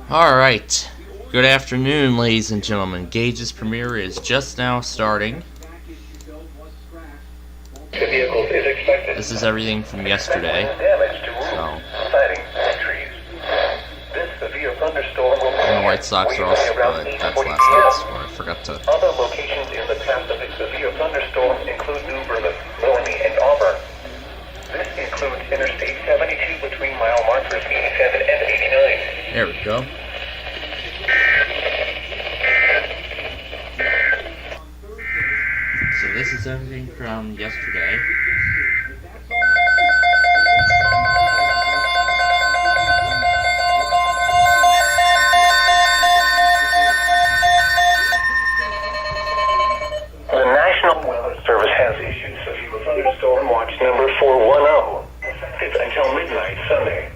Alright, good afternoon, ladies and gentlemen. Gage's premiere is just now starting. This is everything from yesterday. So, and the White Sox are also, that's last night's score. I forgot to. Other locations in the path of a severe thunderstorm include New Berlin, Laramie, and Auburn. This includes Interstate 72 between mile markers 87 and 89. There we go. So this is everything from yesterday. The National Weather Service has issued severe thunderstorm watch number 410. It's until midnight Sunday.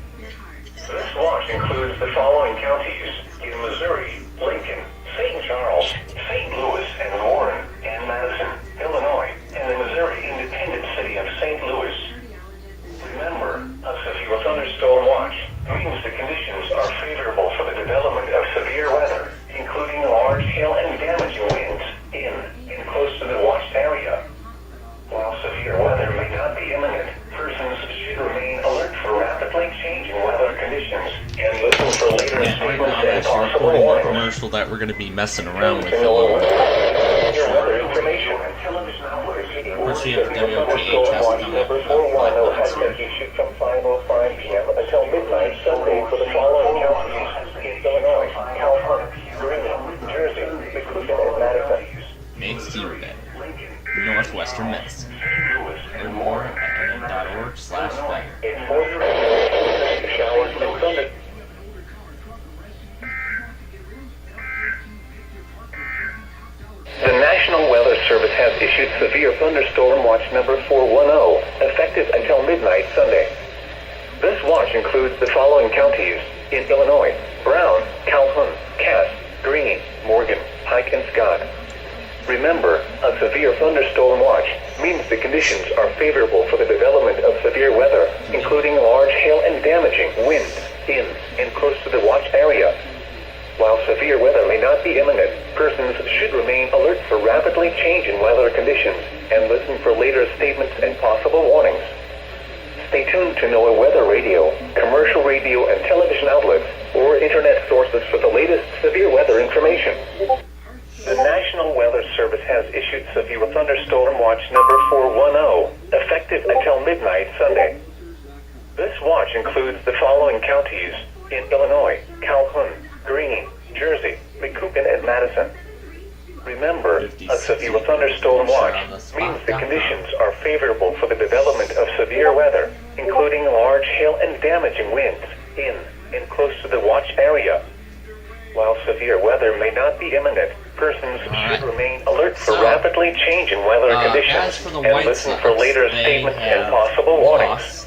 This watch includes the following counties in Missouri: Lincoln, St. Charles, St. Louis, and Warren, and Madison, Illinois, and the Missouri independent city of St. Louis. Remember, a severe thunderstorm watch means the conditions are favorable for the development of severe weather, including large hail and damaging winds in and close to the watched area. While severe weather may not be imminent, persons should remain alert for rapidly changing weather conditions and listen for later statements and possible warnings. Commercial that we're going to be messing around with a little bit. Plus we have WeatherPro coming up. Issued from 5:05 p.m. until midnight Sunday for the following counties in Illinois: California, Gwinnett, Jersey, and Madison. Main Steel Day, Northwestern Medicine. Learn more at nn.org/weather. Showers and thunder. The National Weather Service has issued severe thunderstorm watch number 410, effective until midnight Sunday. This watch includes the following counties in Illinois: Brown, Calhoun, Cass, Greene, Morgan, Pike, and Scott. Remember, a severe thunderstorm watch means the conditions are favorable for the development of severe weather, including large hail and damaging winds in and close to the watch area. While severe weather may not be imminent, persons should remain alert for rapidly changing weather conditions and listen for later statements and possible warnings. Stay tuned to NOAA weather radio, commercial radio and television outlets, or internet sources for the latest severe weather information. The National Weather Service has issued severe thunderstorm watch number 410, effective until midnight Sunday. This watch includes the following counties in Illinois: Calhoun, Greene, Jersey, McCoupin, and Madison. Remember, a severe thunderstorm watch means the conditions are favorable for the development of severe weather, including large hail and damaging winds in and close to the watch area. While severe weather may not be imminent, persons should remain alert for rapidly changing weather conditions and listen for later statements and possible warnings.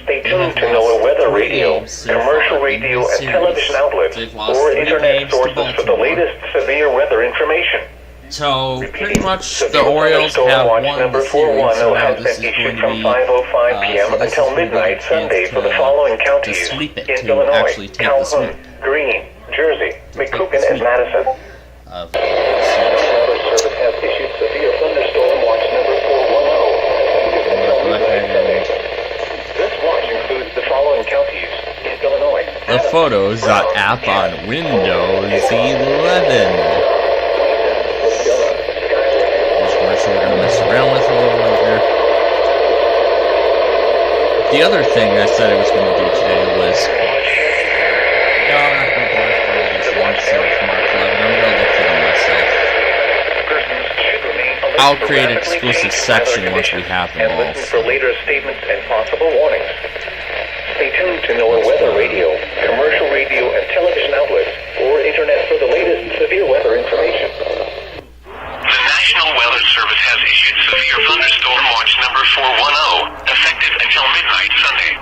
Stay tuned to NOAA weather radio, commercial radio and television outlets, or internet sources for the latest severe weather information. So, pretty much the Orioles have won the series, so now this is going to be, so this until midnight Sunday for the following counties in Illinois: Calhoun, Greene, Jersey, McCoupin, and Madison. The Weather Service has issued severe thunderstorm watch number 410. This watch includes the following counties in Illinois: the Photos app on Windows 11. We're going to mess around with a little later. The other thing I said I was going to do today was, no, I'm not going to go after these ones from Mark 11. I'm going to look for them myself. I'll create an exclusive section once we have them all. Listen for later statements and possible warnings. Stay tuned to NOAA weather radio, commercial radio and television outlets, or internet for the latest severe weather information. The National Weather Service has issued severe thunderstorm watch number 410, effective until midnight Sunday.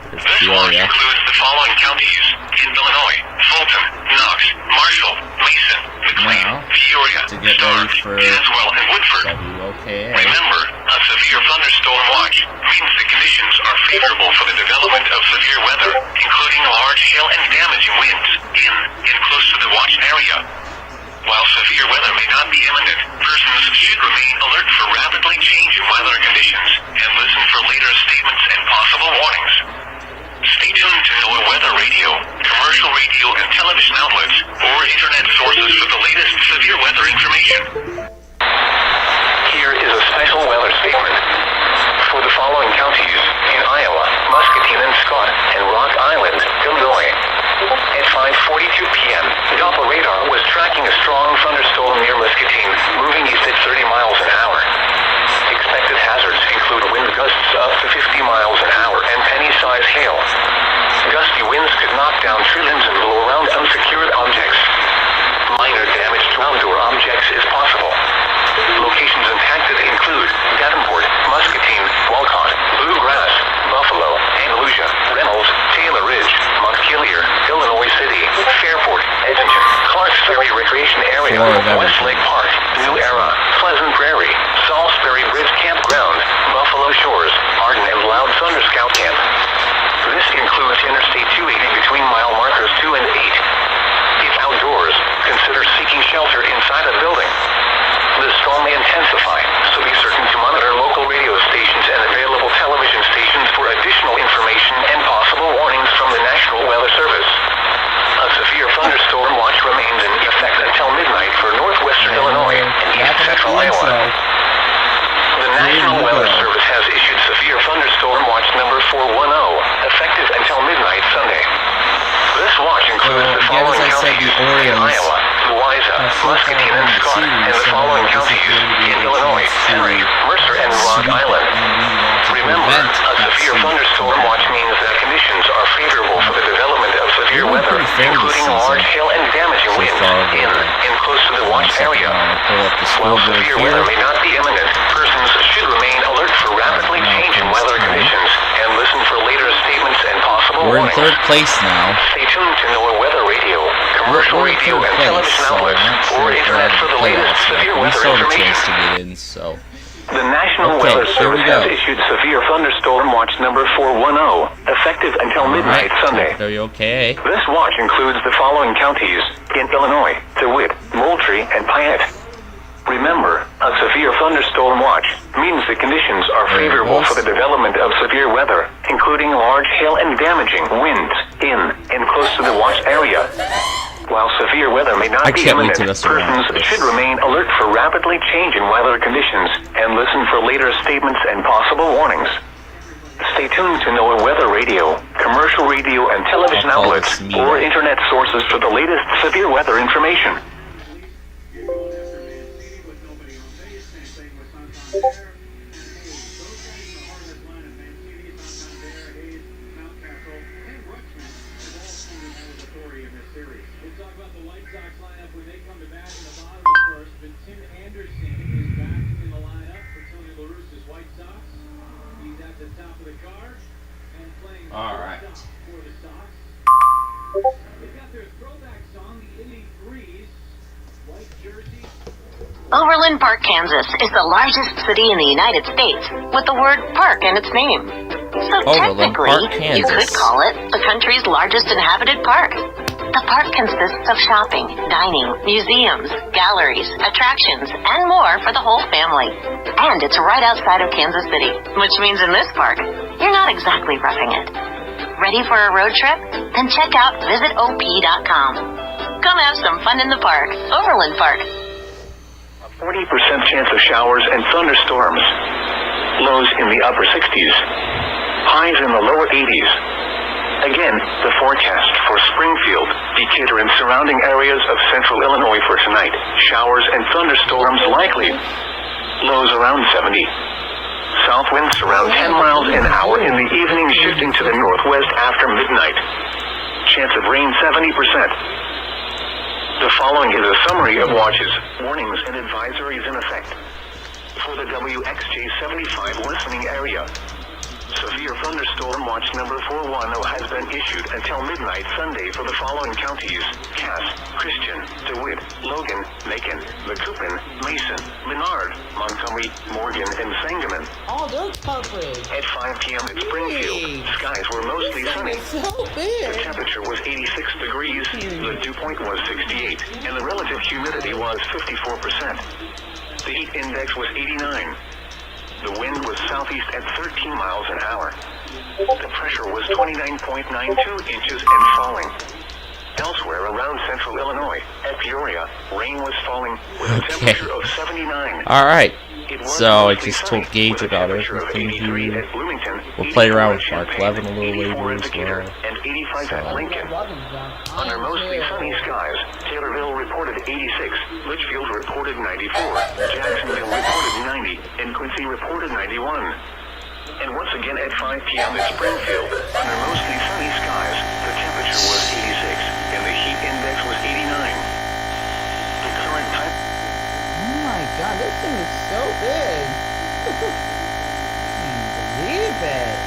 This watch includes the following counties in Illinois: Fulton, Knox, Marshall, Mason, McLean, Peoria, Stark, Caswell, and Woodford. Remember, a severe thunderstorm watch means the conditions are favorable for the development of severe weather, including large hail area. While severe weather may not be imminent, persons should remain alert for rapidly changing weather conditions and listen for later statements and possible warnings. Stay tuned to NOAA Weather Radio, commercial radio and television outlets, or internet sources for the latest severe weather information. Here is a special weather statement. For the following counties in Iowa, Muscatine and Scott, and Rock Island, Illinois. At 5:42 p.m., Doppler radar was tracking a strong thunderstorm near Muscatine, moving east at 30 miles an hour. Expected hazards include wind gusts up to 50 miles an hour and penny-sized hail. Gusty winds could knock down tree limbs and blow around unsecured objects. Minor damage to outdoor objects is possible. Locations impacted include Davenport, Muscatine, Walcott, Bluegrass, Buffalo, Andalusia, Reynolds, Taylor Ridge, Montpelier, Illinois City, Fairport, Edmonton, Clarks Ferry Recreation Area, Westlake Park, New Era, Pleasant Prairie, Salisbury Bridge Campground, Buffalo Shores, Arden and Loud Thunder Scout Camp. This includes Interstate 280 between mile markers 2 and 8. If outdoors, consider seeking shelter inside a building. The storm may intensify, so be certain to monitor local radio stations and available television stations for additional information and possible warnings from the National Weather Service. A severe thunderstorm watch remains in effect until midnight for northwestern Illinois and east central Iowa. The National Weather Service has issued severe thunderstorm watch number 410, effective until midnight Sunday. This watch includes the following counties in Iowa, Louisa, Muscatine and Scott, and the following counties in Illinois, Cerri, Mercer, and Rock Island. Remember, a severe thunderstorm watch means that conditions are favorable for the development of severe weather, including large hail and damaging winds in and close to the watch area. While severe weather may not be imminent, persons should remain alert for rapidly changing weather conditions and listen for later statements and possible warnings. We're in third place now. Stay tuned to NOAA Weather Radio, commercial radio and television outlets, or internet for the latest severe weather information. The National Weather Service has issued severe thunderstorm watch number 410, effective until midnight Sunday. Okay. This watch includes the following counties in Illinois, DeWitt, Moultrie, and Piatt. Remember, a severe thunderstorm watch means the conditions are favorable for the development of severe weather, including large hail and damaging winds in and close to the watch area. While severe weather may not be imminent, persons should remain alert for rapidly changing weather conditions and listen for later statements and possible warnings. Stay tuned to NOAA Weather Radio, commercial radio and television outlets, or internet sources for the latest severe weather information. All right. Overland Park, Kansas is the largest city in the United States with the word park in its name. So technically, you could call it the country's largest inhabited park. The park consists of shopping, dining, museums, galleries, attractions, and more for the whole family. And it's right outside of Kansas City, which means in this park, you're not exactly roughing it. Ready for a road trip? Then check out visitop.com. Come have some fun in the park, Overland Park. 40% chance of showers and thunderstorms. Lows in the upper 60s. Highs in the lower 80s. Again, the forecast for Springfield, Decatur, and surrounding areas of central Illinois for tonight. Showers and thunderstorms likely. Lows around 70. South winds around 10 miles an hour in the evening, shifting to the northwest after midnight. Chance of rain 70%. The following is a summary of watches, warnings, and advisories in effect. For the WXJ75 listening area, Severe thunderstorm watch number 410 has been issued until midnight Sunday for the following counties: Cass, Christian, DeWitt, Logan, Macon, Macoupin, Mason, Menard, Montgomery, Morgan, and Sangamon. Oh, those coverage. At 5 p.m. at Springfield, skies were mostly sunny. So The big. temperature was 86 degrees, the dew point was 68, and the relative humidity was 54%. The heat index was 89. The wind was southeast at 13 miles an hour. The pressure was 29.92 inches and falling. Elsewhere around central Illinois, at Peoria, rain was falling with a temperature of 79. Alright, It was so I mostly just sunny, told Gage with a about temperature of everything 83 here. at Bloomington, We'll play around 84 with at Mark Champaign, 11 a little 84 later at as Decatur, well. and 85 at Lincoln. Under mostly sunny skies, Taylorville reported 86, Litchfield reported 94, Jacksonville reported 90, and Quincy reported 91. And once again at 5 p.m. at Springfield, under mostly sunny skies, the temperature was 86, and the heat index was 89. The current time... Oh my god, this thing is so big. I can't believe it.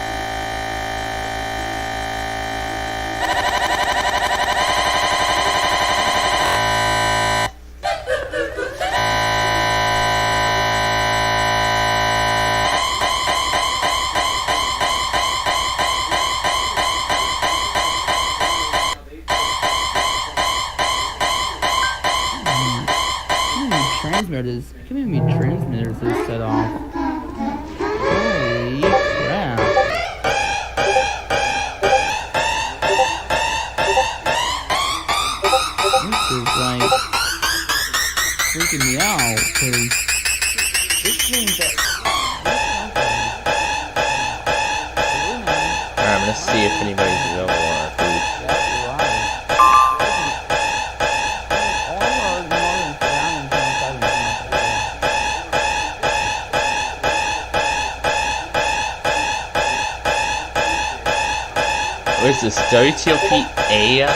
Transmitters. How many transmitters is set off? Holy crap. This is like freaking me out, because this means that. Alright, I'm gonna see if anybody's available on our group. What is this? WTOP-AM?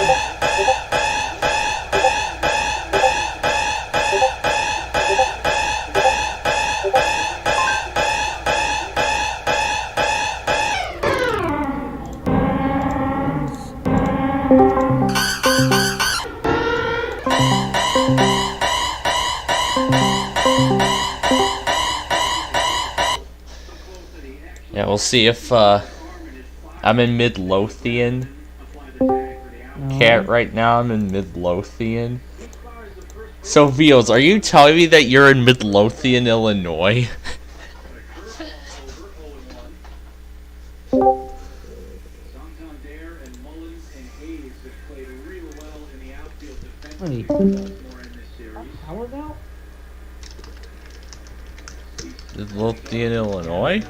Yeah, we'll see if I'm in Midlothian. Cat right now, I'm in Midlothian. So, Veals, are you telling me that you're in Midlothian, Illinois? Wait. How was that? Midlothian, Illinois?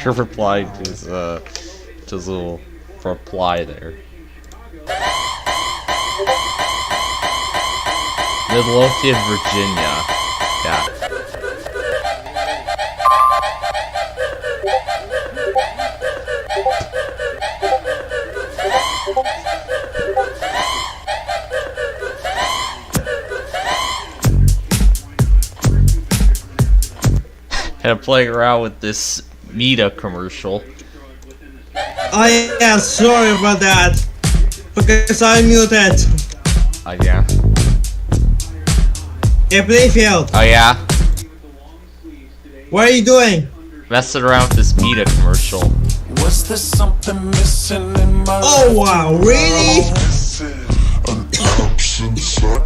Her reply is just a little reply there. Midlothian, Virginia. Yeah. And I'm playing around with this Meta commercial. Oh yeah, sorry about that. Because I muted. Oh yeah. Yeah, Playfield, Oh yeah. what are you doing? Messing around with this Meta commercial. Was there something missing in my Oh wow, really?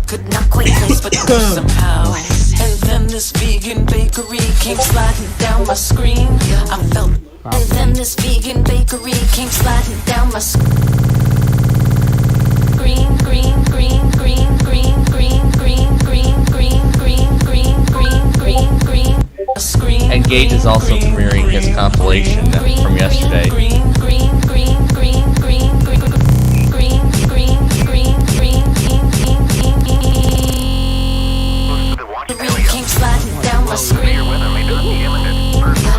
Could not quite place, but somehow. And then this vegan bakery came sliding down my screen. I felt. And then this vegan bakery came sliding down my screen. Green, green, green, green, green, green, green, green, green, green, green, green, green, green. Screen. And Gage is also premiering his compilation from yesterday. Green, green, green, green, green, green, green, green, green, green, came sliding down my screen.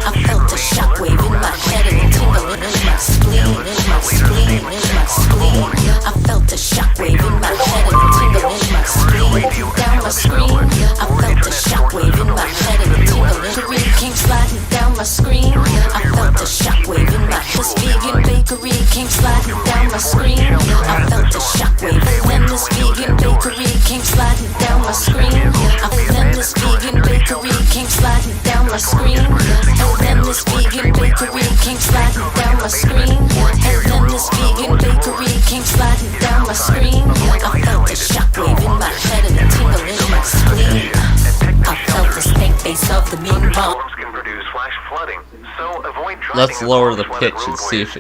I felt a shockwave in my head and a tingle in my spleen, in my spleen, in my spleen. I felt a shockwave in my head and a tingle in my spleen. Down my screen, I felt a shockwave in my head and a tingle in my spleen. Came sliding down my screen. let's lower the pitch and see if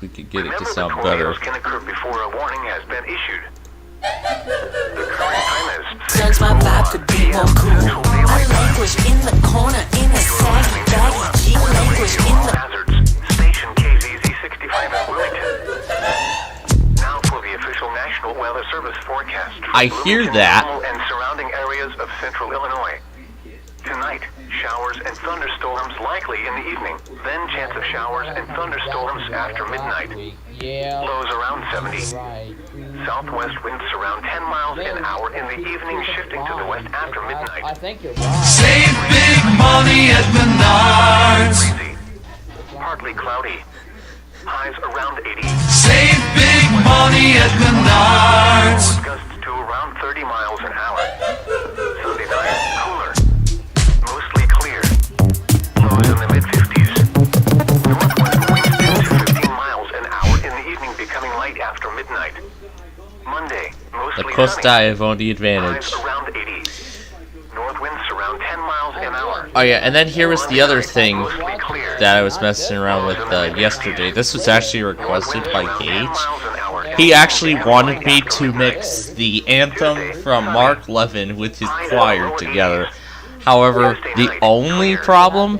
we can get it to sound better. Can occur before a warning has been issued. The current time is Sense my vibe could be more cool. I languish in the corner in a saggy, baggy Jeep. Languish in the hazards. Station KZZ 65 in Wilmington. Now for the official National Weather Service forecast. I hear that. And surrounding areas of central Illinois. Tonight, showers and thunderstorms likely in the evening. Then chance of showers and thunderstorms after midnight. Yeah. Lows around 70. Right. Southwest winds around 10 miles an hour in the evening, shifting to the west after midnight. I think you're right. Save big money at Menards. Breezy. Partly cloudy. Highs around 80. Save big money at Menards. Gusts to around 30 miles an hour. Sunday night, cooler. Mostly clear. Lows in the mid-50s. Northwest winds 10 to 15 miles an hour in the evening, becoming light after midnight. Monday, The mostly Costa sunny. have owned the advantage. Highs around 80. North winds around 10 miles an hour. Oh yeah, and then here was the other thing Mostly clear. that I was messing around with yesterday. This was actually requested by Gage. Miles an hour. He actually wanted me to mix the anthem from Mark Levin with his choir together. However, the only problem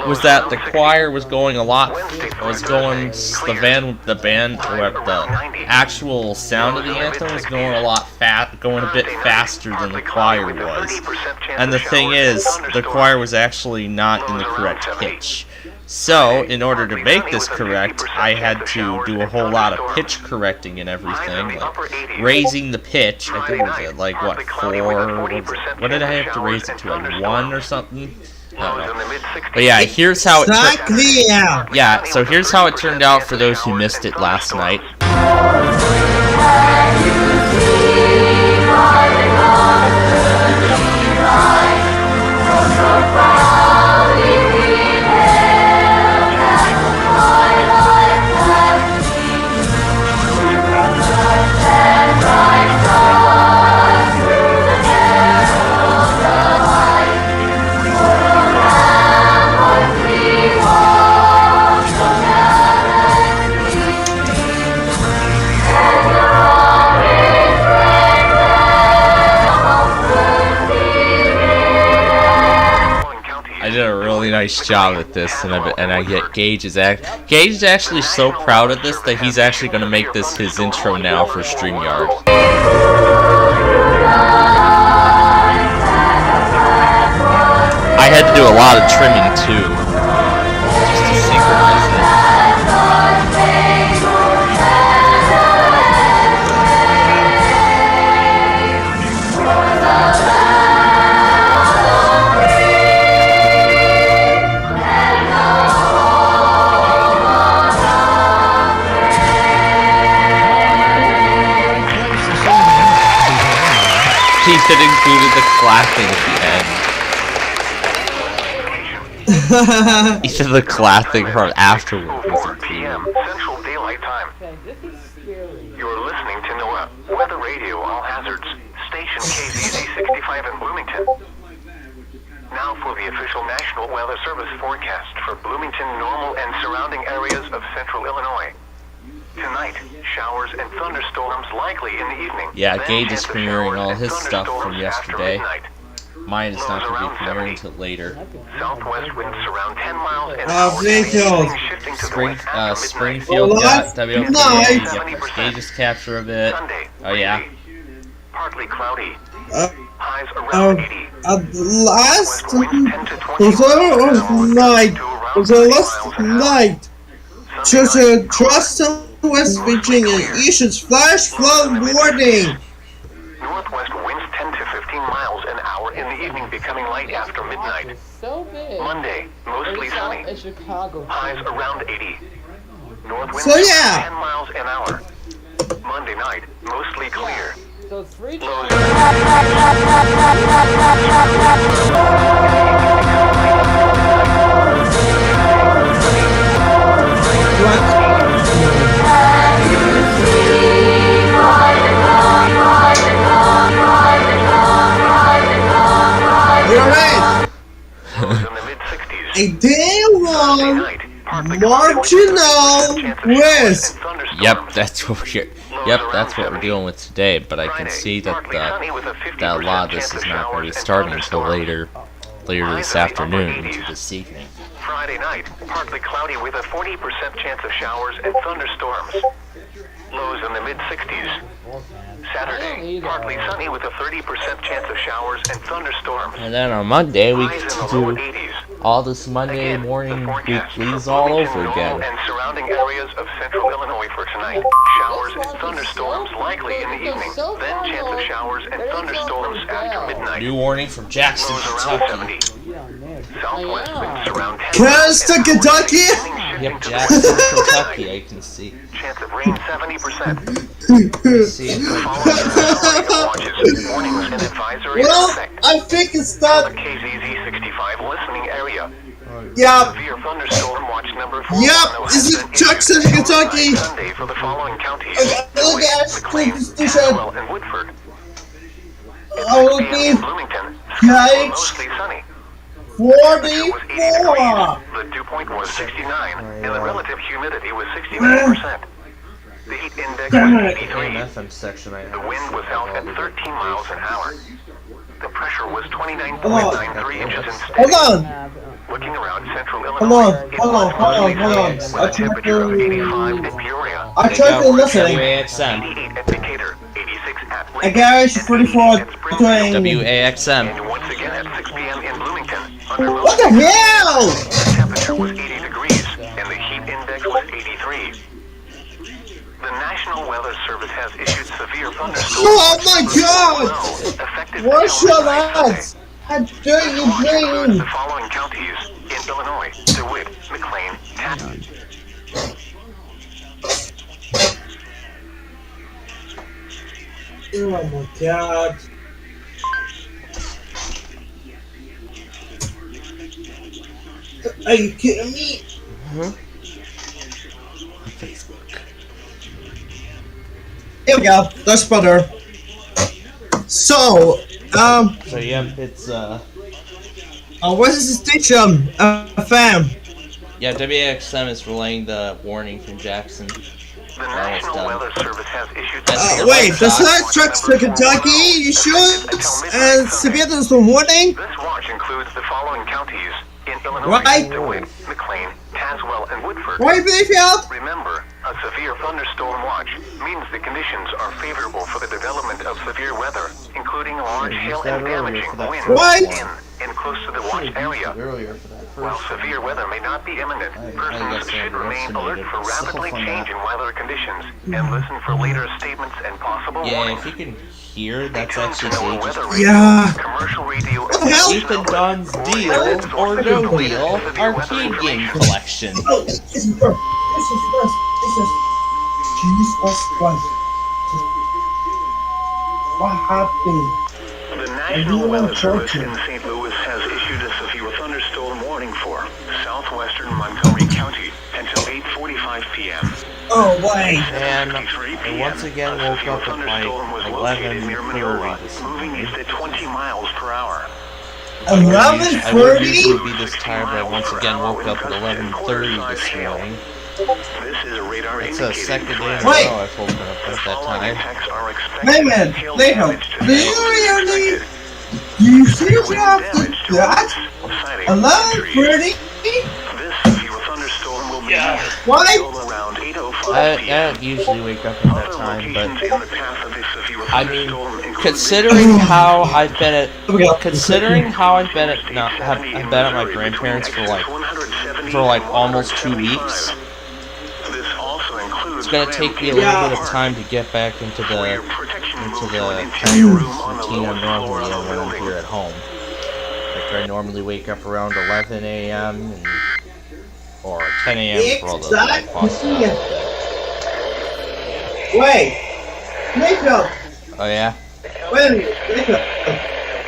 was that the choir was going the actual sound of the anthem was going a bit faster than the choir was. And the thing is, the choir was actually not in the correct pitch. So, in order to make this correct, I had to do a whole lot of pitch correcting and everything, like raising the pitch. I think it was at like what, 4? What did I have to raise it to? Like 1 or something? I don't know. But yeah, here's how it so here's how it turned out for those who missed it last night. I did a really nice job at this, and I get Gage is actually so proud of this that he's actually going to make this his intro now for StreamYard. I had to do a lot of trimming too, just to synchronize it. Keith had included the clapping at the end. He said the clapping part afterward was 4 p.m. Central Daylight Time. This is scary. You're listening to NOAA Weather Radio All Hazards, Station KZZ 65 in Bloomington. Now for the official National Weather Service forecast for Bloomington, Normal, and surrounding areas of central Illinois. Tonight, showers and thunderstorms likely in the evening. Yeah, Then Gage is chance of premiering showers all and his stuff from thunderstorms after yesterday. midnight. Mine is not going to be Lows around premiering 70. until later. Southwest winds around 10 miles an hour. Springfield. Shifting to the west after midnight. Springfield got WPA, Gage's capture of it. Sunday, Oh yeah. partly cloudy. Uh, Highs around 80. At last West winds 10 to 20 was the last night. Just trust West Virginia issues flash flood warning. Northwest winds 10 to 15 miles an hour in the evening, becoming light after midnight. It's so big. Monday, mostly It's out sunny. in Chicago. Highs around 80. North winds So, yeah. 10 miles an hour. Monday night, mostly clear. So it's 3 Lows You're right. in the mid-60s. A day long, marginal risk. Yep, that's what we're dealing with today. But I can see that that a lot of this is not going to be starting until later this afternoon into this evening. Friday night, partly cloudy with a 40% chance of showers and thunderstorms. Lows in the mid-60s. Saturday, partly sunny with a 30% chance of showers and thunderstorms. And then on Monday, we Highs get in the to lower do 80s. all this Monday Again, morning the forecast weeklies for all Bloomington, over again. And surrounding areas of central Illinois for tonight. Showers and thunderstorms likely in the evening. Then chance of showers and thunderstorms after midnight. New warning from Jackson, Lows around Kentucky. 70. Southwest winds around 10. Costa, Kentucky? Yep, Jackson, Kentucky, I can see. Chance of rain 70%. See it. Watches, warnings, and advisories. Well, I think it's The that. KZZ 65 listening area. Yep. Severe thunderstorm watch number 4. Yep, this is Jackson, Kentucky. Sunday for the following counties. Look at McLean, superstition. Tazewell, and Woodford. I will be Bloomington. Yikes. Mostly sunny. 44. The dew point was 69, and the relative humidity was 69%. The heat index was 83. FM section I The wind was out at 13 miles an hour. The pressure was 29.93 inches in Hold steady. on. Looking around central Hold Illinois, on. Hold on. with I a temperature of 85 at Peoria, tried to listen. WAXM. 88 at Decatur, 86 at I Lincoln, garage and 44 88 at Springfield. doing. WAXM. And once again at 6 p.m. in Bloomington, under What the hell? the temperature was 80 degrees, and the heat index was 83. The National Weather Service has issued severe thunderstorms. Oh my god! Effective What's until your midnight ads? Sunday. How dare This you watch includes mean? the following counties in Illinois: DeWitt, McLean, Taft. Oh my god. Are you kidding me? Here we go. That's better. So, So yeah, it's what is the station? FM. yeah, WAXM is relaying the warning from Jackson. The National Weather Service has issued Wait, the sled trucks to Kentucky, you should, and severe thunderstorm warning? This watch includes the following counties in Illinois: Right. DeWitt, McLean, Tazewell, and Woodford. Right, Bayfield? Remember, a severe thunderstorm watch means the conditions are favorable for the development of severe weather, including large hail and damaging winds Right. in and close to the watch area. While severe weather may not be imminent, persons should remain alert for rapidly changing weather conditions and listen for later statements and possible Yeah, warnings. if you can hear, that's Tuned actually to NOAA dangerous. weather radio, Yeah. commercial radio, What the hell? Keep and Don's Deal or No Deal arcade game collection. Oh, this is first. This is first. This is. Jesus Christ. What happened? The National Weather Service in St. Louis has issued a severe thunderstorm warning for southwestern Montgomery County until 8:45 p.m. Oh, wait. And I once again woke up at like 11:30 this moving morning. east at 20 miles per hour. I would 11:30? usually be this tired, but I once again woke up at 11:30 this morning. This is a radar It's a second day in a row Wait. I've woken up at that time. Wait a minute. Later. Do you really? Do you seriously have to do that? 11:30? This severe thunderstorm will be What? around 8:05 I p.m. don't usually wake up at that time, but Locations in the path of this severe I mean, thunderstorm include considering how I've been at, Here we go. considering how I've been at, not have I've been at my grandparents for like almost 2 weeks. This also includes It's gonna take me a little bit of time to get back into the kind of routine I'm normally in when I'm here at home. Like I normally wake up around 11 a.m. or 10 a.m. for all the like, possible. Wait. Later. Oh yeah. Wait a minute. Later.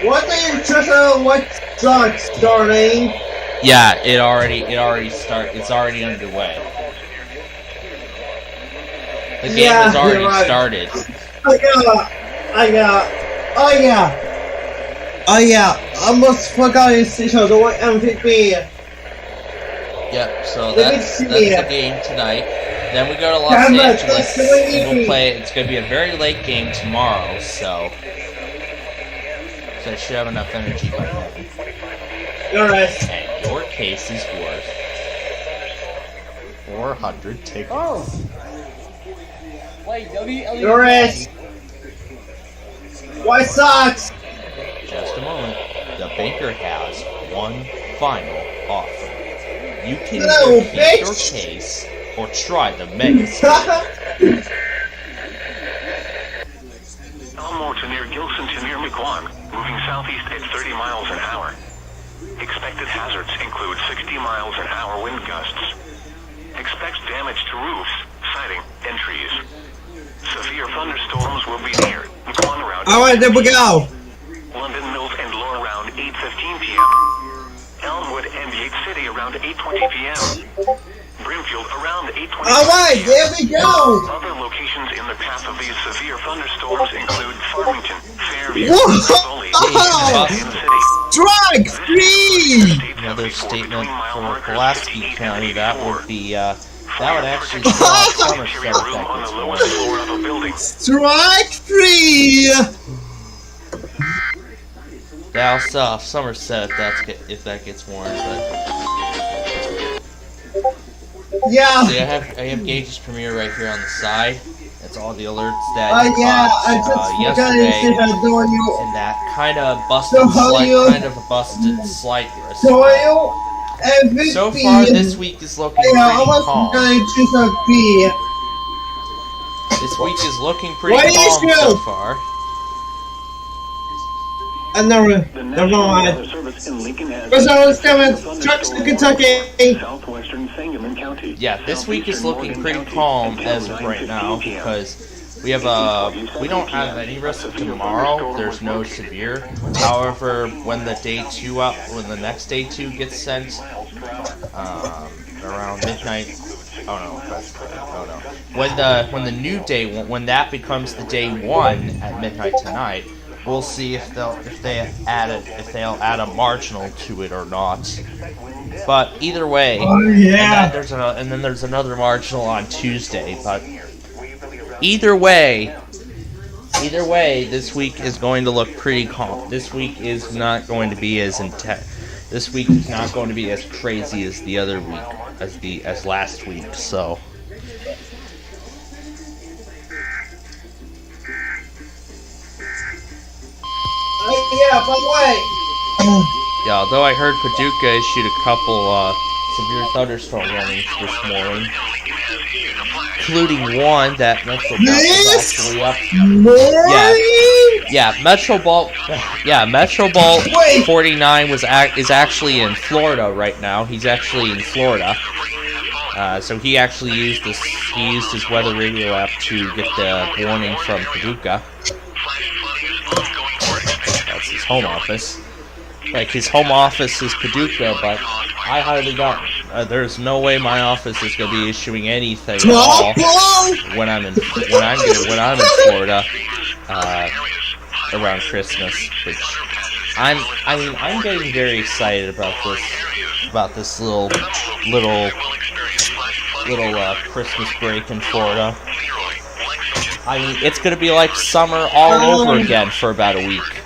What are you just what's starting? Yeah, it's already underway. The game has already started. Oh yeah, I almost forgot his station, the MVP. Yep, so that's the game tonight. Then we go to Los Angeles and we'll play. It's going to be a very late game tomorrow, so I should have enough energy by then. Alright. And your case is worth 400 tickets. Oh! Wait, Doris! White Sox! Just a moment. The banker has one final offer. You can either keep your case or try the mega Elmore to near Gilson to near McQuan, moving southeast at 30 miles an hour. Expected hazards include 60 miles an hour wind gusts. Expects damage to roofs, siding, and trees. Severe thunderstorms will be near McQuan around. Alright, there we go. London Mills and Lore around 8:15 p.m. Elmwood and Yates City around 8:20 p.m. Brimfield around 8:20. Alright, there we go. Other locations in the path of these severe thunderstorms include Farmington, Fairview, Foley, and City. Strike 3! Another statement for Pulaski County. That would be that would actually stop Somerset if Strike 3! Yeah, I'll stop Somerset if that gets warned, but yeah. See, I have Gage's premiere right here on the side. That's all the alerts that yeah, caught, I just yesterday, and that kind of busted slight risk. So far, this week is looking pretty calm. This week is looking pretty calm so far. Never mind. First I was coming. Trucks to Kentucky. Southwestern Sangamon County. Yeah, this week is looking pretty calm as of right now because we don't have any risk tomorrow. There's no severe. However, when the next day 2 gets sent, around midnight. Oh no. When the new day, when that becomes the day 1 at midnight tonight, we'll see if they'll add a marginal to it or not. But either way, and then there's another marginal on Tuesday. But either way, this week is going to look pretty calm. This week is not going to be as intense. This week is not going to be as crazy as the other week, as last week. So. Yeah, although I heard Paducah issued a couple severe thunderstorm warnings this morning, including one that Metro Bolt was actually up. Metro Bolt 49 is actually in Florida right now. He's actually in Florida. So he actually used his weather radio app to get the warning from Paducah. That's his home office. Like, his home office is Paducah, but I highly doubt there's no way my office is going to be issuing anything at all when I'm in Florida around Christmas. Which I'm getting very excited about this little Christmas break in Florida. I mean, it's going to be like summer all over again for about a week.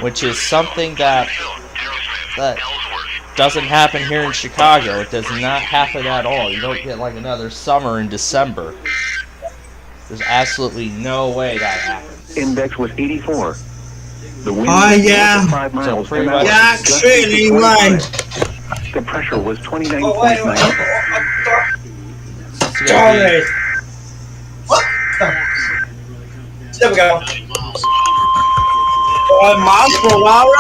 Which is something that doesn't happen here in Chicago. It does not happen at all. You don't get like another summer in December. There's absolutely no way that happens. Index was 84. The wind was 5 miles per hour. The pressure was 29.9. Sorry. What? There we go. 5 miles per hour?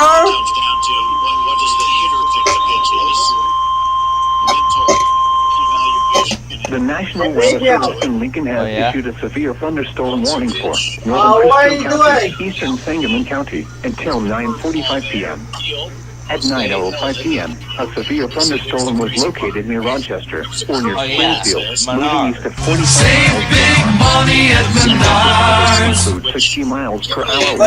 The National Weather Service in Lincoln has issued a severe thunderstorm warning for northern County, eastern Sangamon County until 9:45 p.m. At 9:05 p.m., a severe thunderstorm was located near Rochester or near Springfield, moving east at 45 miles per hour. 60 miles per hour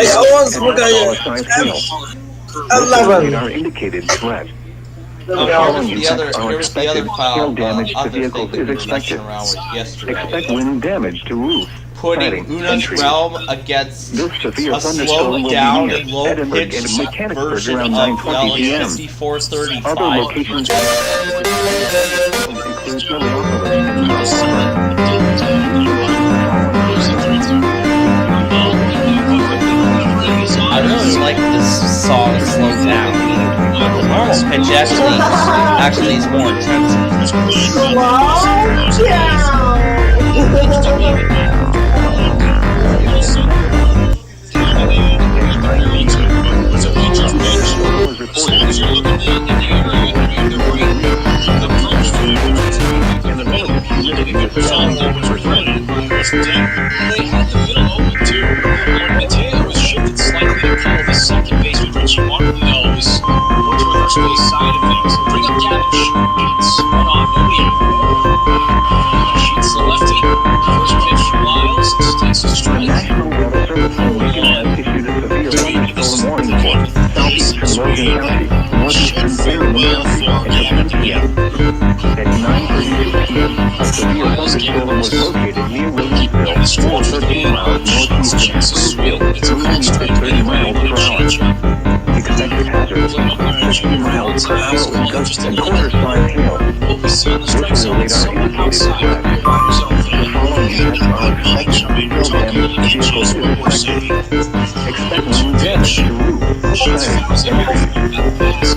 and are indicated threat. Here's the other file, damage to other vehicles thing is we were expected. messing around with yesterday. Expect wind damage to roofs, Putting siding, and Una's trees. realm against This severe a thunderstorm will slowed be down near and low Edinburgh pitched and Mechanicsburg version around of 9:20 LA p.m. 5435. Other locations I really like this song slow down. The normal pitch actually is more intense. Second baseman Richie Martin knows what the reverse base side of things. Bring up Gavin Sheets. One off, nobody out. Sheets the lefty. First pitch from Lyles. Takes a strike. National Weather Service in Lincoln has issued a severe thunderstorm warning for southeastern Logan County, northeastern Cerri and 10 p.m. At 9:32 p.m., a severe thunderstorm was located near Williamsville, 13 miles northeast of Springfield, moving at 30 miles per hour. Expected hazards include 50 miles per hour wind gusts and quarter-size hail. Virtual radar indicated threat. The following events are expected. Hail damage to vehicles is expected. Expect wind damage to roofs, siding, and trees. This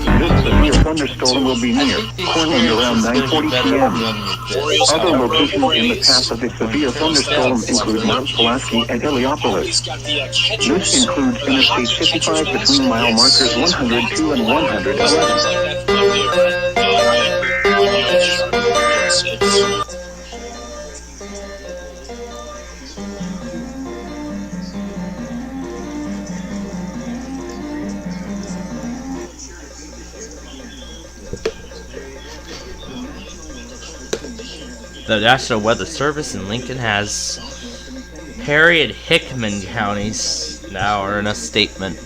severe thunderstorm will be near Cortland around 9:40 p.m. Other locations in the path of the severe thunderstorm include Mount Pulaski and Heliopolis. This includes Interstate 55 between mile markers 102 and 111. The National Weather Service in Lincoln has Perry and Hickman counties now are in a statement.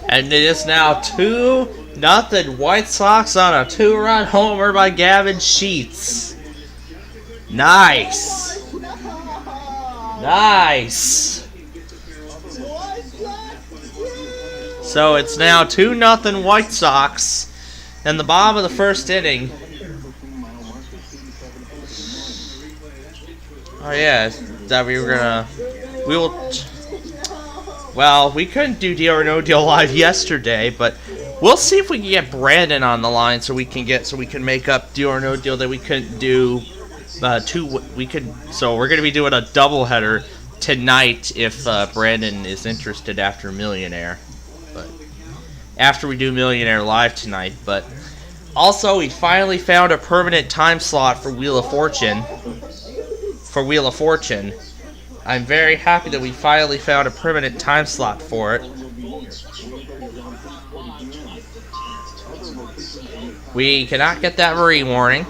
And it is now 2-0 White Sox on a 2-run homer by Gavin Sheets. Nice. Nice. So it's now 2-0 White Sox in the bottom of the first inning. Oh yeah, that we will. Well, we couldn't do Deal or No Deal live yesterday, but we'll see if we can get Brandon on the line so we can make up Deal or No Deal that we couldn't do. So we're gonna be doing a doubleheader tonight if Brandon is interested after Millionaire, but after we do Millionaire live tonight. But also, we finally found a permanent time slot for Wheel of Fortune. I'm very happy that we finally found a permanent time slot for it. We cannot get that Marie warning.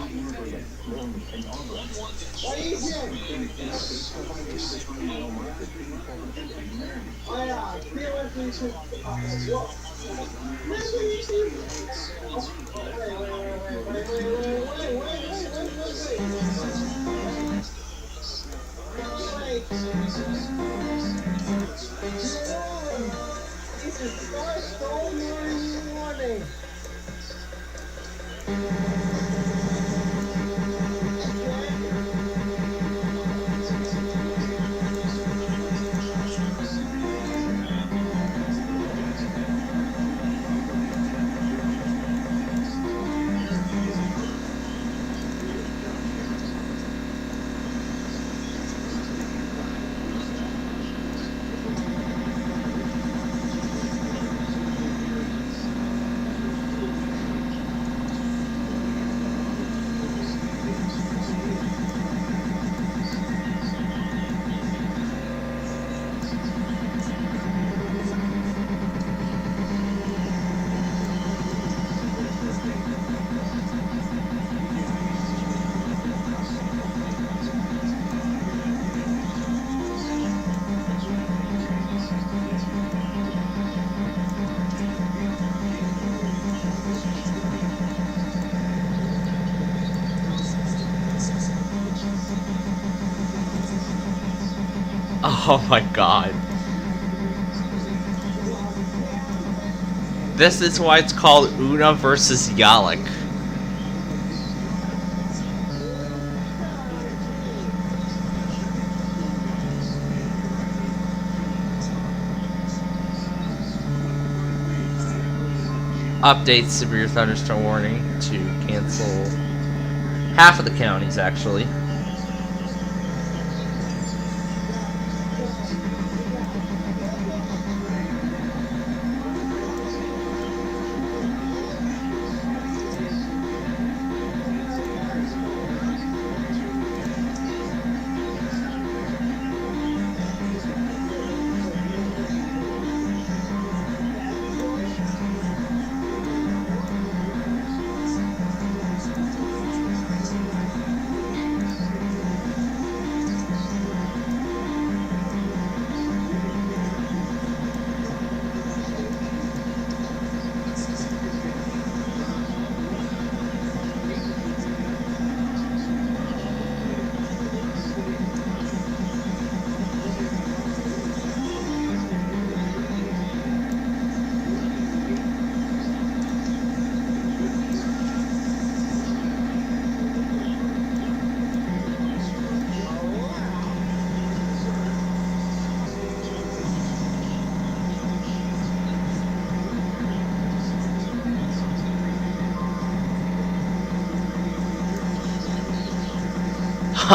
Oh my god. This is why it's called Una versus Yalik. Update severe thunderstorm warning to cancel half of the counties, actually.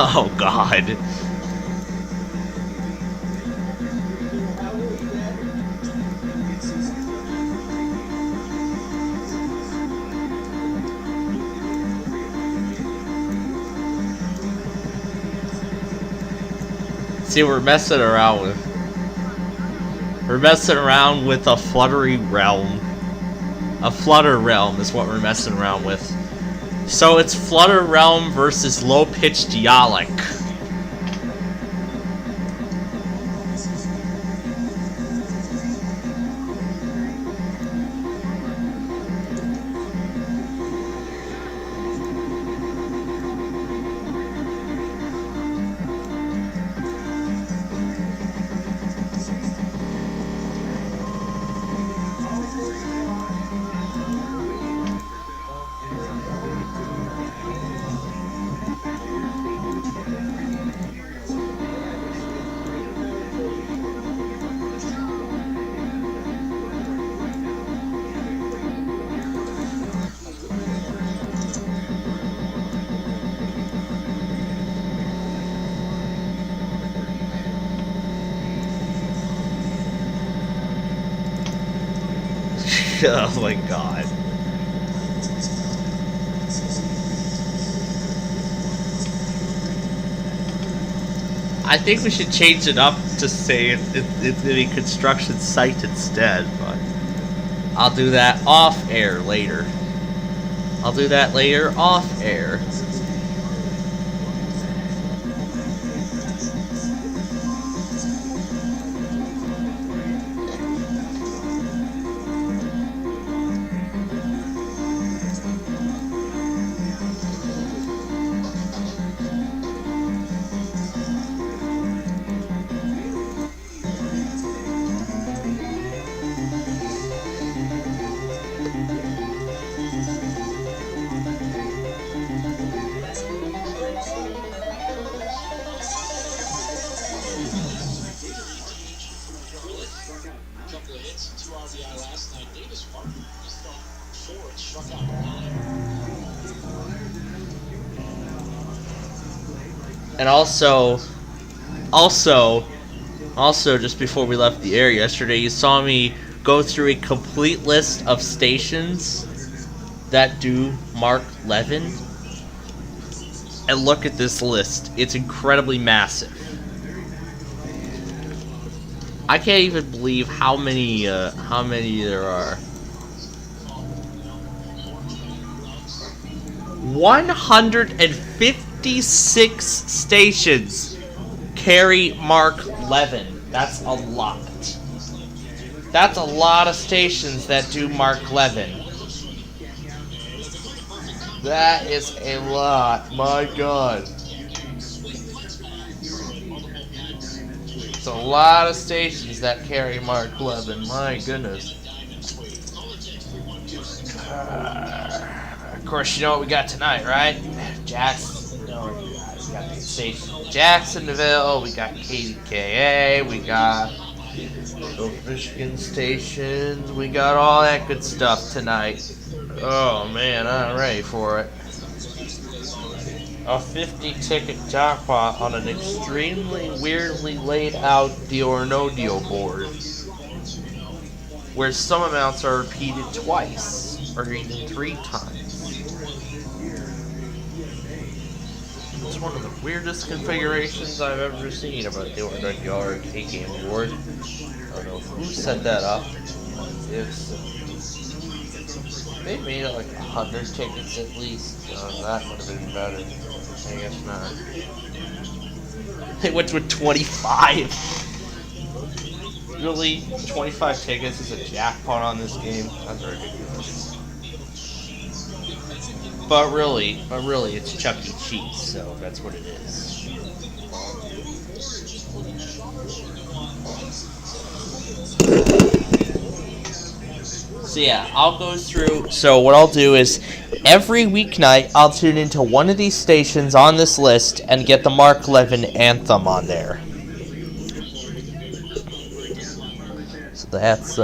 Oh god. See, we're messing around with a fluttery realm. A flutter realm is what we're messing around with. So it's Flutter Realm versus low-pitched Yalik. Oh my god. I think we should change it up to say it's gonna be construction site instead, but I'll do that off air later. I'll do that later off air. And also, just before we left the air yesterday, you saw me go through a complete list of stations that do Mark 11. And look at this list. It's incredibly massive. I can't even believe how many there are. 156 stations carry Mark 11. That's a lot. That's a lot of stations that do Mark 11. That is a lot. My God. It's a lot of stations that carry Mark 11. My goodness. Of course, you know what we got tonight, right? Jackson. No, we got the station Jacksonville. We got KDKA. We got those Michigan stations. We got all that good stuff tonight. Oh man, I'm ready for it. A 50-ticket jackpot on an extremely weirdly laid out deal or no deal board, where some amounts are repeated twice or even 3 times. It's one of the weirdest configurations I've ever seen of a deal or no deal arcade game board. I don't know who set that up. If they made it like 100 tickets at least, that would have been better. I guess not. They went with 25. Really? 25 tickets is a jackpot on this game? That's ridiculous. But really, it's Chuck E. Cheese, so that's what it is. So yeah, I'll go through. So what I'll do is every weeknight I'll tune into one of these stations on this list and get the Mark 11 anthem on there. So that's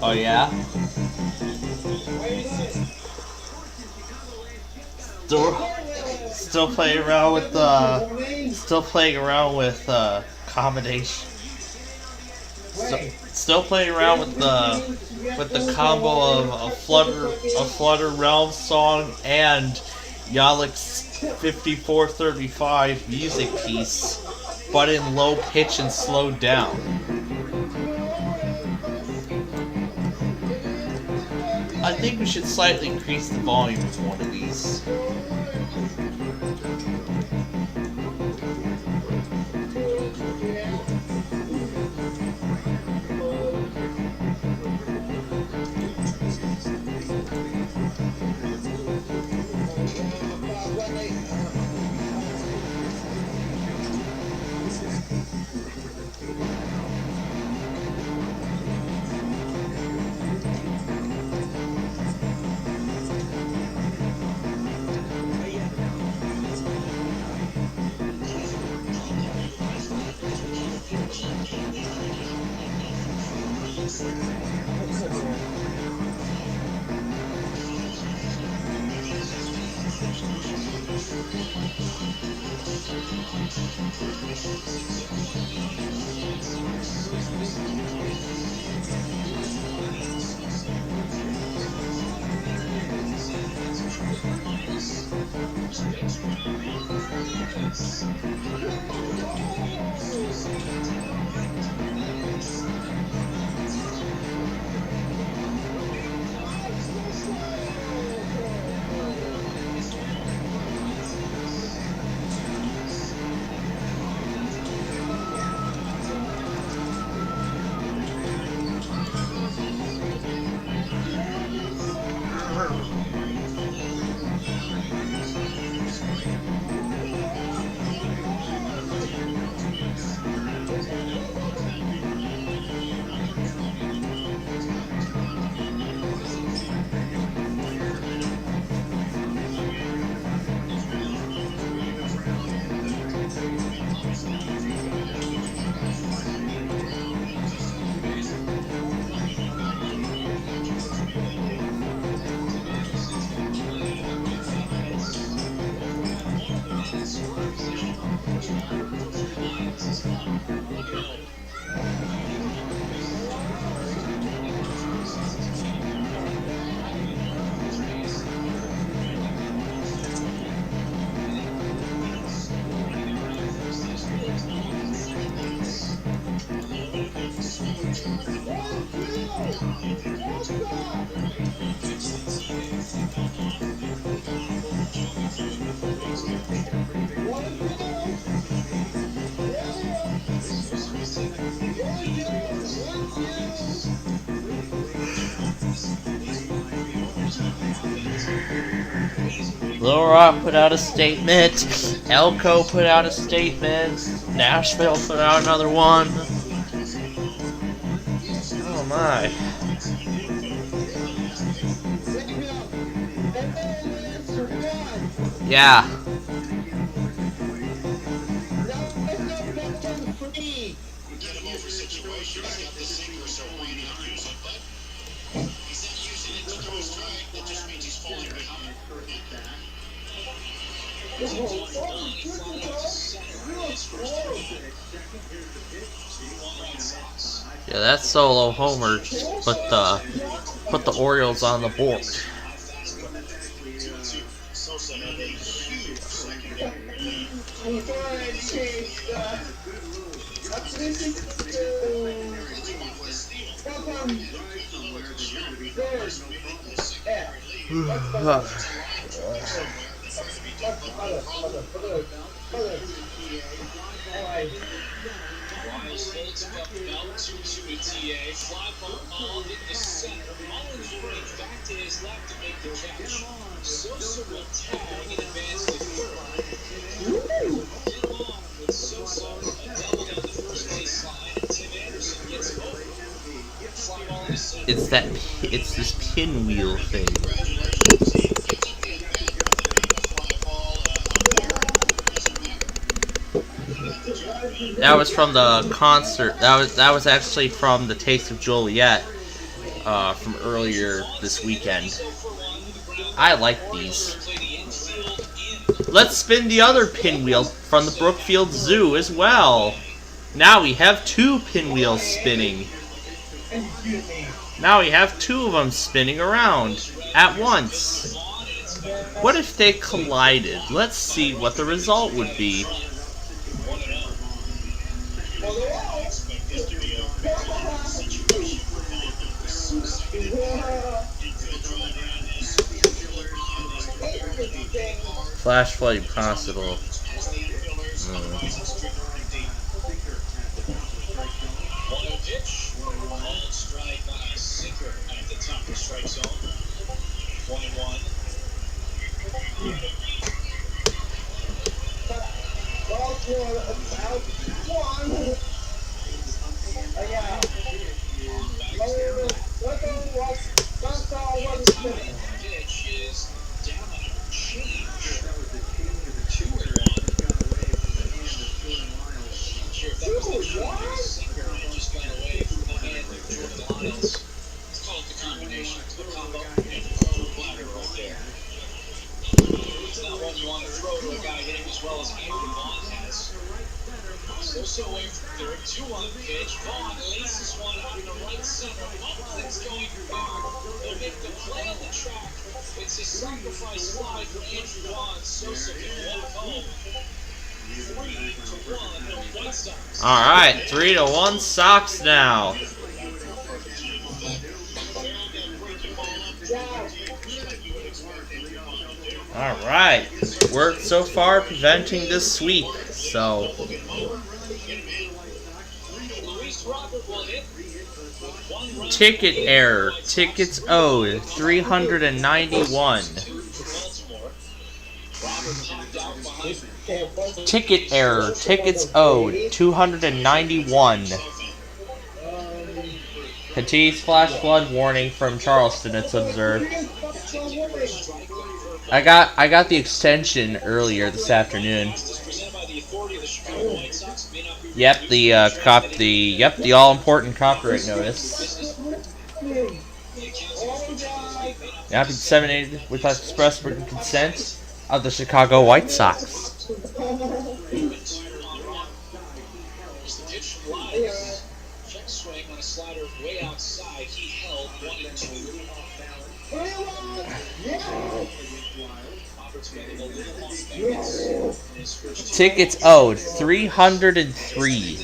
Oh yeah? Still playing around with combination. Still playing around with the combo of a Flutter Realm song and Yalek's 5435 music piece, but in low pitch and slowed down. I think we should slightly increase the volume of one of these. Little Rock put out a statement, Elko put out a statement, Nashville put out another one. Oh my. Yeah. Yeah, that solo homer put the Orioles on the board. It's this pinwheel thing. That was from the concert. That was actually from the Taste of Joliet from earlier this weekend. I like these. Let's spin the other pinwheel from the Brookfield Zoo as well. Now we have 2 pinwheels spinning. Now we have 2 of them spinning around at once. What if they collided? Let's see what the result would be. Flash flood possible. So away from third, 2 on the pitch. Vaughn laces one out in the right center. Nothing's going far. They'll make the play on the track. It's a sacrifice fly for Andrew Vaughn. Sosa can walk home. 3-1 White Sox. All right, 3-1 Sox now. All right, worked so far preventing this sweep. So. Ticket error. Tickets owed. 391. Ticket error. Tickets owed. 291. Peti's flash flood warning from Charleston. It's observed. I got the extension earlier this afternoon. Yep, the all-important copyright notice. Now disseminated with express written consent of the Chicago White Sox. Check swing on a slider way outside. He held 1-2. Tickets owed. 303.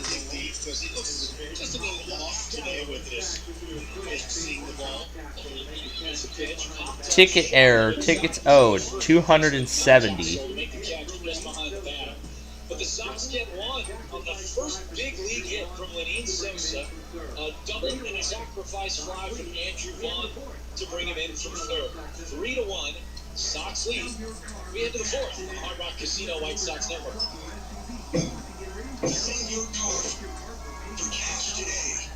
Ticket error. Tickets owed. 270. But the Sox get one on the first big league hit from Lenine Sosa. A double and a sacrifice fly from Andrew Vaughn to bring him in from third. 3-1. Sox lead. We head to the fourth on the Hard Rock Casino White Sox Network. Send your card for cash today.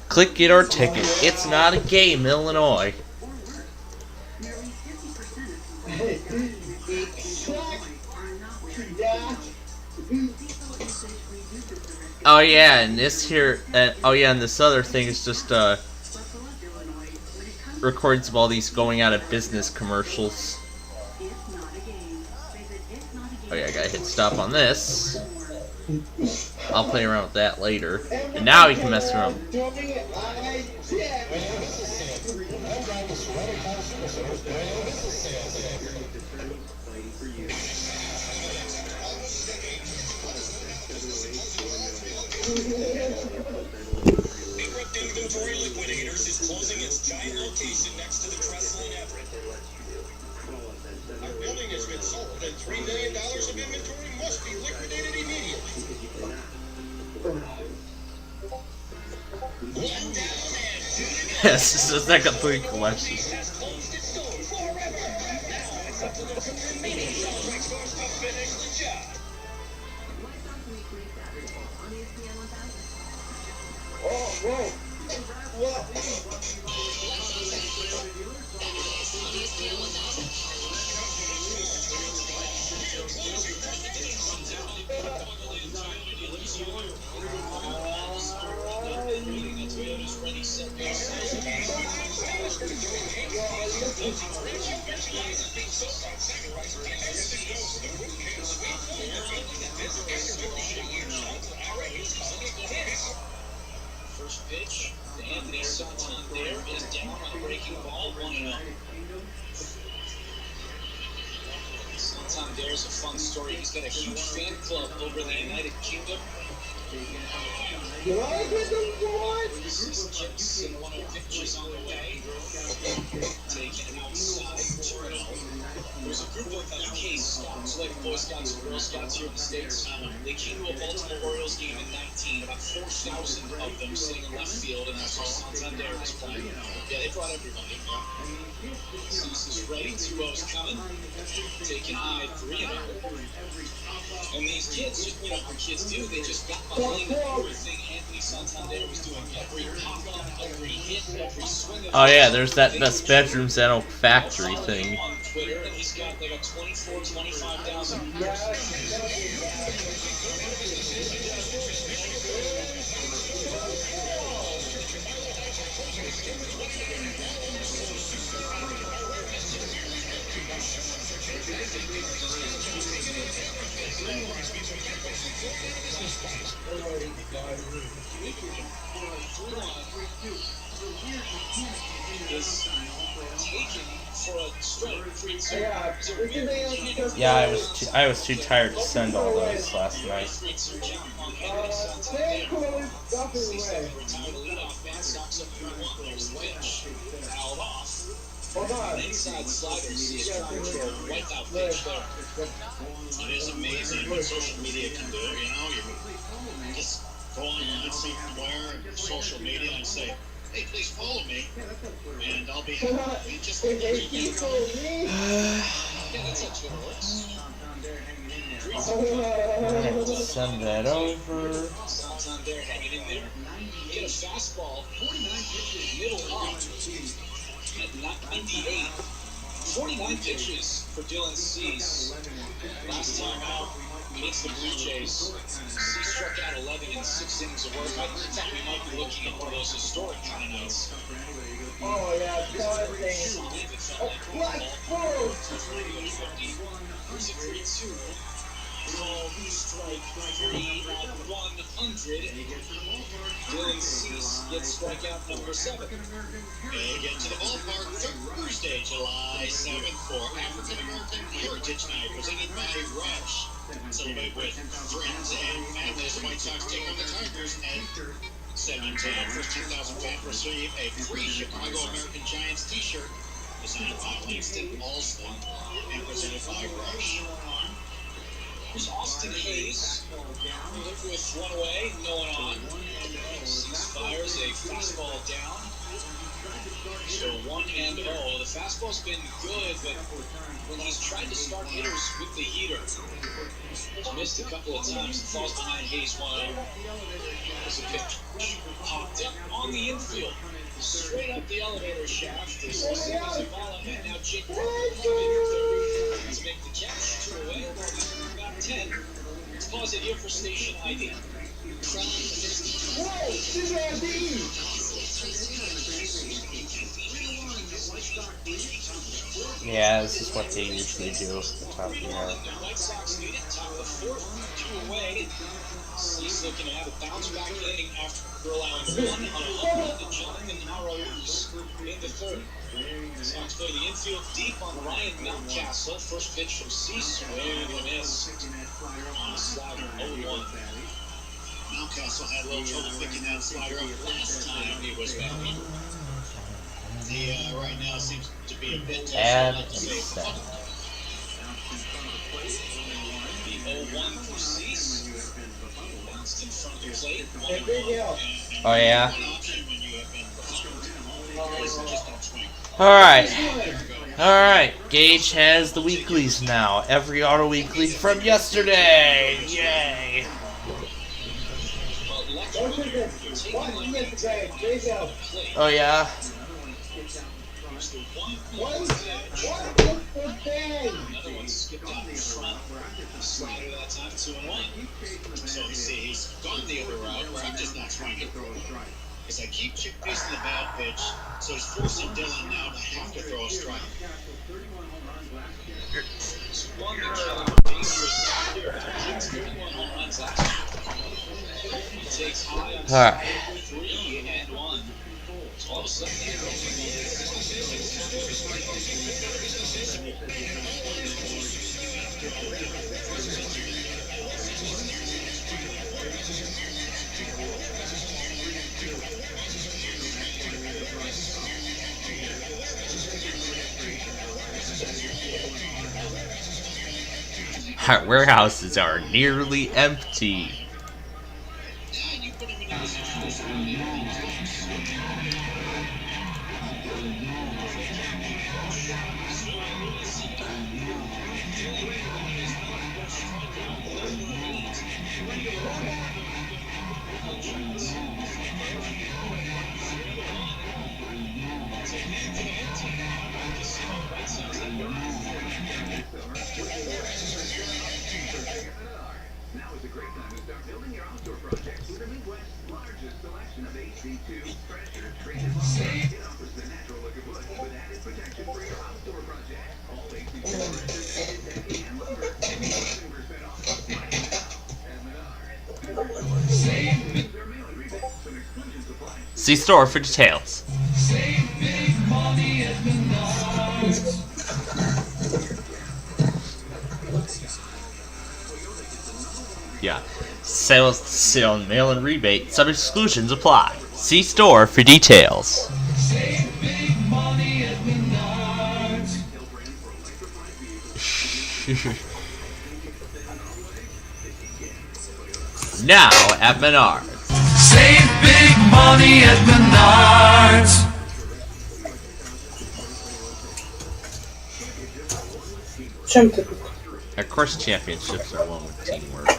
Click Get Our Ticket. It's not a game, Illinois. Oh yeah, and this here, and this other thing is just records of all these going out of business commercials. Oh yeah, I gotta hit stop on this. I'll play around with that later. And now we can mess around. Inventory Liquidators is closing its giant location next to the Trestle in Everett. Our building has been sold, and $3 million of inventory must be liquidated immediately. Yes, this is like a complete collection. First pitch, Anthony Santander is down on a breaking ball, 1-0. Santander's a fun story. He's got a huge fan club over in the United Kingdom. This kicks and one of pitches on the way. Taken outside, 2-0. There's a group of UK scouts, like Boy Scouts and Girl Scouts here in the States. They came to a Baltimore Orioles game in 19, about 4,000 of them sitting in left field, and that's where Santander was playing. Yeah, they brought everybody. Cease is ready, 2-0's coming. Taking high, 3-0. And these kids, just, you know what kids do, they just got behind everything Anthony Santander was doing. Every pop-up, every hit, every swing of Oh yeah, there's that Best Bedrooms at Oak Factory thing. on Twitter, and he's got like a 25,000. Is taken for a strike. Yeah, I was too tired to send all those last night. Inside slider, see a right out pitch there. It is amazing what social media can do, you know? You just go online somewhere, social media, and say, hey, please follow me, and I'll be just yeah, that's how Twitter works. Send that over. Santander hanging in there. Get a fastball, middle up at 98. 49 pitches for Dylan Cease. Last time out against the Blue Jays, Cease struck out 11 in 6 innings of work. I thought we might be looking at one of those historic kind of nights. Oh, yeah, Here's a 3-2. Called strike 3 at 100. Dylan Cease gets strikeout number 7. They get to the ballpark Thursday, July 7th for African American Heritage Night, presented by Rush. Celebrate with friends and family as the White Sox take on the Tigers at 7:10. First 2,000 fans receive a free Chicago American Giants t-shirt designed by Langston Alston and presented by Rush. Here's Austin Hayes with one away, no one on. Cease fires a fastball down. So 1-0. The fastball's been good, but when he's tried to start hitters with the heater, he's missed a couple of times. It falls behind Hayes 1-0. There's a pitch. Popped it on the infield. Straight up the elevator shaft. This is Zavala, and now Jake Parker to make the catch. 2 away. About 10. Let's pause it here for station ID. Yeah, this is what they usually do. Top of the hour. The White Sox lead it, top of the 4th, 2 away. Cease looking to have a bounce-back inning after allowing 1 on a home run to Jonathan Arauz in the 3rd. Sox play the infield deep on Ryan Mountcastle. First pitch from Cease with a miss on a slider, 0-1. Mountcastle had a little trouble picking that slider up last time he was back. He right now seems to be a bit Add The and set. 0-1 for Cease. Bounced in front of the plate. Oh yeah. Alright. Gage has the weeklies now. Every auto weekly from yesterday. Yay. Oh yeah. Another one skipped out in front. Slider that time, 2-1. So you see, he's gone the other route, where I'm just not trying to throw a strike. Because I keep chasing the bad pitch, so he's forcing Dylan now to have to throw a strike. One dangerous hitter. Hits 31 home runs last year. He takes high on 3-1. So all of a sudden, Our warehouses are nearly empty. See store for details. Yeah. Sale and mail and rebate. Some exclusions apply. See store for details. Now at Menards. Save big money at Menards. Of course, championships are won with teamwork.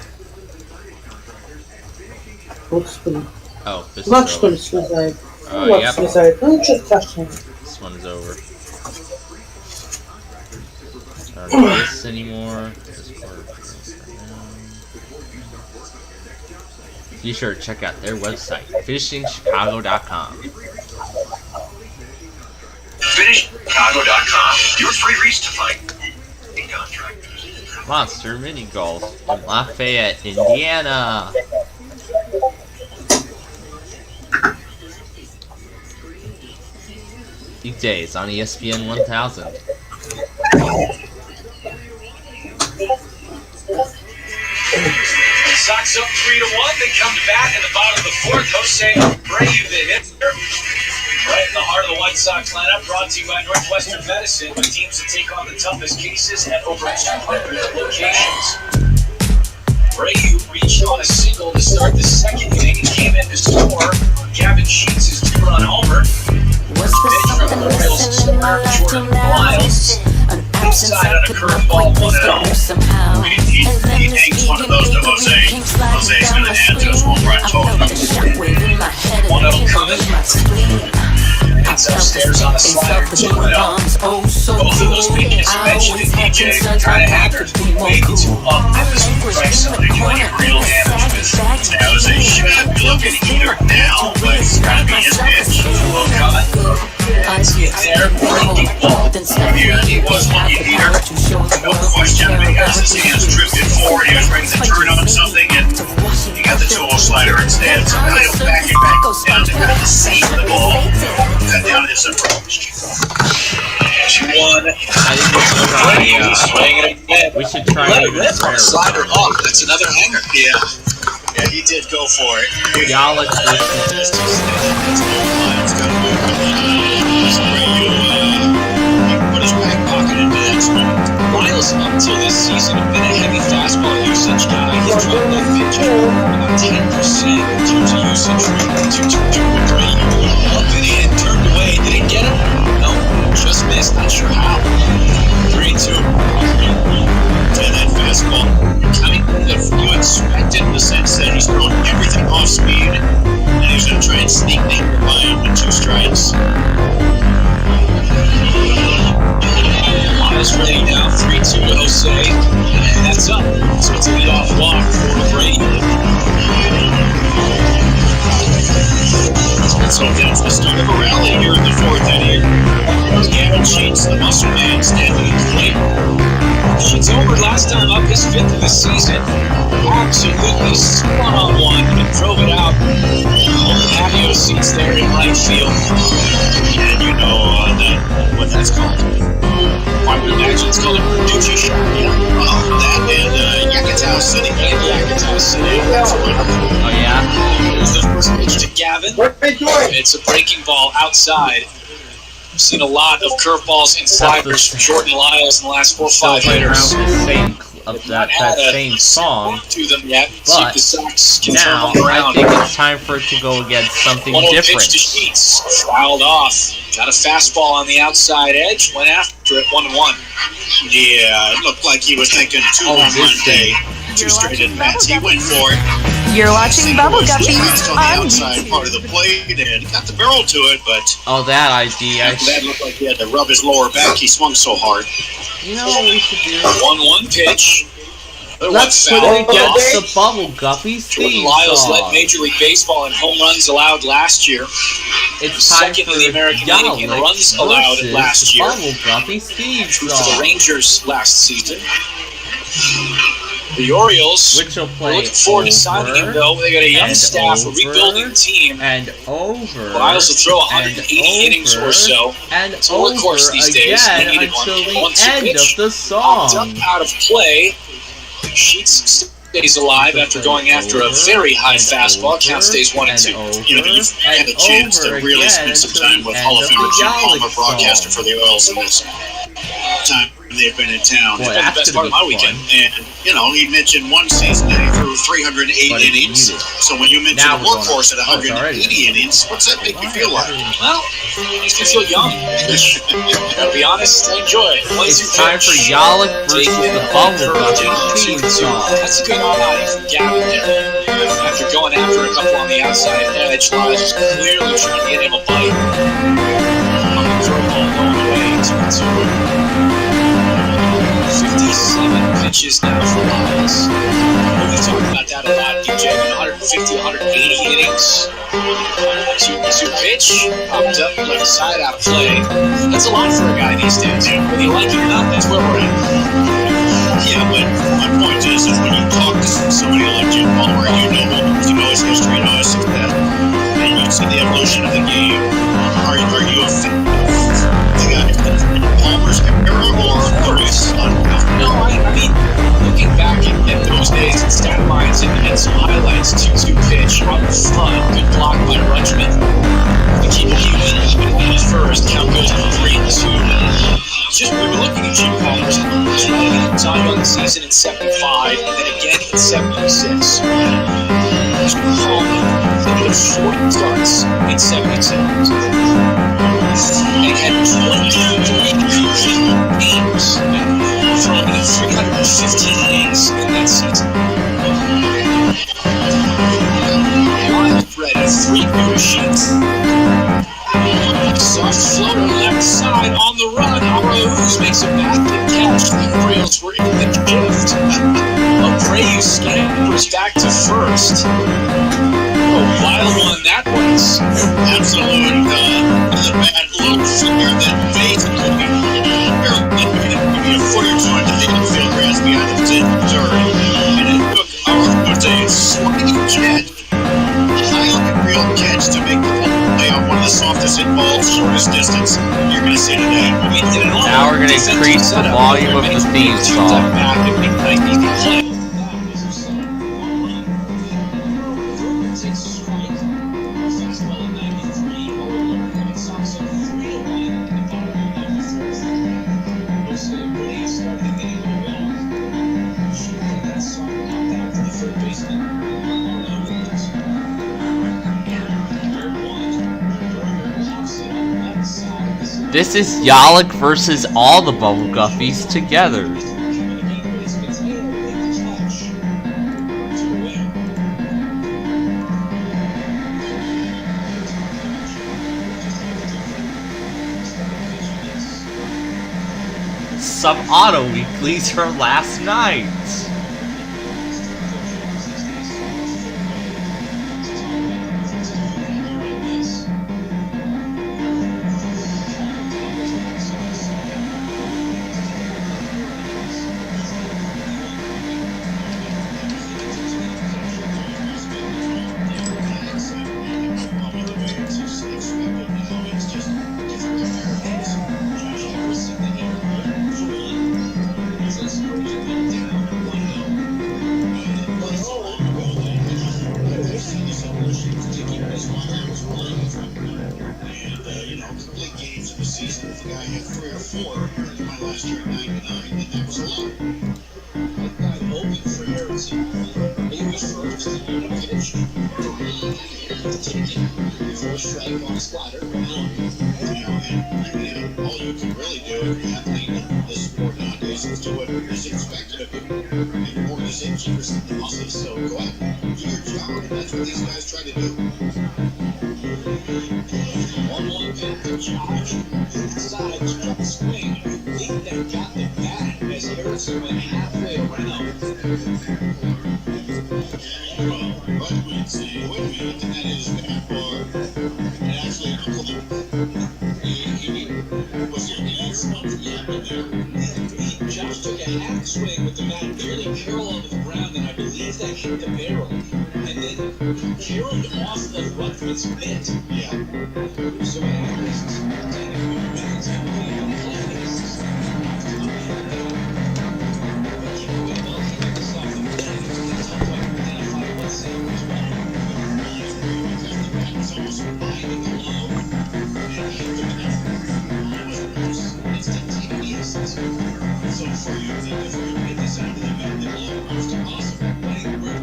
Oh, this is over. Oh, yep. This one's over. Not this anymore. This part. Be sure to check out their website, finishingchicago.com. FinishingChicago.com. Your free reason to fight contractors. Monster Mini Golf in Lafayette, Indiana. Weekdays on ESPN 1000. Sox up 3-1. They come to bat in the bottom of the fourth. Jose Abreu, the hitter. Right in the heart of the White Sox lineup, brought to you by Northwestern Medicine, with teams that take on the toughest cases at over 200 locations. Abreu reached on a single to start the second inning and came in to score. Gavin Sheets' two-run homer. Pitch from the Royals star Jordan Miles. Inside on a curveball, 1-0. He hangs one of those to Jose. Jose's going to add to his home run total. 1-0 coming. It's upstairs on the slider, 2-0. Both of those pitches mentioned in DJ try to have her way too up at this price on it. You want your real damage business. Now Jose should be looking to eat her now, but it's got to be his pitch. Well cut. There, breaking ball. Yeah, he was lucky heater. No question, because his hands drifted forward. He was ready to turn on something, and he got the 2-0 slider instead. So now he'll back it back down to kind of save the ball. Cut down his approach. 2-1. We should try to That's on a slider off. That's another hanger. Yeah, he did go for it. Y'all, let's listen. Put his back pocket into that swing. Miles, up until this season, have been a heavy fastball usage guy. He's dropped that pitch about 10% in terms of usage. Up and in, turned away. Did it get him? No, just missed. Not sure how. 3-2. And that fastball, I mean, you expect it in the sense that he's throwing everything off speed, and he's going to So that's the start of a rally here in the fourth inning. Gavin Sheets, the muscle man, standing in the plate. Sheets over last time up, his 5th of the season. Absolutely spun on one and drove it out. Patio seats there in right field. And you know what that's called. I would imagine it's called a Bertucci shot. Yeah. Oh, that and Yakatow City. And Yakatow City. Oh, yeah? Here's the first pitch to Gavin. It's a breaking ball outside. We've seen a lot of curveballs and sliders from Jordan Lyles in the last 4 or 5 hitters. Of that same song, to them yet. But now I think it's time for it to go against something different. Pitch to Sheets, fouled off. Got a fastball on the outside edge, went after it 1-1. Yeah, it looked like he was thinking 2 home run day. 2 straight at bats. He went for it. You're watching Bubble Guppies on the outside part of the plate and got the barrel to it, but that idea. That looked like he had to rub his lower back. He swung so hard. You know what we should do? 1-1 pitch. Let's put it against the Bubble Guppies theme Jordan Lyles song. led Major League Baseball in home runs allowed last year. It's time second for in the American League in runs allowed last year. Bubble Guppies theme For the song. Rangers last season. The Orioles Which will play looking forward to signing him, though. They got a young staff, a rebuilding team. And over. Lyles will throw 180 innings or so. And it's a workhorse these days. Again They needed until one. the end of the song. Up out of play. Sheets stays alive after going after a very high fastball. Count stays 1-2. You know, you've had a chance to really spend some time with Hall of Famer Jim Palmer, broadcaster for the Oils, in this time they've been in town. Boy, That's the best part of my weekend. And, you know, he mentioned one season that he threw 308 innings. So when you mention a workhorse at 180 innings, what's that make you feel like? Well, it makes me feel young. Gotta be honest, I enjoy it. It's time for Yalik versus the Bubble Guppies theme song. That's a good outing from Gavin there. After going after a couple on the outside edge, Lyles was clearly trying to get him a bite. On the curveball going away, 2-2. 57 pitches now for Lyles. We've talked about that a lot, DJ. 150, 180 innings. 2-2 pitch, popped up left side, out of play. That's a lot for a guy these days. Whether you like it or not, that's where we're at. Yeah, but my point is when you talk to somebody like Jim Palmer, you know his history, you know his success, and you see the evolution of the game. Are you a fan of the guy Palmer's era or Chris? No, I mean, looking back at those days and stat lines and some highlights, 2-2 pitch, up front, good block by Rutschman. To keep it even at first, count goes to 3-2. Just we were looking at Jim Palmer's time on the season in 75 and then again in 76. Palmer had 40 starts in 76. And had 23 games from 315 innings in that season. Lyles bred 3 new Sheets. Soft floater left side on the run. Arauz makes a backward catch. The Orioles were in the gift. Abreu scampers back to first. A wild one that was. Absolute the bad look figure that basically maybe a foot or two into the infield grass behind the dirt. And it took a swinging catch, a highly real catch to make the play on one of the softest hit balls, shortest distance you're going to see today. Now we're going to increase the volume of the theme song. This is Yalik versus all the Bubble Guppies together. Some auto weeklies from last night. just turned 99, and that was a lot. I'm hoping for Harrison. Maybe first pitch. First strike on a slider. And all you can really do if you're athlete in this sport nowadays is do what is expected of you. And your organization is the bosses, so go out and do your job. And that's what these guys try to do. 1-1 pitch to Josh. Inside, struck a swing. I think that got the bat as Harrison went halfway around. Well, what we'd say, wait a minute, that is bad for. And actually, something happened there. Josh took a half swing with the bat nearly parallel to the ground, and I believe that hit the barrel. And then carried off the Rutgers mitt. Yeah. So it happens. So for you to get this out of the middle of the low, almost impossible. We're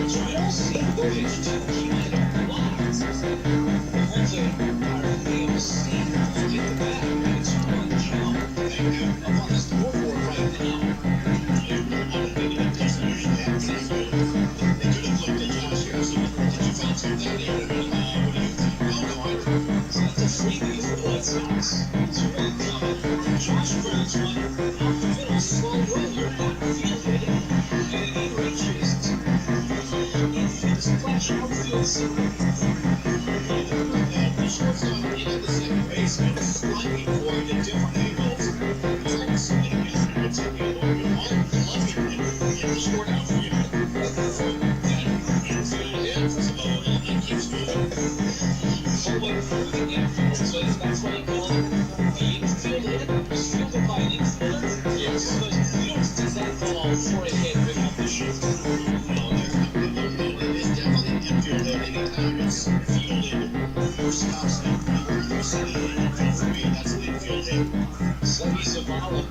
trying to see the pitch to keep it alive. Hopefully, our being able to see and get the bat, and it's one count. Up on the scoreboard right now. Maybe that doesn't usually happen. They could have looked at Josh here. So did you find something there? What do you think? No, I don't. So that's a freebie for the White Sox. It's really coming. Josh Burns one off the middle, slow roller, outfield hit, and he reaches infield splash outfield single. The shortstop and the second baseman sliding for the different angles. It's taking a little bit on in the short outfield. That infield hit, that keeps moving. Forward through the infield, so that's what I call it. The infield hit was fielded by an infielder. Yes. So you don't see that ball for a hit without the shoot. No, it is definitely an infield hit anytime it's fielded or stops out. For me, that's an infield hit. Cerri Zavala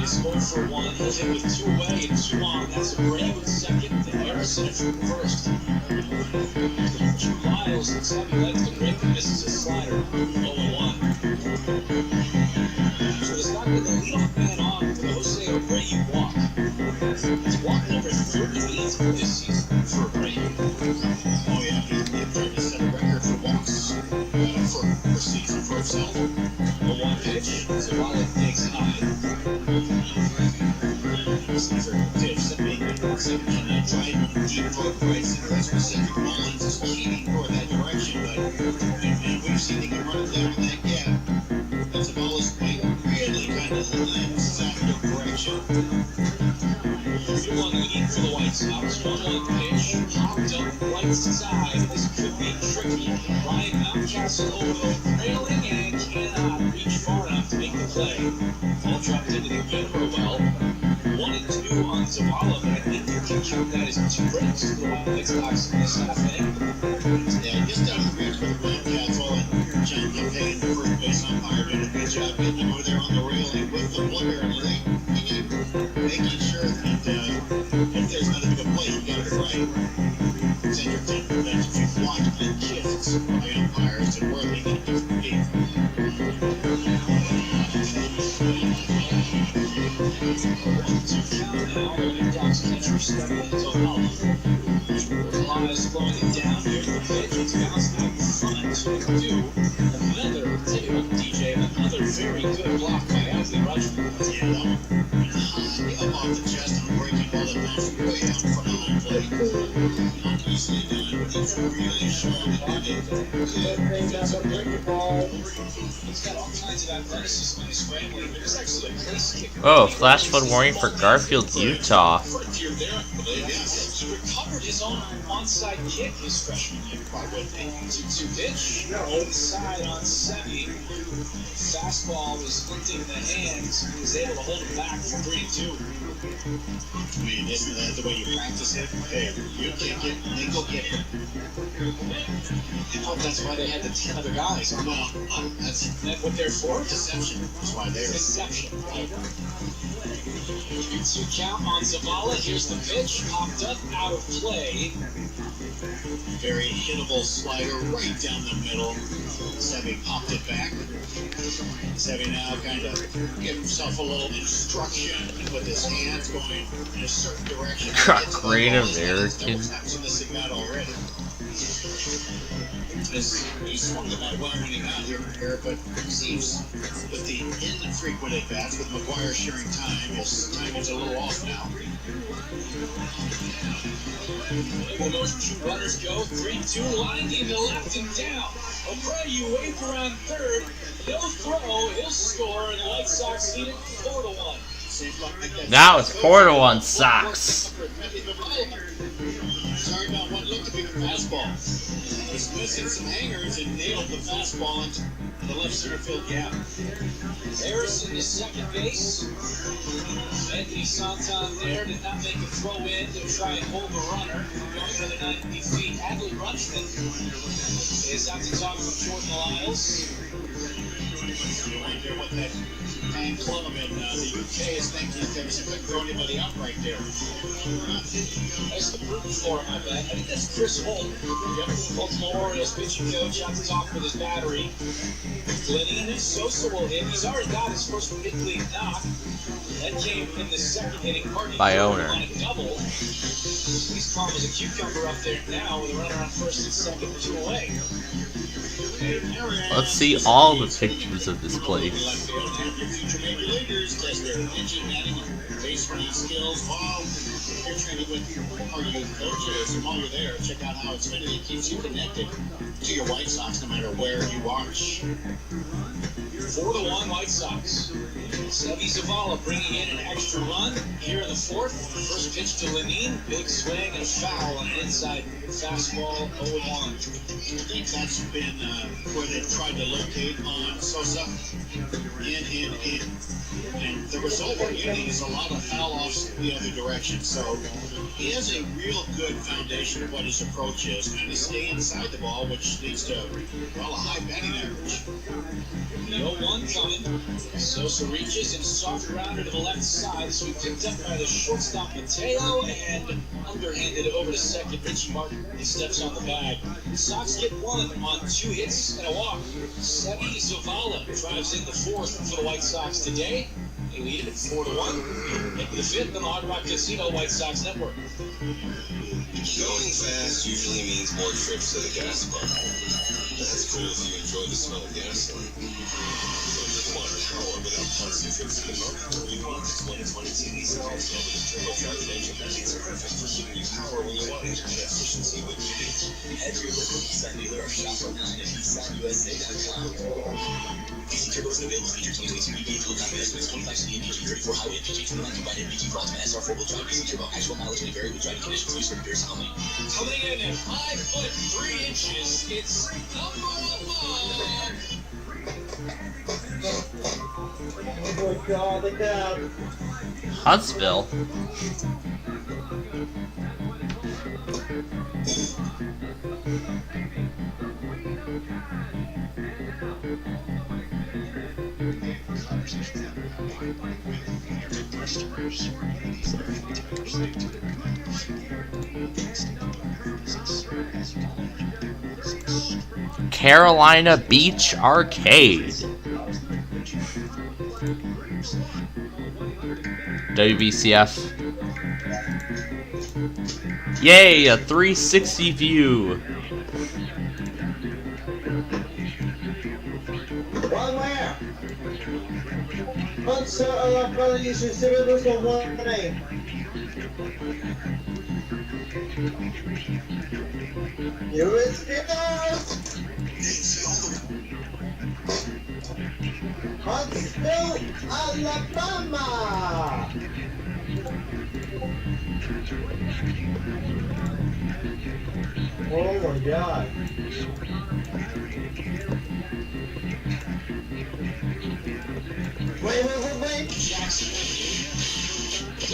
is 0 for 1. He'll hit with 2 away and 2 on. That's a Brady with second and Harrison from first. 2 miles and Cerri lets the break and misses a slider. 0-1. So it's not going to lead off man on for the Jose Abreu walk. It's walk number 38 this season for Abreu. Oh yeah, he's trying to set a record for walks for season for himself. The 1 pitch, Zavala takes high. Caesar dips and making it work. Second on that drive, deep hook right center. That's Pacific Mullins is leaning toward that direction, but and we've seen he can run it down in that gap. That's Zavala's weight really kind of lends that direction. 2-1 lead for the White Sox. 1-1 pitch, hopped up right side. This could be tricky. Ryan Mountcastle over trailing and cannot reach far enough to make the play. Ball dropped into the Gwinnett well. 1-2 on Zavala, but I think you can count that as 2 breaks to the White Sox in this half inning. Yeah, just out of the reach for the Mountcastle and John Campaign, the first base umpire, did a good job getting him over there on the railing with the wonder and making sure that if there's not a big play, you got it right. It's entertainment that if you've watched the gifts by umpires and where they get different games. 1-2 count now, and Doc's catcher stepping into Zavala. Elias throwing it down here to the pitch. It's bounced out in front. So we do another table DJ, another very good block by Anthony Rutgers. Yeah, up off the chest and breaking ball that bounced way out in front of home plate. Not easily done, but he's really showing it in it. He's got all kinds of athleticism in his scrambling, but it's actually a place kicker. Oh, flash flood warning for Garfield, Utah. He recovered his own onside kick his freshman year. 2-2 pitch, inside on Cerri. Fastball was linked in the hands. He was able to hold it back for 3-2. I mean, isn't that the way you practice it? Hey, you kick it, they go kick it. I thought that's why they had the 10 other guys. No, that's what they're for? Deception. That's why they're deception. 2 count on Zavala. Here's the pitch. Popped up, out of play. Very hittable slider right down the middle. Cerri popped it back. Cerri now kind of give himself a little instruction with his hands going in a certain direction. Great American. He swung the bat well when he got here, but it seems with the infrequent at bats, with McGuire sharing time, his timing's a little off now. Well, those 2 runners go. 3-2, line in the left and down. Abreu waved around third. He'll throw, he'll score, and the White Sox lead it 4-1. Now it's 4-1 Sox. Sorry about what looked to be the fastball. He's missing some hangers and nailed the fastball into the left center field gap. Harrison is second base. Anthony Santander did not make a throw in to try and hold the runner. Going for the 90 feet. Adley Rutschman is out to talk with Jordan Lyles. You wonder what that fan club in the UK is thinking if they couldn't throw anybody out right there. That's the proof for him, I bet. I think that's Chris Holt. Baltimore Orioles pitching coach out to talk with his battery. Glenn and Sosa will hit. He's already got his first big league knock. That came in the second inning. By owner. Double. He's calm as a cucumber up there now with a runner on first and second, 2 away. Let's see all the pictures of this place. Future major leaguers test their pitching, batting, base running skills while you're training with our youth coaches. And while you're there, check out how Xfinity keeps you connected to your White Sox no matter where you are. 4-1 White Sox. Seve Zavala bringing in an extra run here in the 4th. First pitch to Lenine, big swing and a foul on an inside fastball, 0-1. I think that's been where they've tried to locate on Sosa. In. And the result we're getting is a lot of foul-offs the other direction. So he has a real good foundation of what his approach is. Kind of stay inside the ball, which leads to, well, a high batting average. The 0-1 coming. Sosa reaches and soft grounder to the left side. So he picked up by the shortstop Mateo and underhanded over to second. Richie Martin steps on the bag. The Sox get 1 on 2 hits and a walk. Seve Zavala drives in the 4th for the White Sox today. They lead it 4-1. Into the 5th on the Hard Rock Casino White Sox Network. Going fast usually means more trips to the gas pump. That's cool if you enjoy the smell of gasoline. Water power without constant trips to the motor. You want this 2022 Nissan Altima with its turbocharged engine. It's perfect for giving you power when you want internet efficiency with EV. Head to your local Nissan dealer or shop online at NissanUSA.com. DC Turbo is an available feature 2022 EV fuel combination with 25 CD MPG 34 highway MPG 29 combined MPG for Altima SR 4-wheel drive DC Turbo. Actual mileage may vary with driving conditions. Use for comparison only. Coming in at 5'3" it's number 1. Oh my God, look out. Huntsville. Carolina Beach Arcade. WBCF. Yay, a 360 view. One where? One sir, brother, you should see this on one name. USPS! Huntsville, Alabama! Oh my God. Wait.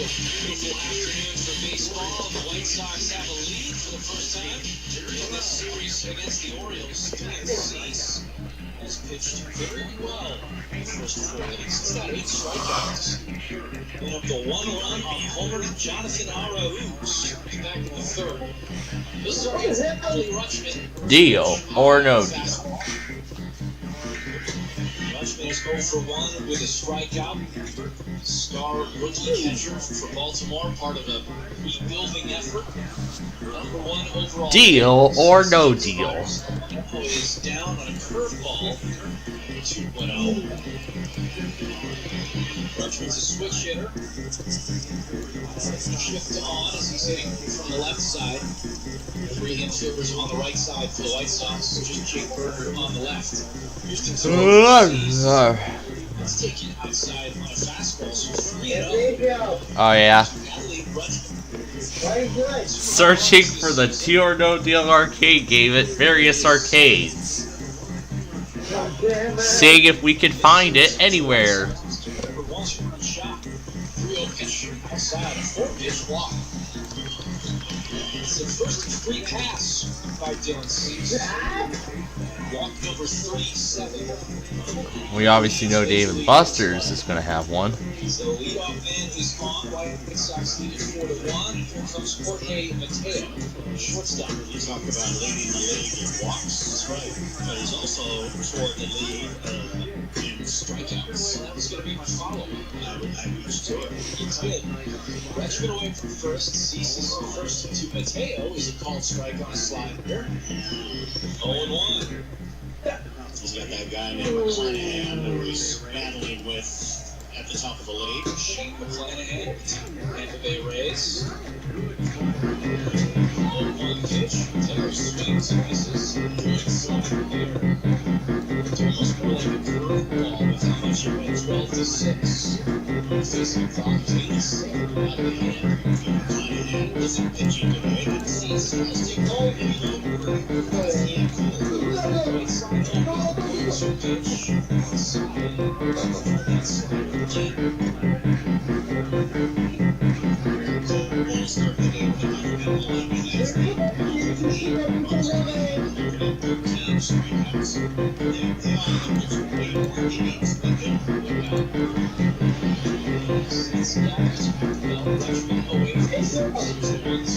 Beautiful afternoon for baseball. The White Sox have a lead for the first time in this series against the Orioles. Dan Cease has pitched very well in the first 4 innings. He's got 8 strikeouts. Put up the 1-run on homer Jonathan Arauz. He's back in the 3rd. This is against Ali Rutschman. Deal or no deal? Rutschman is 0 for 1 with a strikeout. Star rookie catcher for Baltimore, part of a rebuilding effort. #1 overall. Deal or no deal? Is down on a curveball. 2-0. Rutschman's a switch hitter. Shift on as he's hitting from the left side. 3 infielders on the right side for the White Sox. Just Jake Berger on the left. Houston's let's take it outside on a fastball. So 3-0. Oh yeah. Searching for the deal or no deal arcade game at various arcades. Seeing if we can find it anywhere. 3-0 pitch outside, a 4-pitch walk. It's the first of 3 pass by Dylan Cease. Walk number 37. We obviously know David Buster's is going to have one. So leadoff man is on. White Sox lead 4-1. Here comes Jorge Mateo, shortstop. You talk about leading the league in walks. That's right. But he's also toward the lead in strikeouts. That was going to be my follow-up. I used to it. He did. Rutschman away from first. Cease is first to Mateo. Is a called strike on a slider. 0-1. He's got that guy named McClanahan who he's battling with at the top of the league. Shane McClanahan, Tampa Bay Rays. 0-1 pitch. Taylor swings and misses. Good slider there. It's almost more like a curveball with how much it went 12-6. Facing clock 87 out of the hand. McClanahan wasn't pitching today, but Cease has to go over. Right side on. 2 pitch. Outside. That slider again. Ball start the game with 111. That's the 13 strikeouts. They all look for way more innings than they were without. It's got to well, Rutschman away from the 1-2 pitch.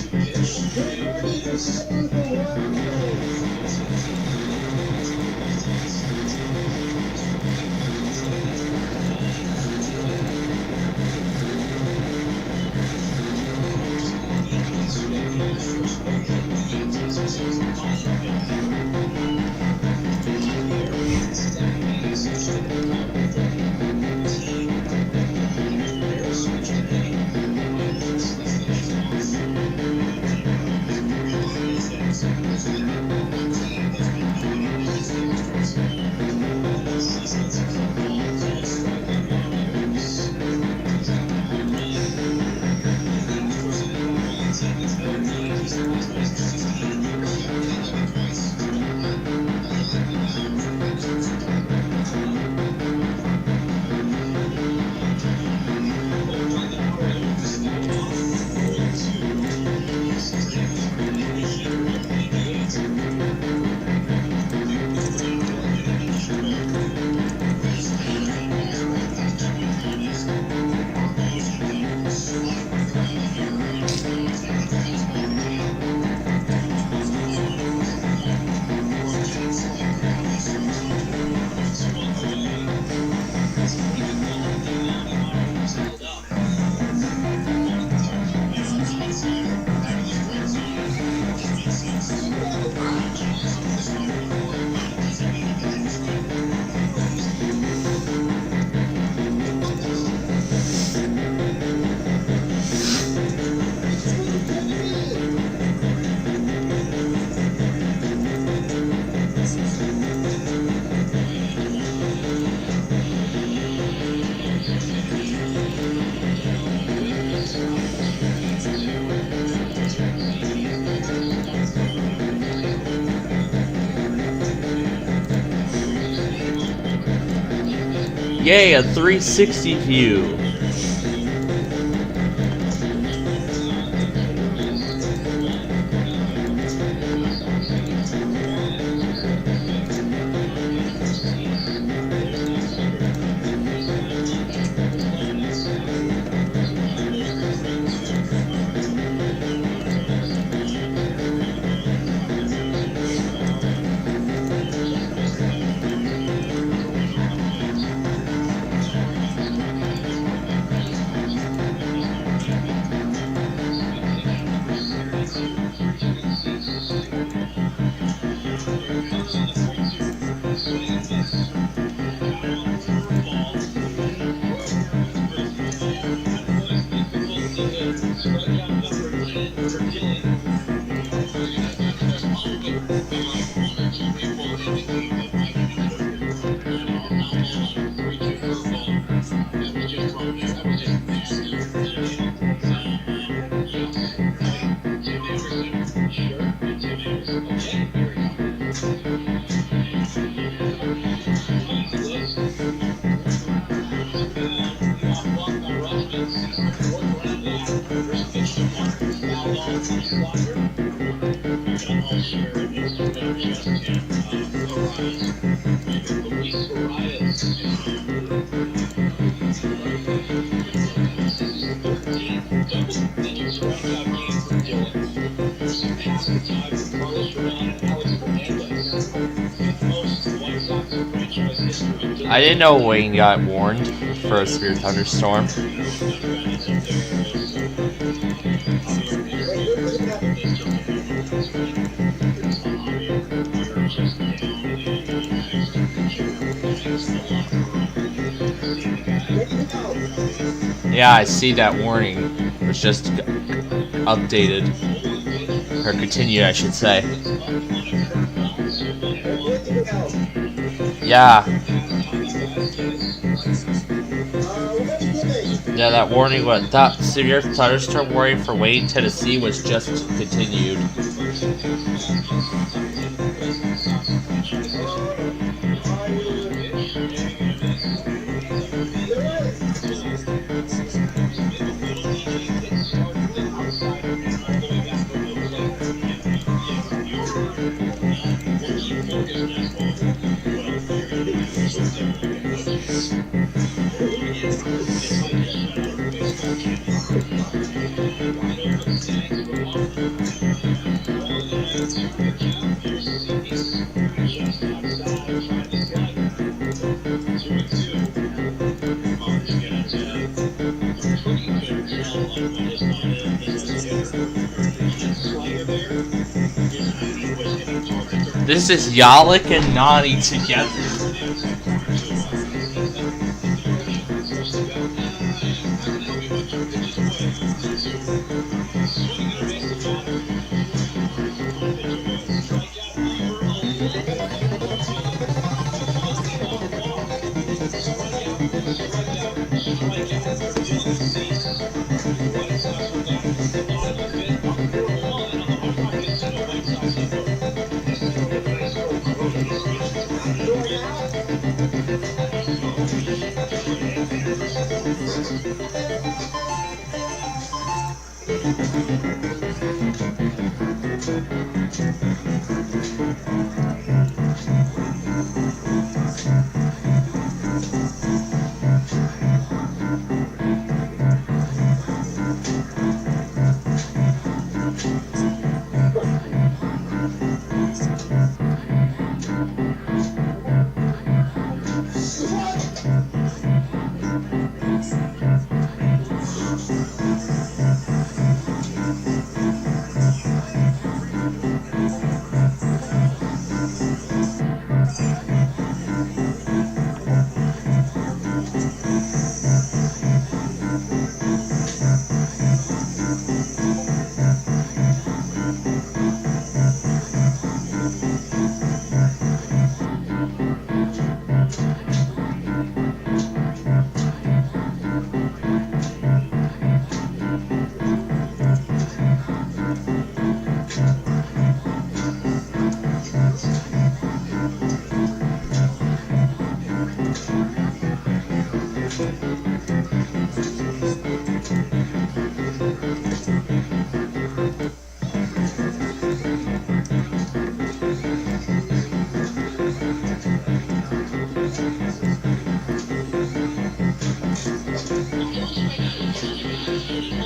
Yay, a 360 view. I didn't know Wayne got warned for a severe thunderstorm. Yeah, I see that warning. It was just updated. Or continued, I should say. Yeah. Yeah, that warning, that severe thunderstorm warning for Wayne, Tennessee was just continued. This is Yalik and Nani together.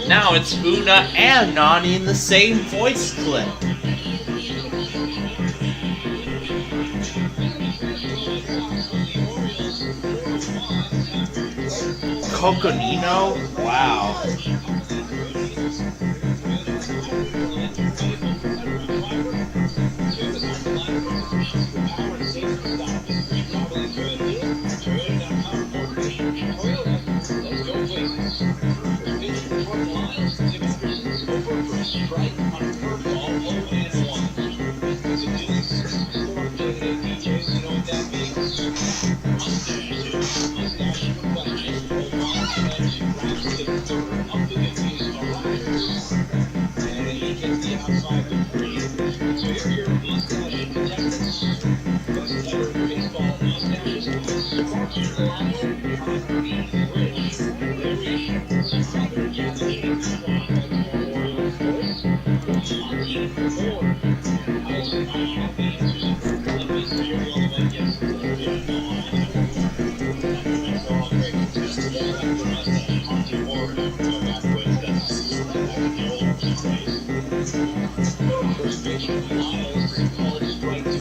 Now it's Una and Nani in the same voice clip. Coconino? Wow. Let's go, please. And he gets the outside free. So if you're mustache Texas, best ever baseball mustaches, Sparky Lyle, Cosby, Rich, Larry, Southern Japanese, Monty Ford. I have the answers for all of these. So you're all the way yes. So all great contestants. Mustache Monty Ford. Back with first baseman Lyles called strike to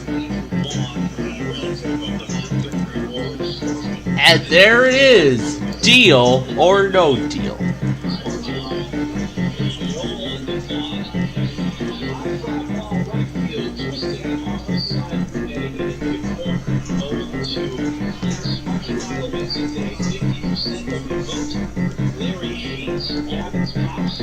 And there it is. Deal or no deal. Larry hates Adams Pops.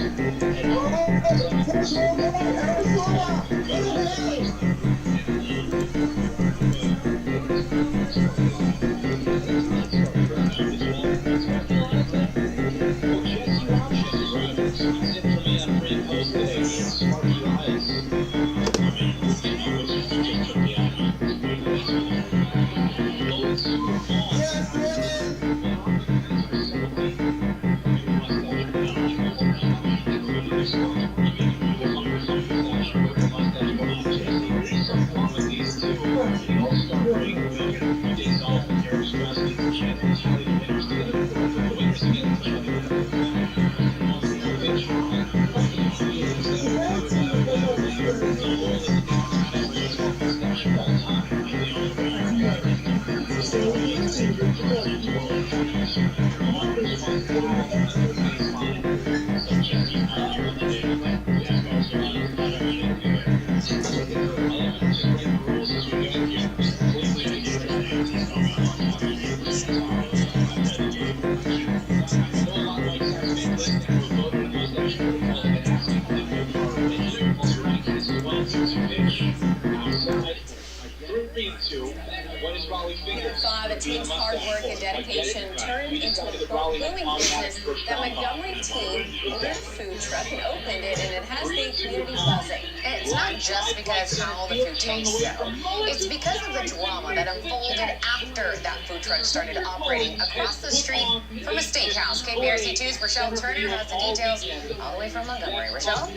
It takes hard work and dedication turned into a booming business. That Montgomery team ordered a food truck and opened it, and it has the community buzzing. And it's not just because how the food tastes, though. It's because of the drama that unfolded after that food truck started operating across the street from a steakhouse. KPRC2's Rochelle Turner has the details all the way from Montgomery. Rochelle?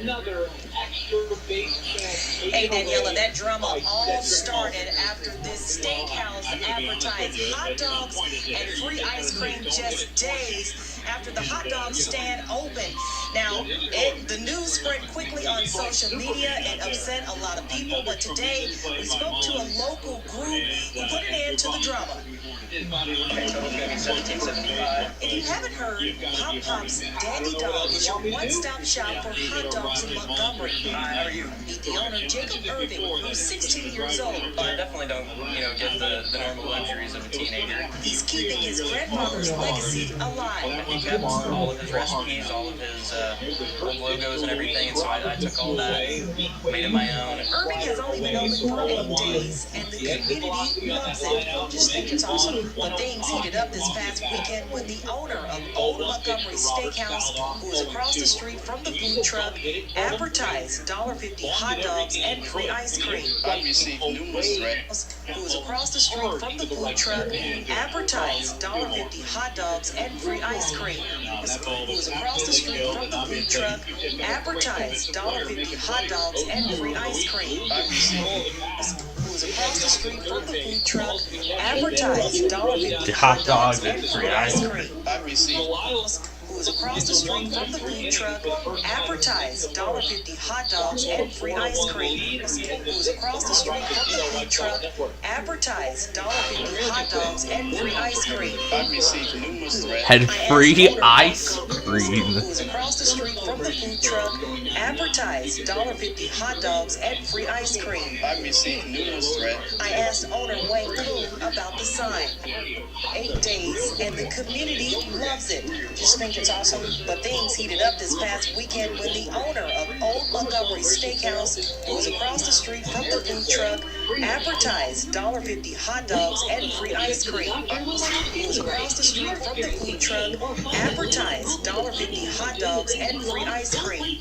Hey, Daniela, that drama all started after this steakhouse advertised hot dogs and free ice cream just days after the hot dog stand opened. Now, the news spread quickly on social media and upset a lot of people, but today we spoke to a local group who put an end to the drama. If you haven't heard, Pop Pop's Dandy Dog is your one-stop shop for hot dogs in Montgomery. How are you? Meet the owner, Jacob Irving, who's 16 years old. I definitely don't, get the normal luxuries of a teenager. He's keeping his grandfather's legacy alive. He kept all of his recipes, all of his logos and everything, and so I took all that and made it my own. Irving has only been open for 8 days, and the community loves it. Just think it's awesome. But things heated up this past weekend when the owner of Old Montgomery Steakhouse, who is across the street from the food truck, advertised $1.50 hot dogs and free ice cream. I've received numerous threats. Who is across the street from the food truck, advertised $1.50 hot dogs and free ice cream. Who is across the street from the food truck, advertised $1.50 hot dogs and free ice cream. Who's across the street from the food truck, advertised $1.50 hot dogs and free ice cream. I've received who is across the street from the food truck, advertised $1.50 hot dogs and free ice cream. Who is across the street from the food truck, advertised $1.50 hot dogs and free ice cream. I've received numerous threats. And free ice cream. Who is across the street from the food truck, advertised $1.50 hot dogs and free ice cream. I've received numerous threats. I asked owner Wayne Coon about the sign. 8 days, and the community loves it. Just think it's awesome. But things heated up this past weekend when the owner of Old Montgomery Steakhouse, who was across the street from the food truck, advertised $1.50 hot dogs and free ice cream. Who was across the street from the food truck, advertised $1.50 hot dogs and free ice cream.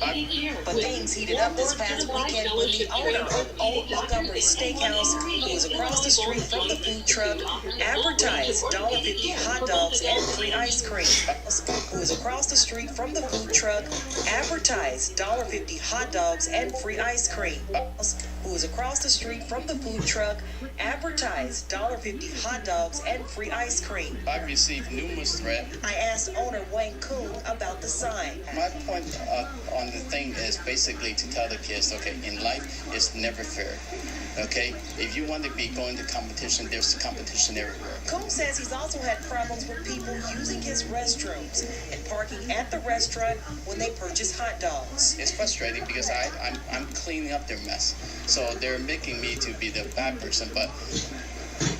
But things heated up this past weekend when the owner of Old Montgomery Steakhouse, who was across the street from the food truck, advertised $1.50 hot dogs and free ice cream. Who was across the street from the food truck, advertised $1.50 hot dogs and free ice cream. Who was across the street from the food truck, advertised $1.50 hot dogs and free ice cream. I've received numerous threats. I asked owner Wayne Coon about the sign. My point on the thing is basically to tell the kids, okay, in life, it's never fair. Okay? If you want to be going to competition, there's competition everywhere. Coon says he's also had problems with people using his restrooms and parking at the restaurant when they purchase hot dogs. It's frustrating because I'm cleaning up their mess. So they're making me to be the bad person, but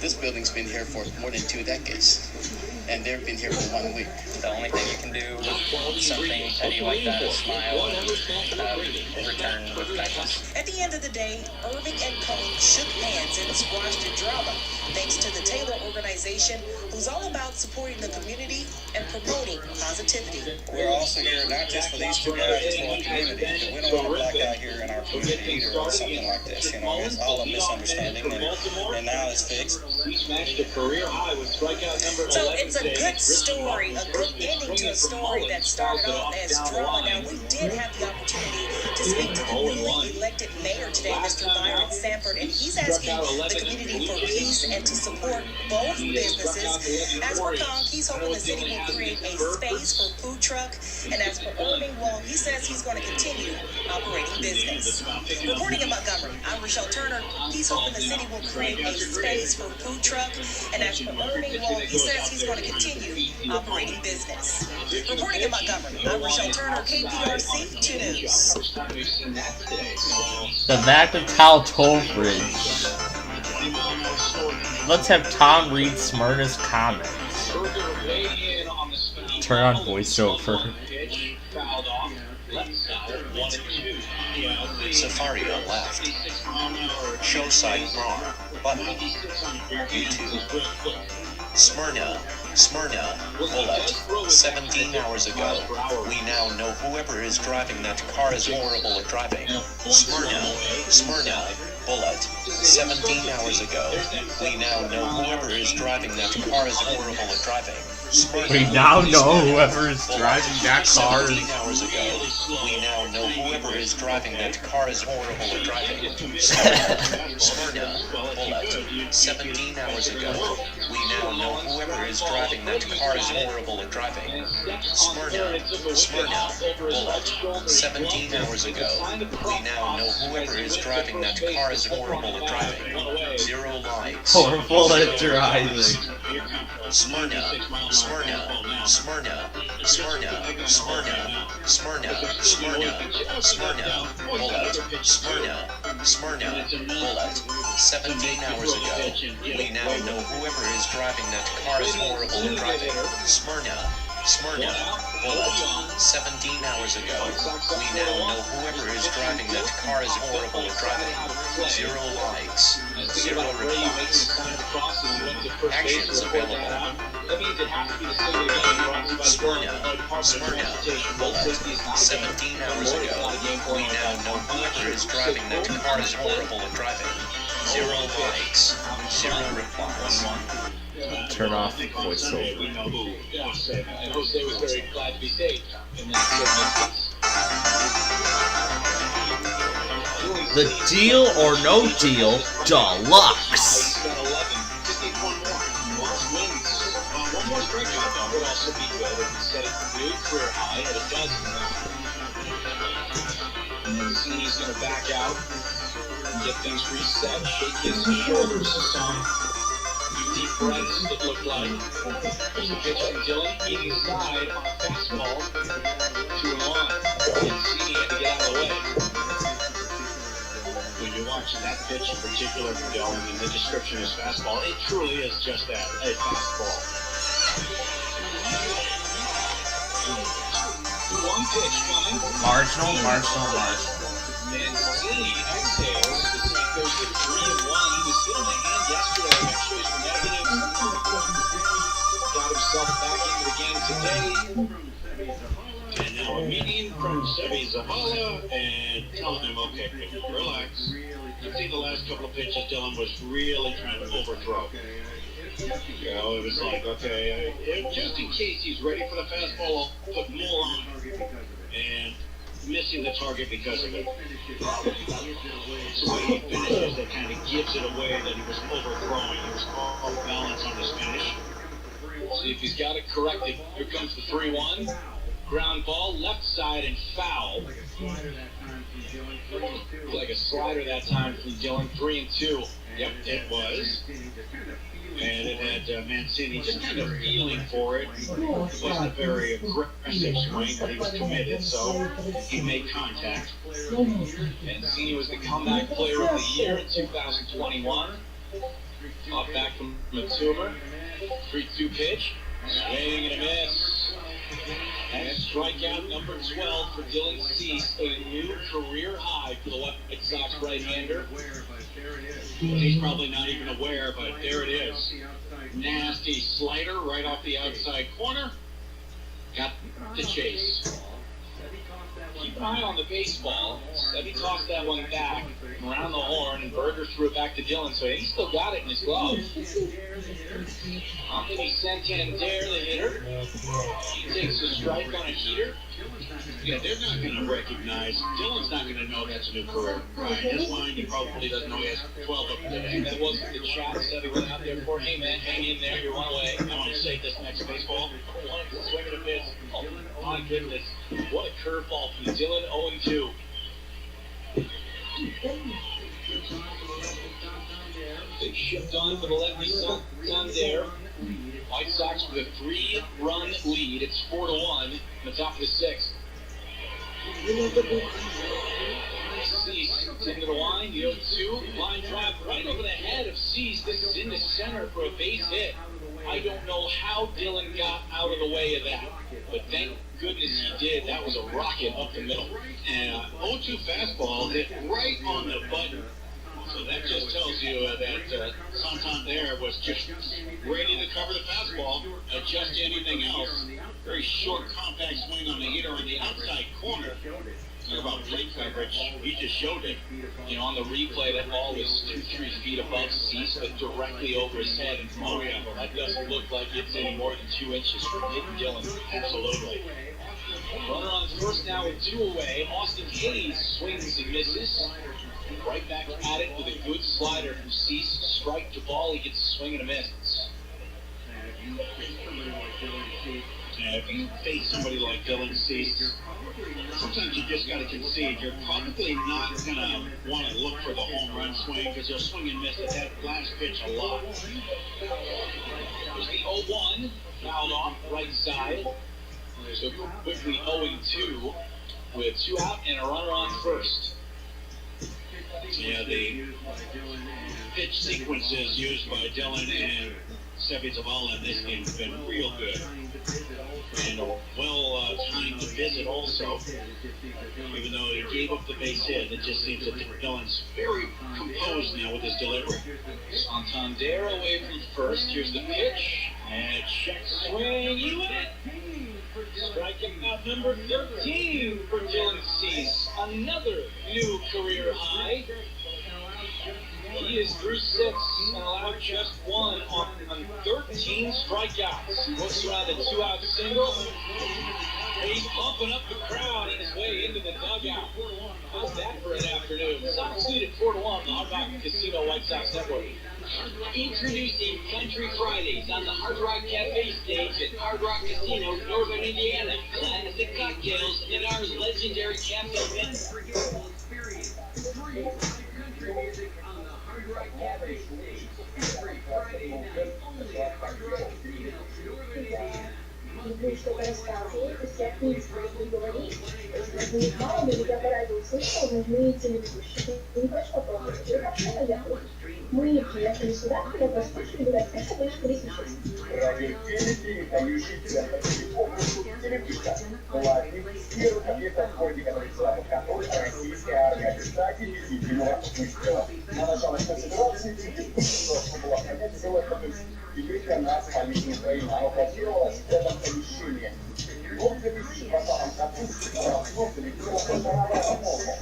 this building's been here for more than 2 decades. And they've been here for 1 week. The only thing you can do with something petty like that is smile and return with kindness. At the end of the day, Irving and Cohn shook hands and squashed the drama, thanks to the Taylor organization, who's all about supporting the community and promoting positivity. We're also here not just for these two guys, it's for our community. We don't want a black guy here in our community either or something like this. You know, it's all a misunderstanding, and now it's fixed. So it's a good story, a good ending to a story that started off as drama. Now, we did have the opportunity to speak to the newly elected mayor today, Mr. Byron Sanford, and he's asking the community for peace and to support both businesses. As for Kong, he's hoping the city will create a space for food truck, and as for Irving, well, he says he's going to continue operating business. Reporting in Montgomery, I'm Rochelle Turner. He's hoping the city will create a space for food truck, and as for Irving, well, he says he's going to continue operating business. Reporting in Montgomery, I'm Rochelle Turner, KPRC 2 News. The Vacaville Toll Bridge. Let's have Tom read Smyrna's comments. Turn on voiceover. Safari on left. Show side bar. Button. YouTube. Smyrna, bullet. 17 hours ago. We now know whoever is driving that car is horrible at driving. Smyrna, bullet. 17 hours ago. We now know whoever is driving that car is horrible at driving. We now know whoever is driving that car is... 17 hours ago. We now know whoever is driving that car is horrible at driving. Smyrna, bullet. 17 hours ago. We now know whoever is driving that car is horrible at driving. Smyrna, bullet. 17 hours ago. We now know whoever is driving that car is horrible at driving. 0 likes. Horrible at driving. Smyrna, bullet. Smyrna, bullet. 17 hours ago. We now know whoever is driving that car is horrible at driving. Smyrna, bullet. 17 hours ago. We now know whoever is driving that car is horrible at driving. 0 likes. 0 replies. Actions available. Smyrna, bullet. 17 hours ago. We now know whoever is driving that car is horrible at driving. 0 likes. 0 replies. Turn off voiceover. Jose was very glad to be saved. The Deal or No Deal Deluxe. One more strikeout though would also be good. It would set a new career high at 12. And then see he's going to back out and get things reset, shake his shoulders some. Deep breaths, it looked like. There's the pitch from Dillon, eating side on a fastball. 2-1. And Cini had to get out of the way. When you watch that pitch in particular from Dillon and the description of his fastball, it truly is just that, a fastball. One pitch coming. Marginal. Mancini exhales. The team goes to 3-1. He was hit on the hand yesterday. X-rays were negative. Got himself back into the game today. And now a meeting from Sevi Zavala and telling him, okay, relax. You see the last couple of pitches, Dylan was really trying to overthrow. You know, it was like, okay, just in case he's ready for the fastball, I'll put more on. And missing the target because of it. So when he finishes, that kind of gives it away that he was overthrowing. He was off balance on his finish. See if he's got it corrected. Here comes the 3-1. Ground ball, left side, and foul. Like a slider that time from Dylan. 3-2. Yep, it was. And it had Mancini just kind of feeling for it. It wasn't a very aggressive swing, but he was committed, so he made contact. Mancini was the comeback player of the year in 2021. Off back from Matsuma. 3-2 pitch. Swing and a miss. And strikeout number 12 for Dylan Cease, a new career high for the White Sox right-hander. He's probably not even aware, but there it is. Nasty slider right off the outside corner. Got the chase. Keep an eye on the baseball. Sevi tossed that one back around the horn, and Berger threw it back to Dylan, so he still got it in his glove. Anthony Santander, the hitter. He takes a strike on a heater. Yeah, they're not going to recognize. Dylan's not going to know that's a new career. Right, in his mind, he probably doesn't know he has 12 of them today. That wasn't the shot Sevi went out there for. Hey, man, hang in there. You're one away. I want to save this next baseball. One swing and a miss. Oh, my goodness. What a curveball from Dylan, 0-2. Big shift on for the lefty Santander. White Sox with a 3-run lead. It's 4-1 in the top of the sixth. Cease into the line, the 0-2. Line drive right over the head of Cease. This is in the center for a base hit. I don't know how Dylan got out of the way of that, but thank goodness he did. That was a rocket up the middle. And 0-2 fastball hit right on the button. So that just tells you that Santander was just ready to cover the fastball, adjust to anything else. Very short, compact swing on the hitter on the outside corner. Talk about plate coverage. He just showed it. You know, on the replay, that ball was 2-3 feet above Cease, but directly over his head. And oh yeah, that doesn't look like it's any more than 2 inches from hitting Dylan. Absolutely. Runner on first now with 2 away. Austin Hayes swings and misses. Right back at it with a good slider from Cease. Strike to ball, he gets a swing and a miss. If you face somebody like Dylan Cease, sometimes you just got to concede. You're probably not going to want to look for the home run swing because you'll swing and miss at that last pitch a lot. There's the 0-1, fouled off right side. So quickly 0-2 with 2 out and a runner on first. Yeah, the pitch sequences used by Dylan and Sevi Zavala in this game have been real good. And a well-timed visit also. Even though he gave up the base hit, it just seems that Dylan's very composed now with his delivery. Santander away from first. Here's the pitch. And check swing. You win it. Strikeout number 13 for Dylan Cease. Another new career high. He is through 6 and allowed just 1 on 13 strikeouts. Looks around a 2-out single. He's pumping up the crowd on his way into the dugout. How's that for an afternoon? Sox lead at 4-1 on the Hard Rock Casino White Sox Network. Introducing Country Fridays on the Hard Rock Cafe stage at Hard Rock Casino, Northern Indiana. Classic cocktails in our legendary cafe menu. Country music on the Hard Rock Cafe stage every Friday night only at Hard Rock Casino, Northern Indiana. Gusto ko ng cafe, kasi please bring me to it. It's not me how many ka para слышал, нужны телеведущие. Я не прошла пробовать, я пошла наверху. Мы приехали сюда, я послушали, говорят, это вышка лесочек. Радиотелики, дающие тебя по телефону, телевизор. Власти, первый объект в городе, который взяла под контроль российская армия. Кстати, без единого выстрела. На начало концентрации была принята целая теперь для нас полиция Украины. Она базировалась в этом помещении. Но в 2020 году просто летела полтора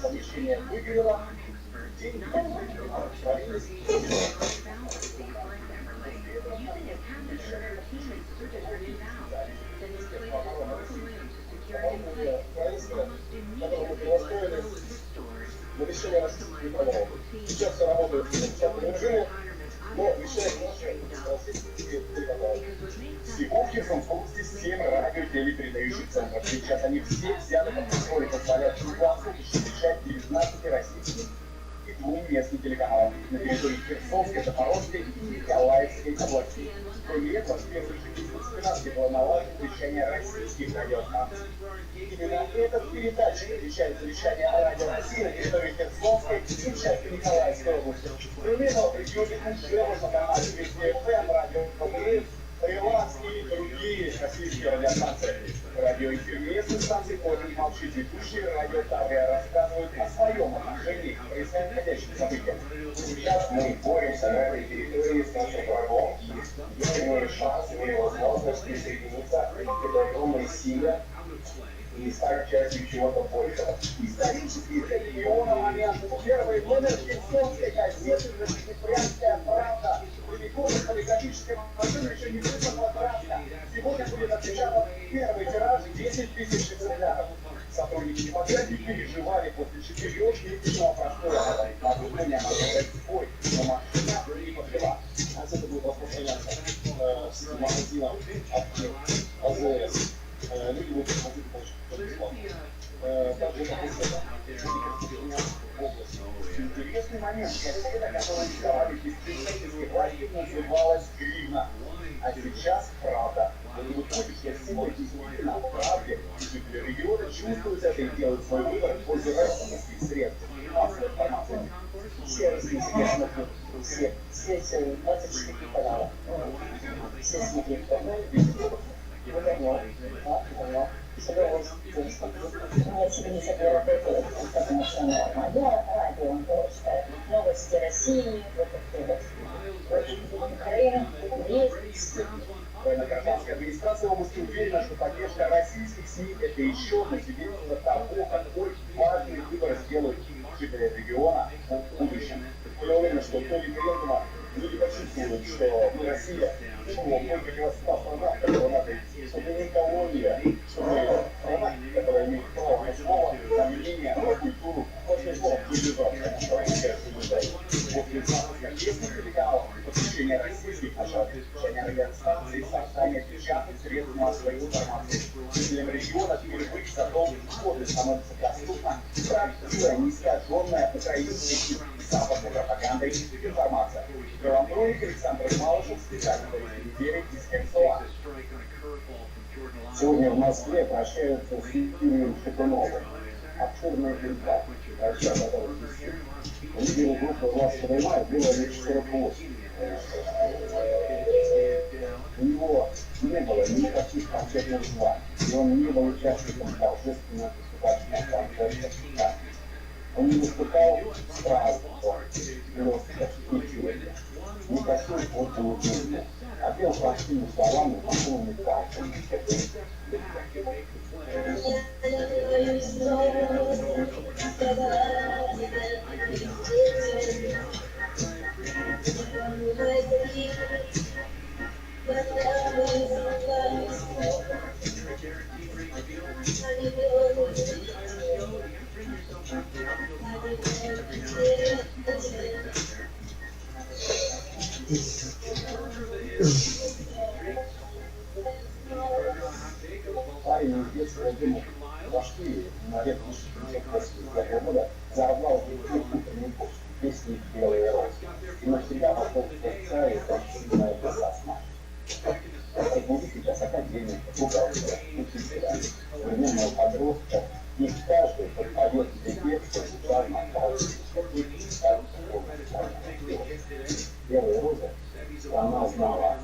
помещение выгорело. Деньги отправились. Мы решили расчистить программу. Сейчас все работает в штатном режиме, но решает всего в Херсонской области 7 радио-телепередающих центров. Сейчас они все взяты под контроль и позволяют круглосуточно вещать 19 российских и 2 местных телеканалов на территории Херсонской, Запорожской и Николаевской областей. Кроме этого, с первых же месяцев 12 было налажено вещание российских радиостанций. Именно этот передатчик отвечает за вещание радио России на территории Херсонской и части Николаевской области. Кроме этого, в регионе Ужева на канале ВездеФМ, радио ЕАС, ирландские и другие российские радиостанции. Радиоэфир местных станций тоже не молчит. Ведущие радио Таврия рассказывают о своем отношении к происходящим событиям. Сейчас мы боремся на этой территории с нашим врагом. Имеем шанс, имеем возможность присоединиться к этой огромной силе и стать частью чего-то большего. Исторический регион момент. Первый номер Херсонской газеты «Прямская правда». Далеко на полиграфической машине еще не выпала краска. Сегодня будет отпечатан первый тираж 10 тысяч экземпляров. Сотрудники типографии переживали после 4-месячного простоя. Оборудование могло дать сбой, но машина не подвела. А это будет распространяться в магазинах АЗС. Люди будут ходить больше. Также это область. Интересный момент. Газета, которая издавали беспредельные власти, называлась «Гривна». А сейчас «Правда». Вы выходите с силой действительно в «Правде». Жители региона чувствуют это и делают свой выбор в пользу российских средств массовой информации. Все российские смотрят, все 24 канала. Все смотрят каналы, Я себе не согласна, потому что моя радио, просто новости России, вот это вот Украина, есть. Военно-гражданская администрация области уверена, что поддержка российских СМИ – это еще одно свидетельство того, какой важный выбор сделают жители региона в будущем. Я уверен, что до референдума люди почувствуют, что мы Россия, что мы противостояние страна, которая надо идти, что мы не колония, что мы страна, которая имеет право на слово, на мнение, на культуру, очень слово цивилизация, что российская цивилизация. После запуска местных телеканалов, подключения российских начал, вещания радиостанций, создания печатных средств массовой информации. Жителям региона впервые за долгие годы становится доступна правдивая, неискаженная украинской и западной пропагандой информация. Геолантроник Александр Малышев, специально по неделе из Херсона. Сегодня в Москве прощаются с Юрием Шипуновым. Обширная беда, лидеры группы «Власть понимает» было лишь 48. У него не было никаких конкретных званий, и он не был участником торжественного государственного концерта. Он не выступал с праздником, просто ничего. Не косил плотную жизнь, а пел простыми словами, полными пальцами. Парень из детства думал, вошли на ветку после года, зарвал утренний пост, песни «Белые розы». И навсегда вошел в сердца и сильная сосна. Среди сейчас академия, бухгалтера, учителя, современного подростка, и каждый подпоет себе тексты Первая роза, она знала.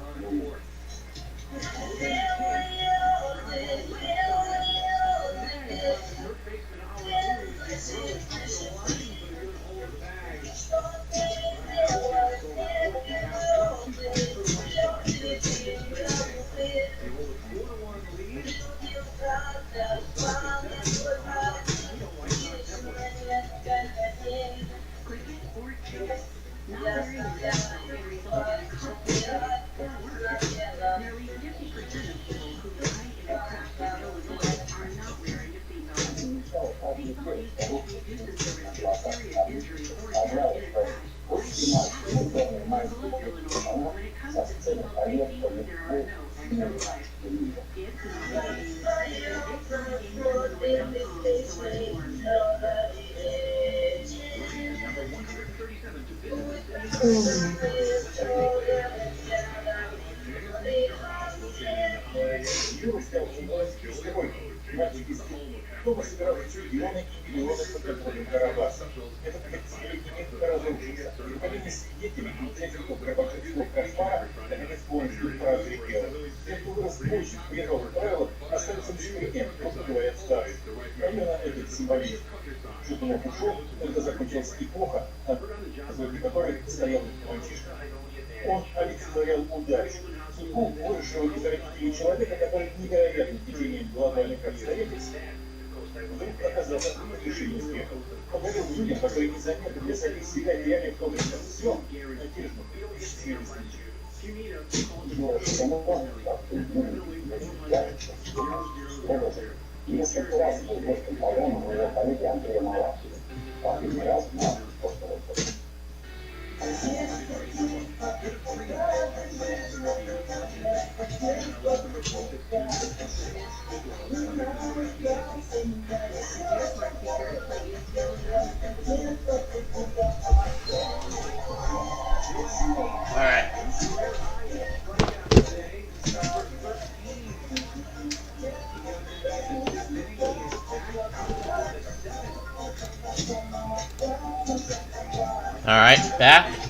Он олицетворял удачу, судьбу выросшего из родителей человека, который невероятным течением глобальных обстоятельств вдруг оказался в решении успеха. Подарил людям, которые незаметно для самих себя теряли в том же всем надежду и счастливость. Несколько раз был гостем программы моего коллеги Андрея Малахова. Последний раз на прошлом году. All right. All right, back.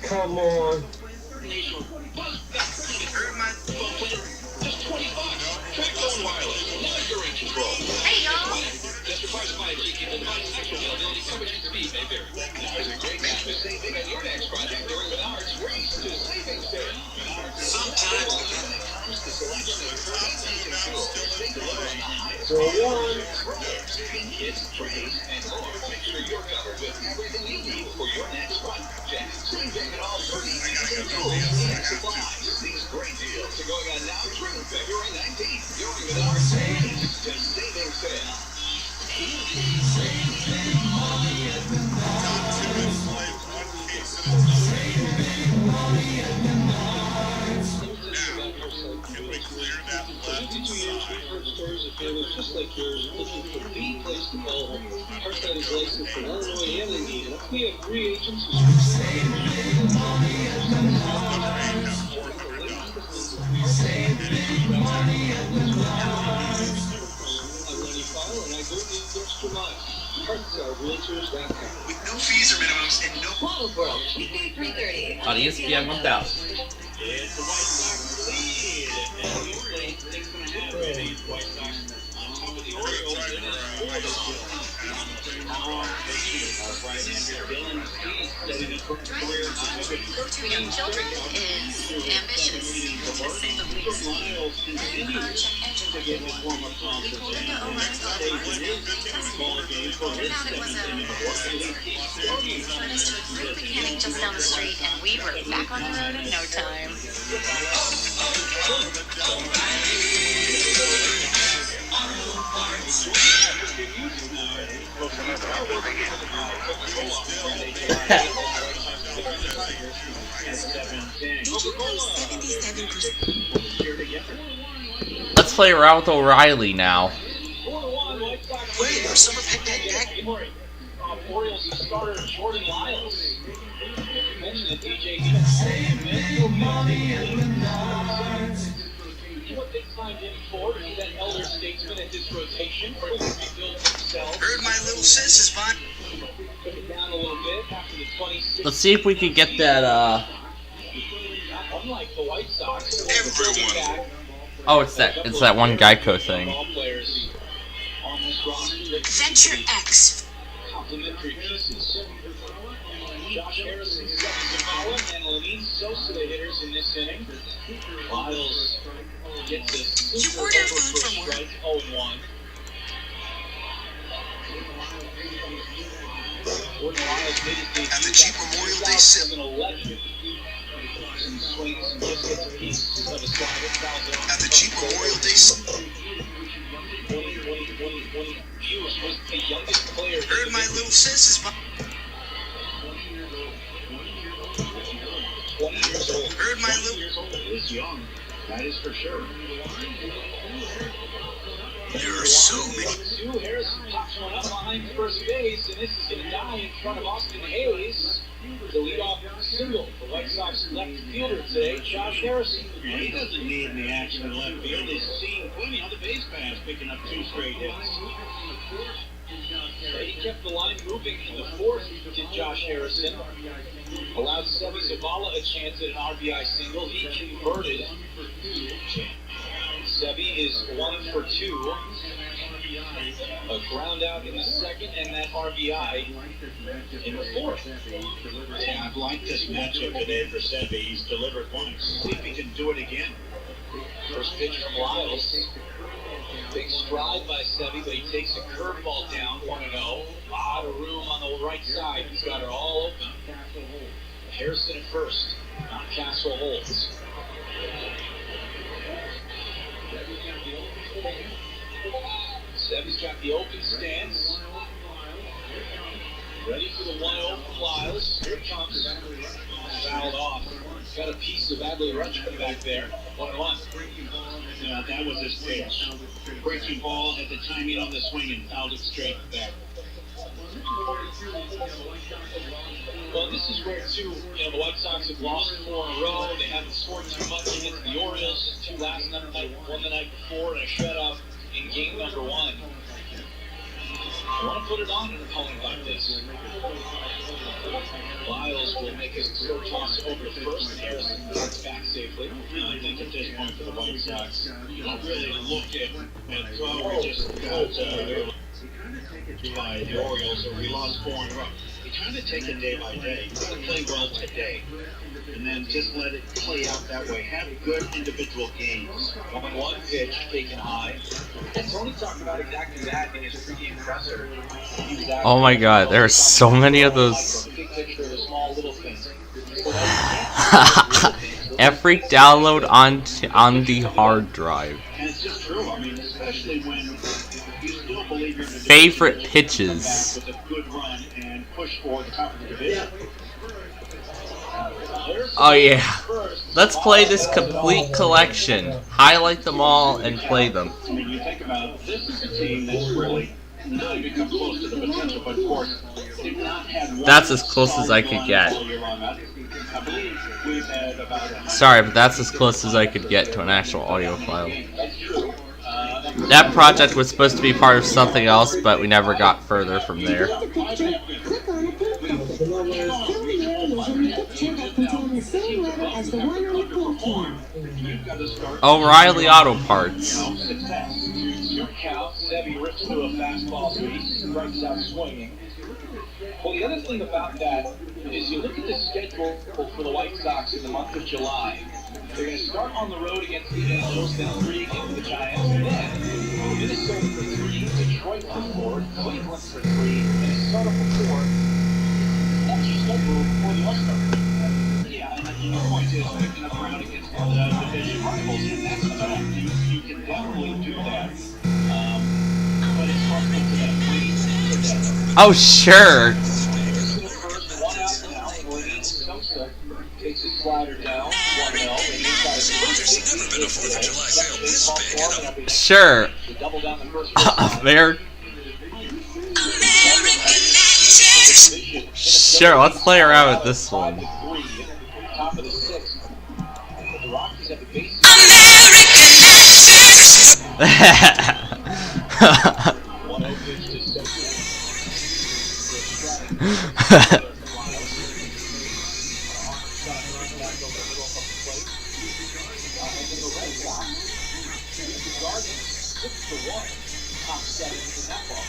Come on. Hey, y'all. Just like yours, looking for the place to call home. Our site is licensed in Illinois and Indiana. We have 3 agents who with no fees or minimums and no Waddle World, weekday 3:30 on ESPN 1000. It's the White Sox lead, and the Orioles are going to have the White Sox on top of the Orioles. To young children is ambitious, to say the least. They encourage and educate. Linda Omar's we found it was a led us to a great mechanic just down the street, and we were back on the road in no time. Let's play around with O'Reilly now. Wait, our summer pet back. Orioles starter Jordan Lyles. You mentioned it, DJ. What they signed him for is that elder statesman at this rotation. Heard my little sis is fine. Took it down a little bit after the 26. Let's see if we can get that, Unlike the White Sox, everyone Oh, it's that one Geico thing. Venture X. Complimentary pieces. Josh Harrison, Zavala, and Lenine Sosa, the hitters in this inning. Lyles gets a super over for a strike, 0-1. At the Jeep Memorial Day sale. At the Jeep Memorial Day sale. Heard my little sis is 20 years old. Heard my little. 20 years old is young. That is for sure. There are so many. Sue Harrison pops one up behind first base, and this is going to die in front of Austin Hayes. The leadoff single. The White Sox left fielder today, Josh Harrison. Yeah, he doesn't need any action in left field. He's seen plenty on the base pass, picking up 2 straight hits. He kept the line moving in the fourth, did Josh Harrison. Allowed Sebi Zavala a chance at an RBI single. He converted. Sebi is 1 for 2. A ground out in the second and that RBI in the fourth. Yeah, I've liked this matchup today for Sebi. He's delivered once. See if he can do it again. First pitch from Lyles. Big stride by Sebi, but he takes a curveball down, 1-0. A lot of room on the right side. He's got it all open. Harrison at first. Mountcastle holds. Sebi's got the open stance. Ready for the 1-0 from Lyles. Here it comes. Fouled off. Got a piece of Adley Rutschman back there. 1-1. Yeah, that was his pitch. Breaking ball at the timing on the swing and fouled it straight back. Well, this is where, too, the White Sox have lost 4 in a row. They haven't scored too much against the Orioles. 2 last night, 1 the night before, and a shutout in game number 1. I want to put it on an opponent like this. Lyles will make his throw toss over to first, and Harrison gets back safely. I think at this point for the White Sox, you don't really look at we just got by the Orioles, or we lost 4 in a row. You kind of take it day by day. You want to play well today, and then just let it play out that way. Have good individual games. 1 pitch taken high. And Tony talked about exactly that in his pregame presser. Oh my god, there are so many of those. Every download on the hard drive. And it's just true. I mean, especially when you still believe you're favorite pitches. with a good run and push for the top of the division. Oh yeah. Let's play this complete collection. Highlight them all and play them. I mean, you think about it, this is a team that's really not even come close to the potential, but of course, they've not had one. That's as close as I could get. I believe we've had about Sorry, but that's as close as I could get to an actual audio file. That project was supposed to be part of something else, but we never got further from there. O'Reilly Auto Parts. Sebi rips to a fastball, so he strikes out swinging. Well, the other thing about that is you look at the schedule for the White Sox in the month of July. They're going to start on the road against the Angels, then 3 against the Giants, and then Minnesota for 3, Detroit for 4, Cleveland for 3, Minnesota for 4. That's your schedule for the All-Star. Yeah, and the point is picking up ground against the division rivals, and that's tough. You can definitely do that. But it's hard to get to that point. Oh, sure. Takes his slider down, 1-0, and There's never been a 4th of July field this big. Sure. Sure, let's play around with this one. Top of the 6th. The Rockies have the base. top 7 in that ball.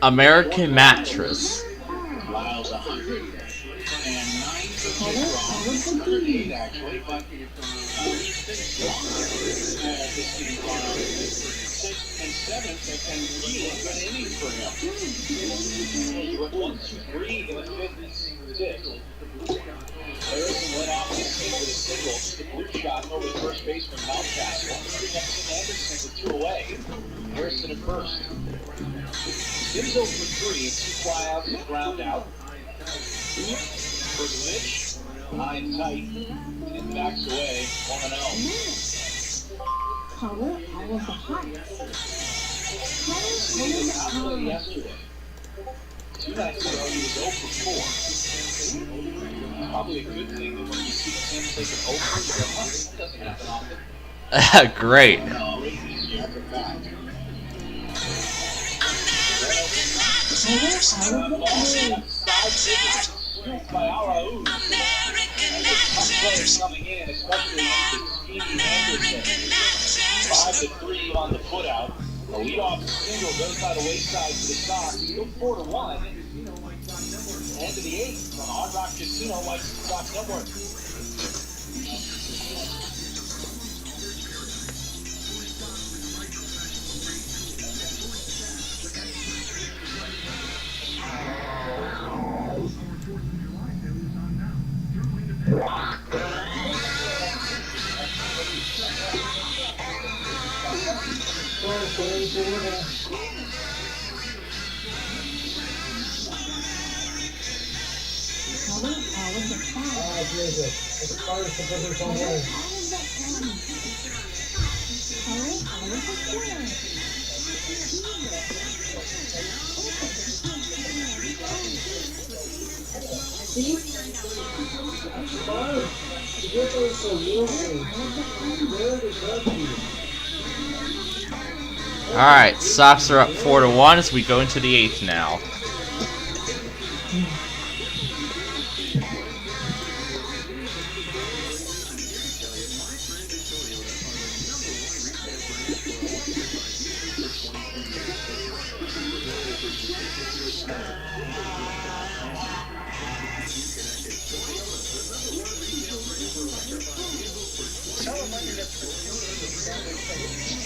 American Mattress. Lyle's 109 for Pittsburgh, 108 actually, but he's been stronger this game on 6th and 7th, and really good innings for him. He went 1, 2, 3 in the 5th and 6th. Harrison led off this game with a single, just a blue shot over the first baseman Mountcastle, putting up Tim Anderson with 2 away. Harrison at first. Gives over 3, 2 flyouts and ground out. First pitch, high and tight, and backs away, 1-0. Color all of the hearts. He was out late yesterday. 2 nights ago, he was 0 for 4. Probably a good thing that when you see him take an 0 for 4, that doesn't happen often. Great. Coming in, especially Stevie Anderson. 5-3 on the foot out. A leadoff single goes by the wayside to the Sox. Still 4-1. End of the 8th on Hard Rock Casino, White Sox Network. Alright, Sox are up 4-1 as we go into the 8th now.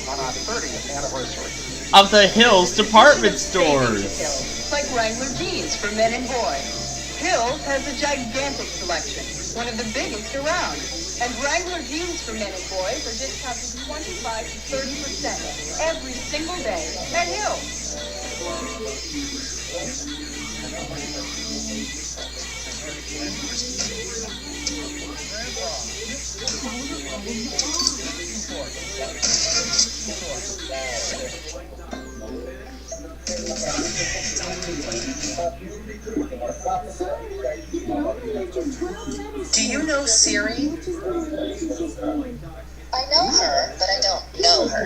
On our 30th anniversary Of the Hills department stores. Like Wrangler jeans for men and boys. Hills has a gigantic selection, one of the biggest around. And Wrangler jeans for men and boys are discounted 25 to 30% every single day at Hills. Do you know Cerri? I know her, but I don't know her.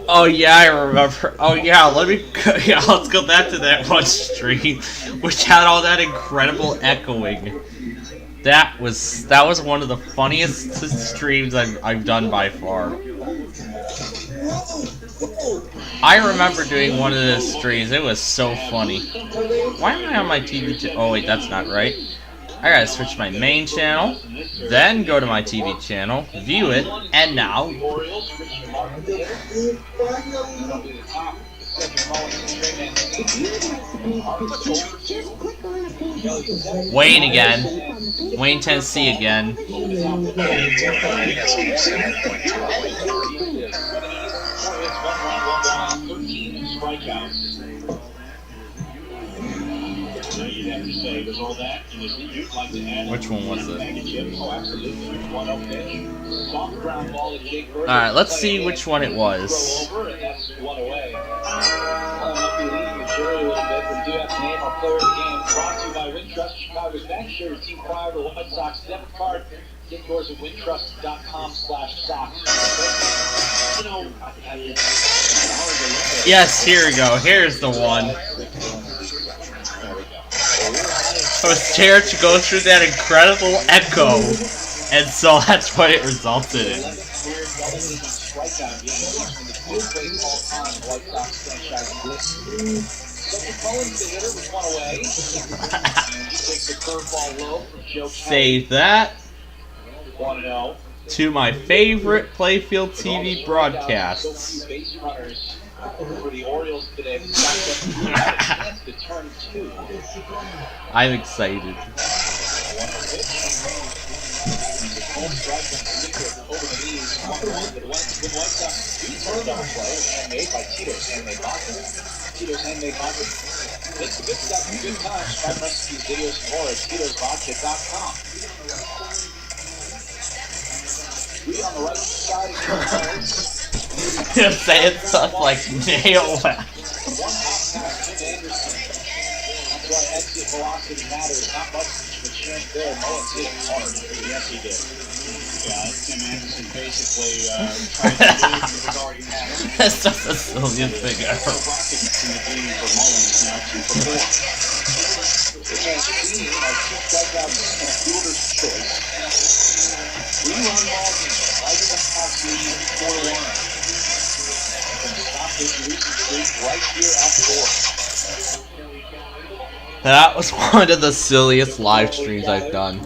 Oh yeah, I remember. Oh yeah, let's go back to that one stream, which had all that incredible echoing. That was one of the funniest streams I've done by far. I remember doing one of those streams. It was so funny. Why am I on my TV? Oh wait, that's not right. I gotta switch my main channel, then go to my TV channel, view it, and now Wayne again. Wayne, Tennessee again. Which one was it? Alright, let's see which one it was. Cerri a little bit, but we do have to name our player of the game. Brought to you by Wintrust, Chicago's bank. Share your team pride with a White Sox debit card. Get yours at wintrust.com/socks. You know, yes, here we go. Here's the one. So Cerri to go through that incredible echo, and so that's what it resulted in. Save that to my favorite Playfield TV broadcasts. I'm excited. Tito's Handmade Vodka. It's the good stuff and good times. Try recipes, videos, and more at Tito'sVodka.com. We on the right side of your saying stuff like nail that. That's why exit velocity matters. Not much of a chance there. Mullen hit it hard. Yes, he did. Yeah, Tim Anderson basically tried to do regarding that. That's just a silly thing ever. That was one of the silliest live streams I've done.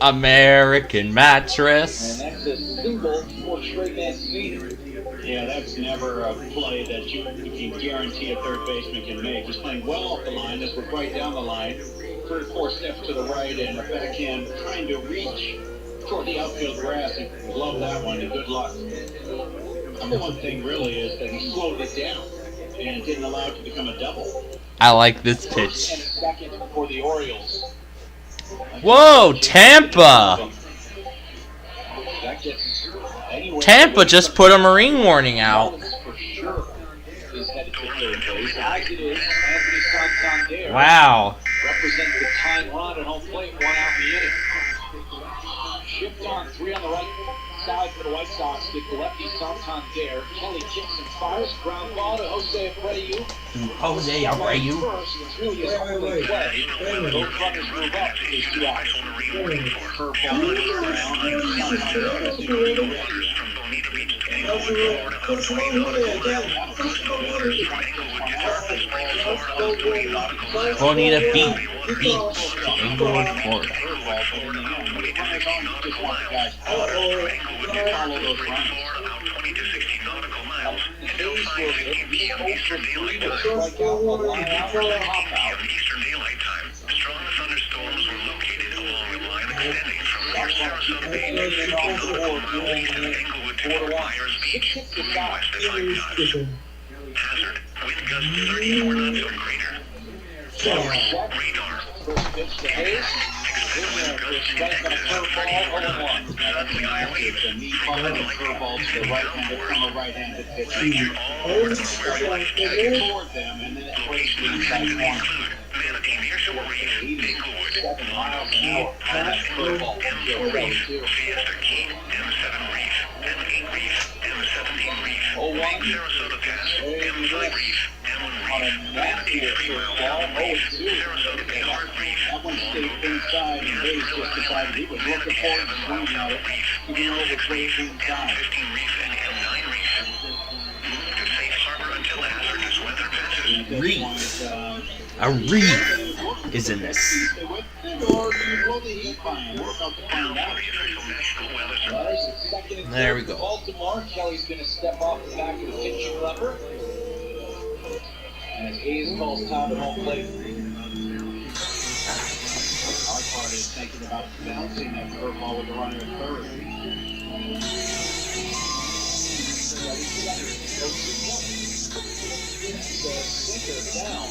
American mattress. And that's a single for straight Mancini. Yeah, that's never a play that you can guarantee a third baseman can make. He's playing well off the line. This was right down the line. 3 or 4 steps to the right and a backhand trying to reach toward the outfield grass. And love that one and good luck. Number one thing really is that he slowed it down and didn't allow it to become a double. I like this pitch. First and a second for the Orioles. Whoa, Tampa! Tampa just put a Marine warning out. Wow. Represents the time run at home plate, 1 out in the inning. Shift on 3 on the right side for the White Sox. Get the lefty Santander. Kelly kicks and fires. Ground ball to Jose Abreu. Jose Abreu. First, it's really his only play. Both runners move up to 2 outs. Curveball Bonita Beach, Inglewood, Florida. Strong thunderstorms were located along a line extending from near Sarasota Bay to 50 nautical miles and Inglewood to Fort Myers Beach, moving west at 5 knots. Hazard, wind gusts 34 knots or greater. Source, radar. Expect wind gusts in excess of 34 knots. Suddenly high waves. From the curveball to the right-handed pitch. Feature all where life taken toward them, and then location affected include Manatee Nearshore Reef, Inglewood, Mono Key, Venice Inlet, M4 Reef, Siesta Key, M7 Reef, M8 Reef, M17 Reef, Lake Sarasota Pass, M5 Reef, M1 Reef, Manatee 3 miles out of Reef, Sarasota Bay Heart Reef, Lone Reef, Casper Inlet, Manatee Haven, Reef, M6 Reef, M15 Reef, and M9 Reef. Move to safe harbor until hazardous weather passes. Reef. A reef is in this. Now for the official National Weather Service. There we go. Baltimore, Kelly's going to step off the back of the pitching lever. And Hayes calls time at home plate. Our part is thank you thinking about bouncing that curveball with the runner at third. Sinker down.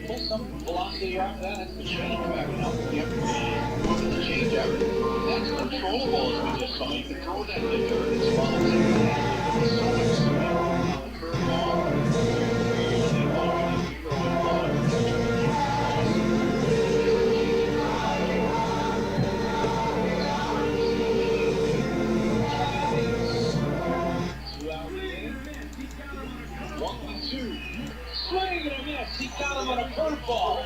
Pull some velocity off that. That's the change back now. Yep. The change out. That's controllable as we just saw. You can throw that to third. It's following. So much swing on the curveball. Swing and a miss. He got him on a curveball.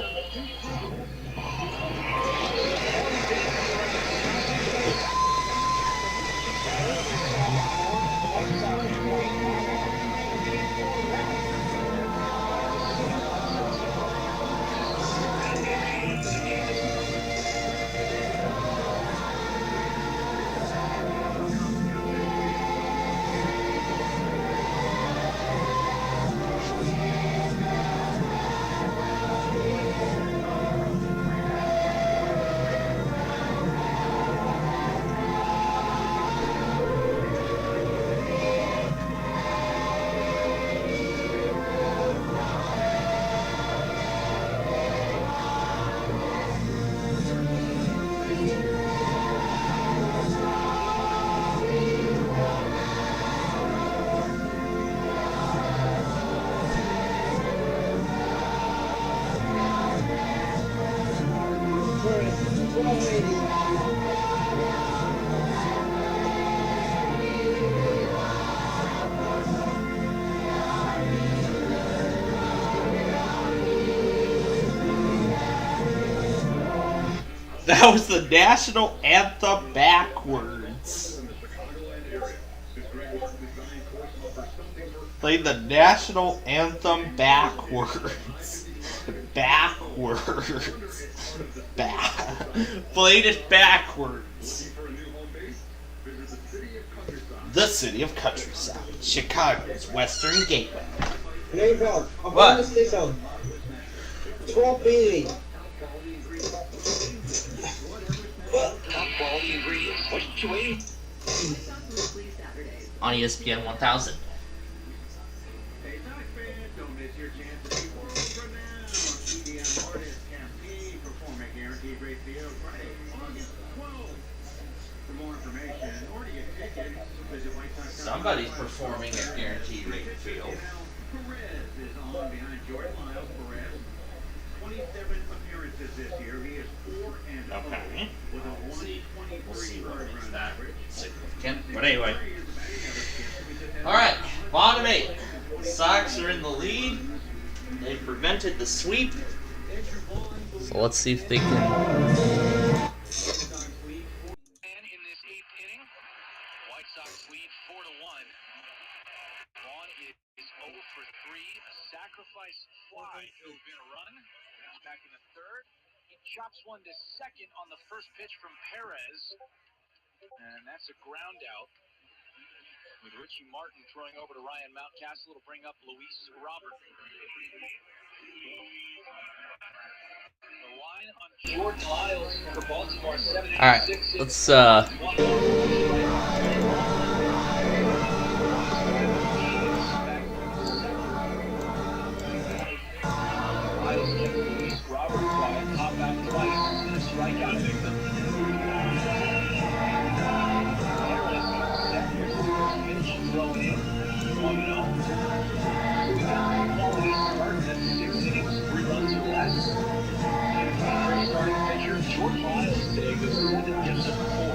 That was the national anthem backwards. Played the national anthem backwards. Backwards. Played it backwards. The city of Countryside, Chicago's Western Gateway. Plainfield, What? The station. 12 BD. Top quality ingredients. What you waiting? On ESPN 1000. Somebody's performing at Guaranteed Rate Field. Perez is on behind Jordan Miles. Perez, 27 appearances this year. He is 4-0 Okay. with a 123 We'll see where hard it's run that average. significant. But anyway. Alright, bottom 8. Sox are in the lead. They prevented the sweep. So let's see if they can. White Sox lead 4-1. Vaughn is 0 for 3. A sacrifice fly drove in a run. Back in the third. He chops one to second on the first pitch from Perez. And that's a ground out. With Richie Martin throwing over to Ryan Mountcastle, it'll bring up Luis Robert. The line on Jordan Lyles for Baltimore 7-6. Alright, let's Lyles kept Luis Robert quiet, popped out twice, and a strikeout victim. Perez set here for the first pitch, thrown in, 1-0. So we got a quality start, that's 6 innings, 3 runs or less. First starting pitcher, Jordan Lyles today goes 7, gives up 4.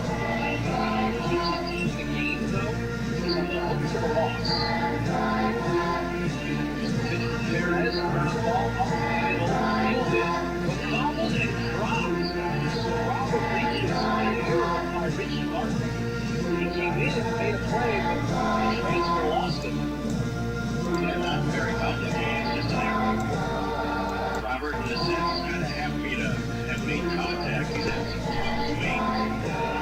Keeps his team in the game, though. He's on the hook for the loss. Pitch from Perez, ground ball up the middle, fielded, but fumbled and dropped. So Robert reaches an error by Richie Martin. He came in and made a play, but the transfer lost him. Yeah, not very complicated, it's just an error. Robert, in a sense, is kind of happy to have made contact. He's had some tough swings.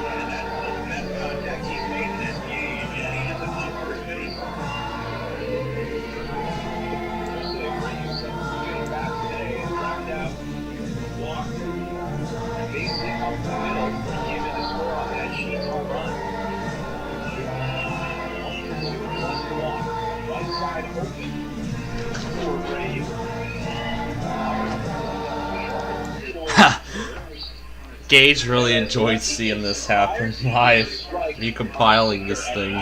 Gage really enjoyed seeing this happen live, recompiling this thing.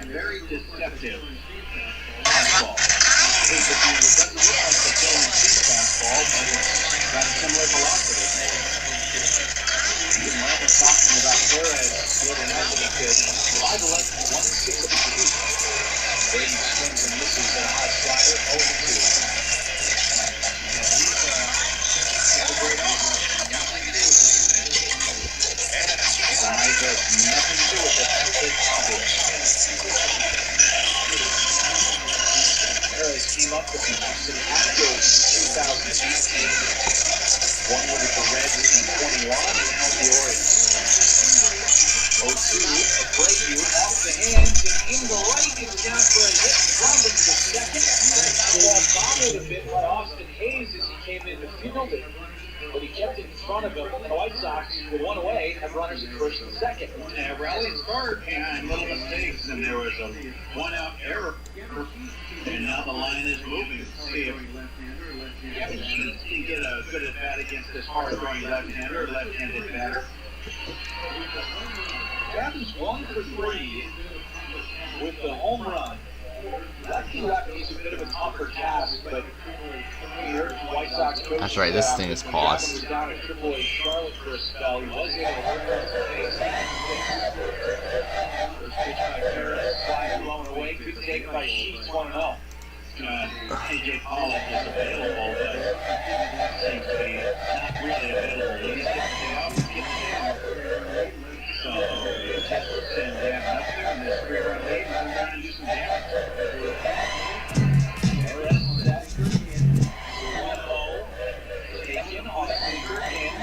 Very deceptive. Similar velocity. Talking about Perez getting out of the pit. 5'11", 162. Brady swings and misses a high slider, 0-2. He's a great outcome. He has nothing to do with it. Perez came up with the accident after 2018. One with the Reds in 21 and now the Orioles. 0-2, Abreu off the hands and in the right, it's down for a hit, dropping to second. That ball bobbled a bit by Austin Hayes as he came in to field it, but he kept it in front of him. The White Sox, with one away, have runners at first and second. Rallying start and little mistakes, and there was a one-out error, and now the line is moving. See if he get a good at bat against this hard-throwing left-hander, left-handed batter. Adams 1 for 3 with the home run. Lucky's a bit of a tougher task, but we heard the White Sox coach. That's right, this thing is paused. He was down at AAA Charlotte for a spell. He was able to pitch by Perez, slide blown away, good take by Sheets, 1-0. AJ Pollock is available, but seems to be not really available. He's getting the out, he's getting down. So, Texas they have nothing in this 3-run lead, and they're trying to do some damage. Perez, 1-0, taken off sinker in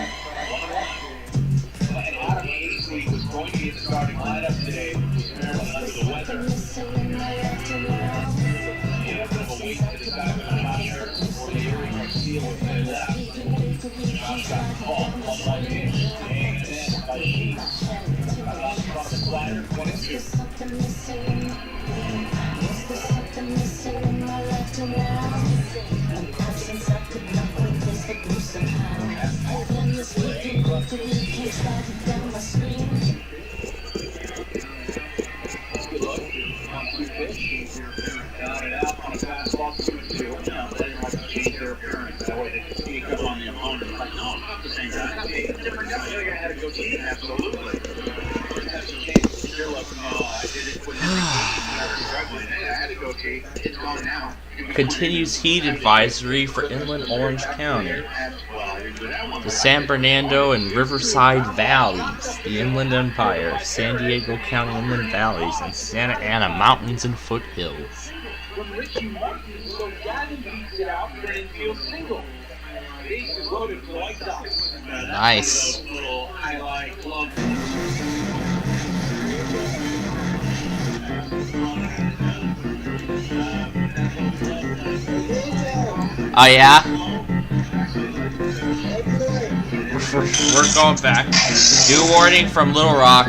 1-1. And Adam Hazley was going to be the starting lineup today, but was apparently under the weather. Wait to decide whether Josh Harris or Larry Garcia will play left. Josh got the call, 1-1 pitch, and then by Sheets. Got in front of the slider, 1-2. Good look, 1-2 pitch. Got it out on a fastball, 2-2. Now they didn't like to change their appearance. That way they could sneak up on the opponent. It's like, no, I'm not the same guy. Hey, different guy. The other guy had to go to him. Absolutely. First time she came, you're like, oh, I did it with him. I was struggling. Hey, I had to go to him. It's gone now. Continues heat advisory for inland Orange County. The San Bernardino and Riverside Valleys, the Inland Empire, San Diego County Inland Valleys, and Santa Ana Mountains and Foothills. When Richie Martin, so Gavin beats it out for an infield single. Base is loaded for the White Sox. Nice. Little highlight club. Oh yeah? We're going back. New warning from Little Rock.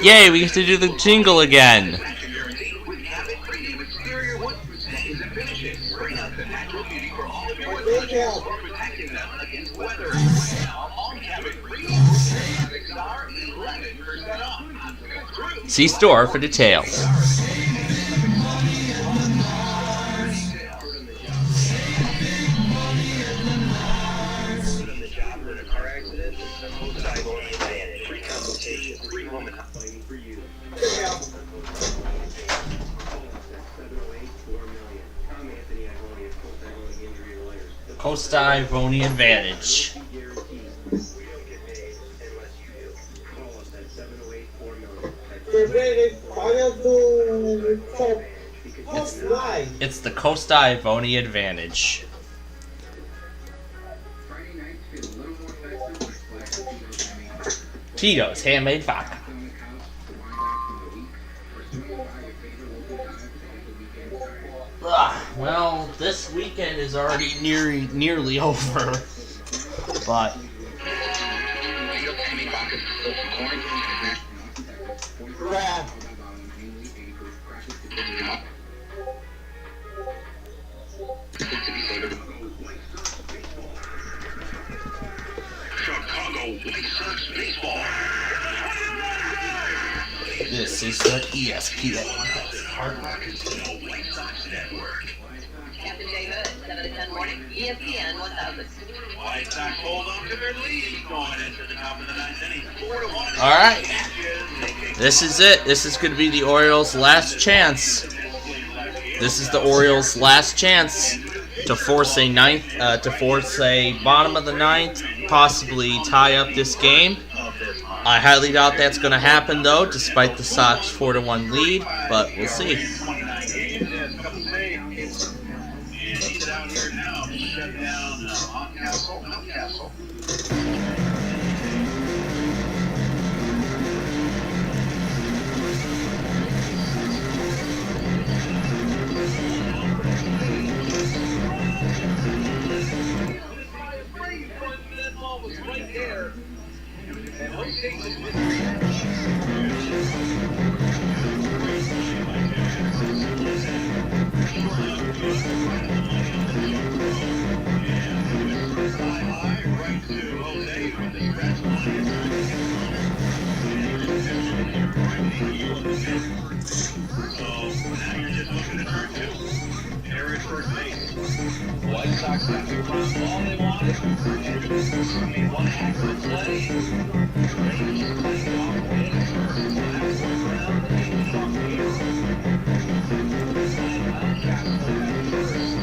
Yay, we get to do the jingle again. See store for details. Costa Ivoni advantage. It's the Costa Ivoni advantage. Tito's handmade vodka. Well, this weekend is already nearly over, but this is the ESPN Hard Rock. Captain J. Hood, 7 to 10 morning, ESPN 1000. White Sox hold on to their lead going into the top of the ninth inning. 4-1. All right, this is it. This is going to be the Orioles' last chance. This is the Orioles' last chance to force a bottom of the ninth, possibly tie up this game. I highly doubt that's going to happen, though, despite the Sox 4-1 lead, but we'll see. White Sox got to run all they wanted, and made one heck of a play. Rangers playing off in first. Last one round, the game is off here. Mountcastle at first.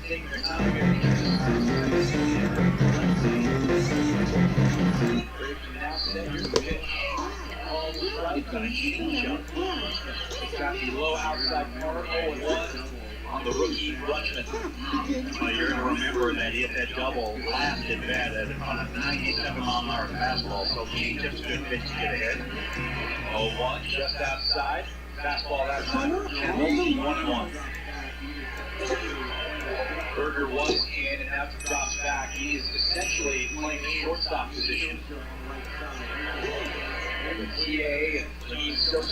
Taking their time here. Now set your pitch. All strike on a changeup. It's got the low outside corner, 0-1 on the rookie Rutschman. You're going to remember that he hit that double last at bat on a 97-mile-an-hour fastball. So changeup's a good pitch to get ahead. 0-1 just outside. Fastball that time. 1-1. Berger was in and now drops back. He is essentially playing the shortstop position.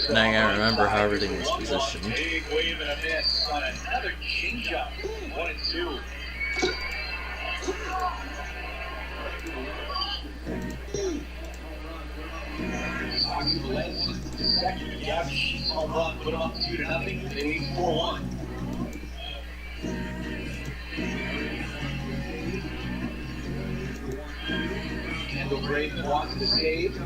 Now I gotta remember how everything is positioned. Big wave and a miss on another changeup. 1-2. Sox led second. Yeah, she's home run. Put them up 2-0. They lead 4-1. Kendall Graven wants to save.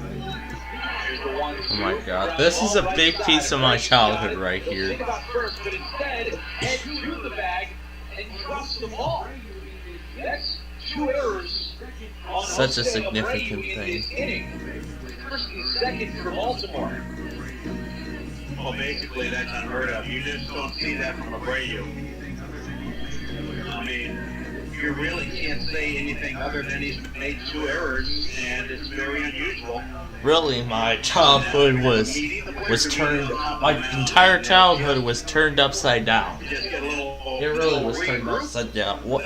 Oh my god, this is a big piece of my childhood right here. But instead, head to the bag and drops the ball. That's 2 errors. Such a significant thing. First and second for Baltimore. Well, basically, that's unheard of. You just don't see that from Abreu. I mean, you really can't say anything other than he's made 2 errors, and it's very unusual. Really, my childhood was turned. My entire childhood was turned upside down. It really was turned upside down. What?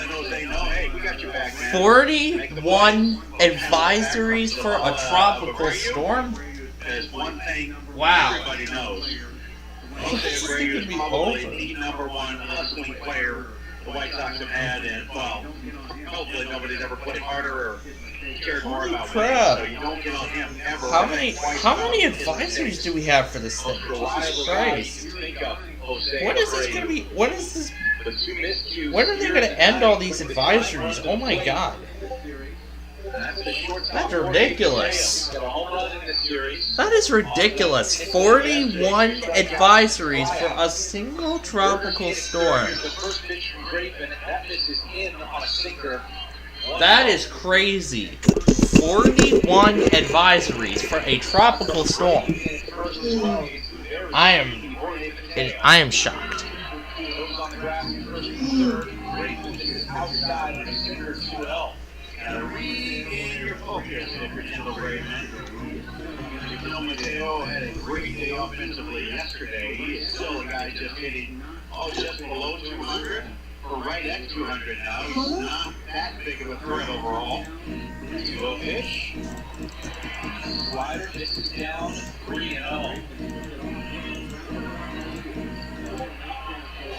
41 advisories for a tropical storm? There's one thing wow. Everybody knows. This is going to be Probably over. the number 1 hustling player the White Sox have had, and well, hopefully nobody's ever put it harder or cared more about crap. So you don't get on him ever. How many advisories do we have for this thing? Jesus Christ. When is this going to be? When is this? When are they going to end all these advisories? Oh my god. That's ridiculous. That is ridiculous. 41 advisories for a single tropical storm. That is crazy. 41 advisories for a tropical storm. I am shocked. Regain your focus if you're WeatherPro. Mateo had a great day offensively yesterday. He is still a guy just hitting just below 200 or right at 200 now. He's not that big of a threat overall. 2-0 pitch. Slider, this is down 3-0.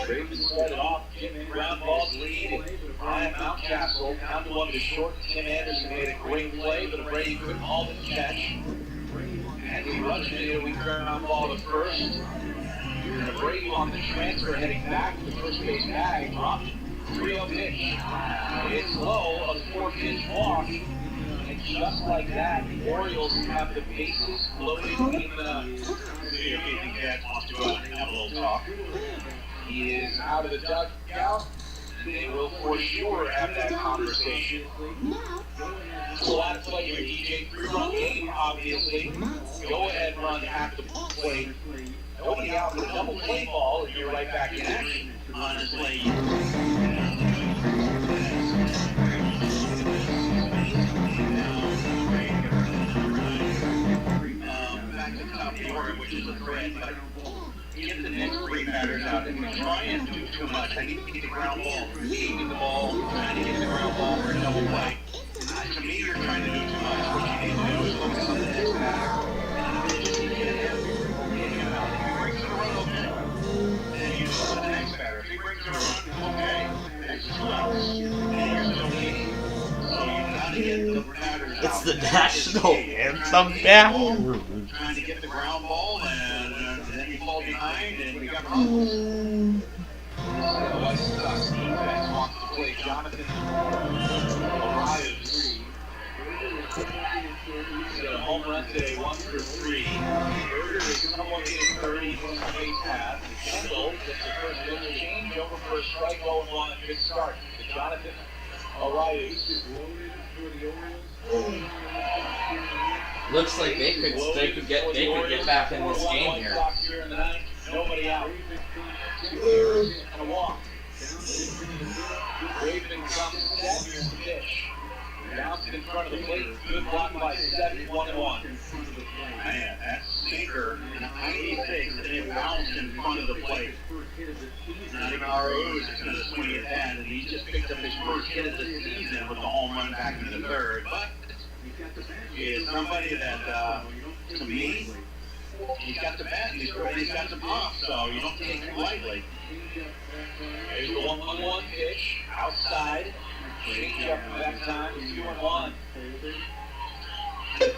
Ravens set it off, Jimmy ground balls lead. Ryan Mountcastle down to one to short. Tim Anderson made a great play, but Brady couldn't hold the catch. And he rushed it in a weak ground ball to first. And Brady on the transfer heading back to the first base bag. Dropped 3-0 pitch. It's low, a 4-pitch walk. And just like that, the Orioles have the bases loaded in the... See if Ethan Katz wants to go out and have a little talk. He is out of the dugout. They will for sure have that conversation. A lot of play here, DJ. 3-run game, obviously. Go ahead run at the plate. Nobody out with a double play ball, and you're right back in action. Honestly. Back to the top of the order, which is a threat, but get the next 3 batters out and try and do too much. I need to get the ground ball, feeding the ball, trying to get the ground ball for a double play. To me, you're trying to do too much. What you need to do is focus on the next batter and just get him. Get him out. If he brings in a run, okay. Then you go to the next batter. If he brings in a run, okay. That's 2 outs. And you're still leading. So you gotta get the batters out. It's the national anthem battle. Trying to get the ground ball and then you fall behind and you got problems. White Sox defense wants to play Jonathan Arias. He's got a home run today, 1 for 3. Berger is somewhat getting 30 from the base path. Kendall gets the first pitch change over for a strike, 0-1. Good start to Jonathan Arias. Looks like they could get back in this game here. Nobody out. 2 errors and a walk. Raven comes set. Here's the pitch. Bounced in front of the plate. Good block by 7. 1-1. Man, that sinker, 96, and it bounced in front of the plate. Not even ROs is going to swing at that, and he just picked up his first hit of the season with the home run back in the 3rd. But he is somebody that, to me, he's got the bat, he's got the pop, so you don't take him lightly. There's the 1-1 pitch outside. Change up that time, 2-1.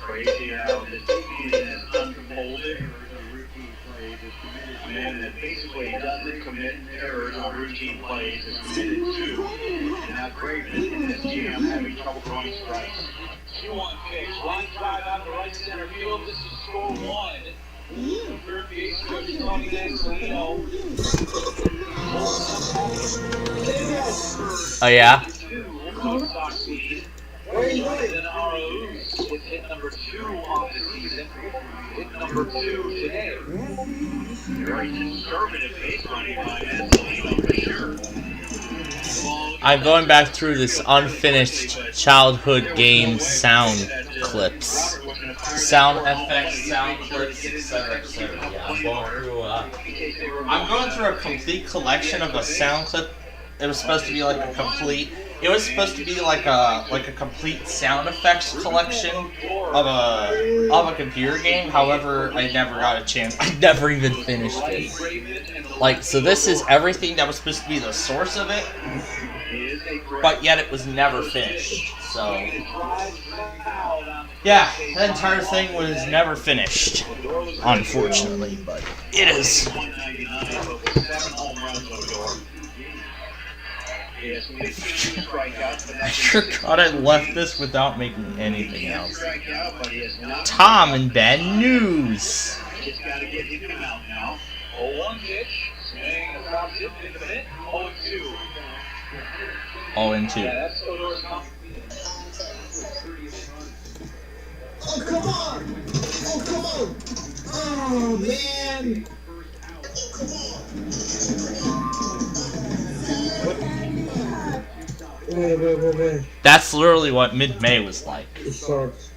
Crazy how this season has unfolded. A man that basically doesn't commit errors on routine plays is committed to. And now Craven in this jam having trouble throwing strikes. 2-1 pitch. Line drive out to right center field. This is score 1. Oh yeah? It's hit number 2 on the season. Hit number 2 today. Very conservative base running by Angelino for sure. I'm going back through this unfinished childhood game sound clips. Sound effects, sound clips, etc., etc. Yeah, I'm going through a complete collection of a sound clip. It was supposed to be like a complete. It was supposed to be like a complete sound effects collection of a computer game. However, I never got a chance. I never even finished it. Like, so this is everything that was supposed to be the source of it, but yet it was never finished. So yeah, the entire thing was never finished, unfortunately. But it is. I sure God I left this without making anything else. Tom and Ben News. Just got to get him out now. 0-1 pitch. Swing across it in the minute. 0-2. 0-2. Yeah, that's Odor's comp. Oh, come on! Oh, come on! Oh, man! Wait. That's literally what mid-May was like. It sucks.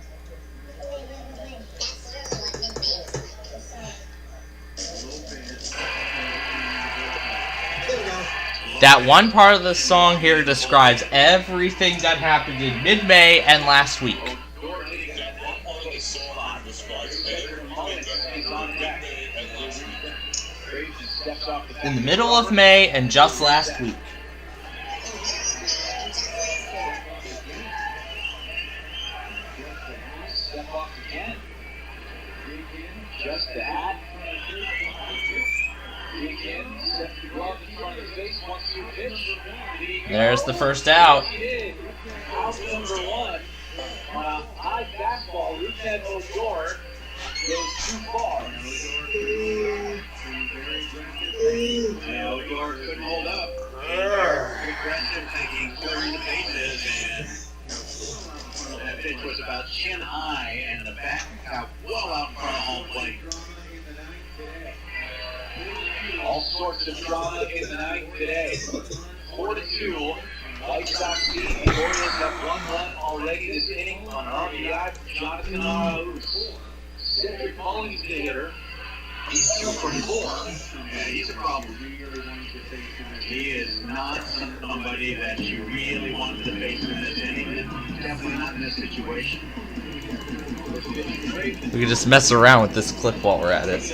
That one part of the song here describes everything that happened in mid-May and last week. In the middle of May and just last week. Step off again. Just that. There's the first out. Out number 1. On a high fastball, Lieutenant Odor goes too far. And Odor couldn't hold up. Aggressive, taking clearing the bases, and that pitch was about chin high, and the bat out well out in front of home plate. All sorts of drama in the night today. 4-2. White Sox lead. The Orioles have 1 run already this inning on RBI from Jonathan Arauz. Cedric Mullins, the hitter. He's 2 for 4. Yeah, he's a problem. He is not somebody that you really wanted to face in this inning. Definitely not in this situation. We can just mess around with this clip while we're at it.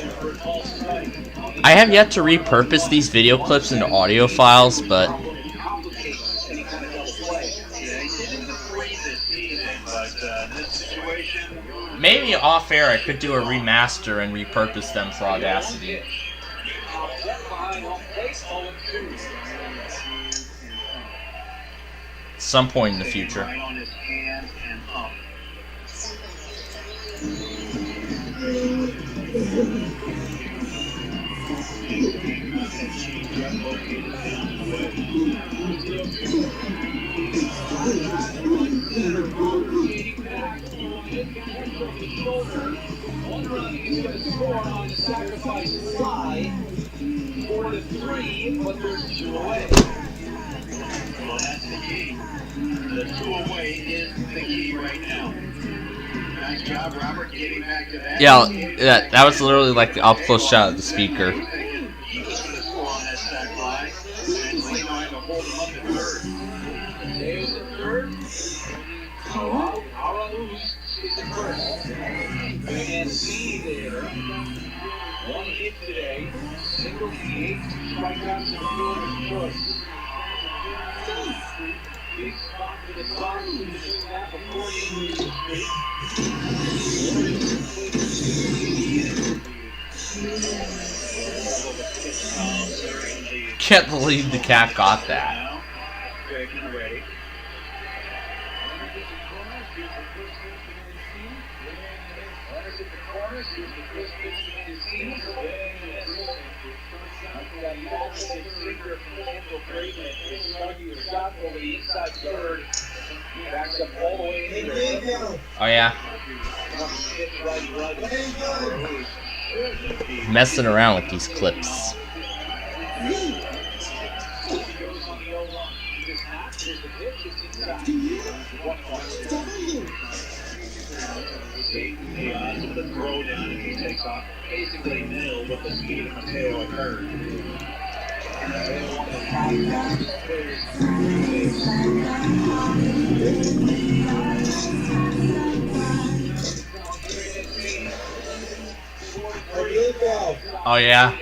I have yet to repurpose these video clips into audio files, but maybe off air I could do a remaster and repurpose them for Audacity. Some point in the future. One run he's going to score on the sacrifice fly. 4-3, but there's 2 away. Well, that's the key. The 2 away is the key right now. Nice job, Robert, getting back to that. Yeah, that was literally like the up-close shot of the speaker. He was going to score on that sac fly. And Lino had to hold him up at third. There's the third. Arauz is at first. And see there. 1 hit today. Single the 8th. Strikeouts and fielder's choice. Big spot for the Sox in the snap before he loses the streak. Can't believe the cat got that. Ready. Runners at the corners. Here's the first pitch to Mancini. Oh yeah. Messing around with these clips. The throw down and he takes off basically nil with the speed of Mateo occurred. Oh yeah.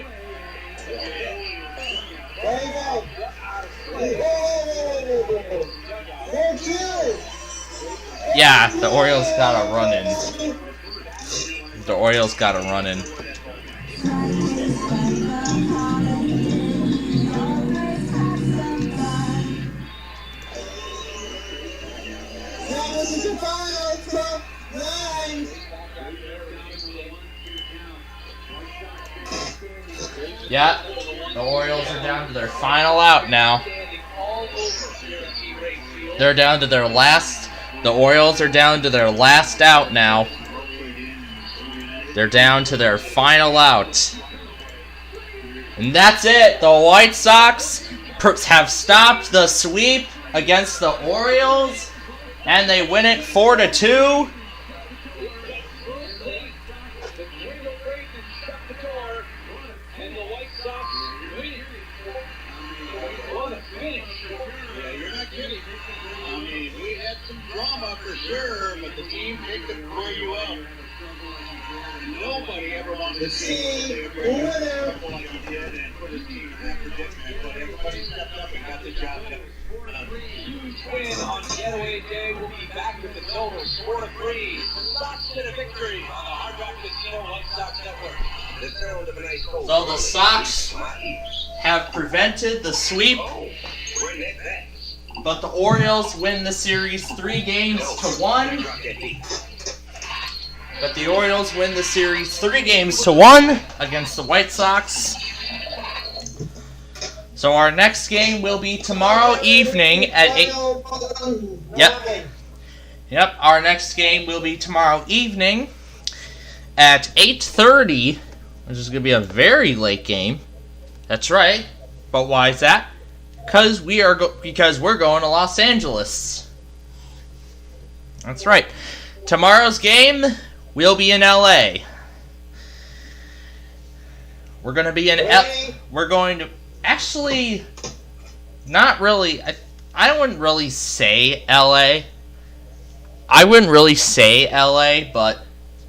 Yeah, the Orioles got a run in. The Orioles got a run in. Yeah, the Orioles are down to their final out now. They're down to their last. The Orioles are down to their last out now. They're down to their final out. And that's it. The White Sox have stopped the sweep against the Orioles, and they win it 4-2. Nobody ever wanted to see a winner like he did and put his team in that predicament, but everybody stepped up and got the job done. Huge win on Getaway Day. We'll be back with the totals 4-3. Sox get a victory on the Hard Rock Casino White Sox Network. The sound of a nice cold. So the Sox have prevented the sweep, but the Orioles win the series 3-1. But the Orioles win the series 3-1 against the White Sox. So our next game will be tomorrow evening at 8. Yep. Our next game will be tomorrow evening at 8:30, which is going to be a very late game. That's right. But why is that? Because we're going to Los Angeles. That's right. Tomorrow's game. We'll be in LA. We're going to be in we're going to actually not really I wouldn't really say LA. I wouldn't really say LA, but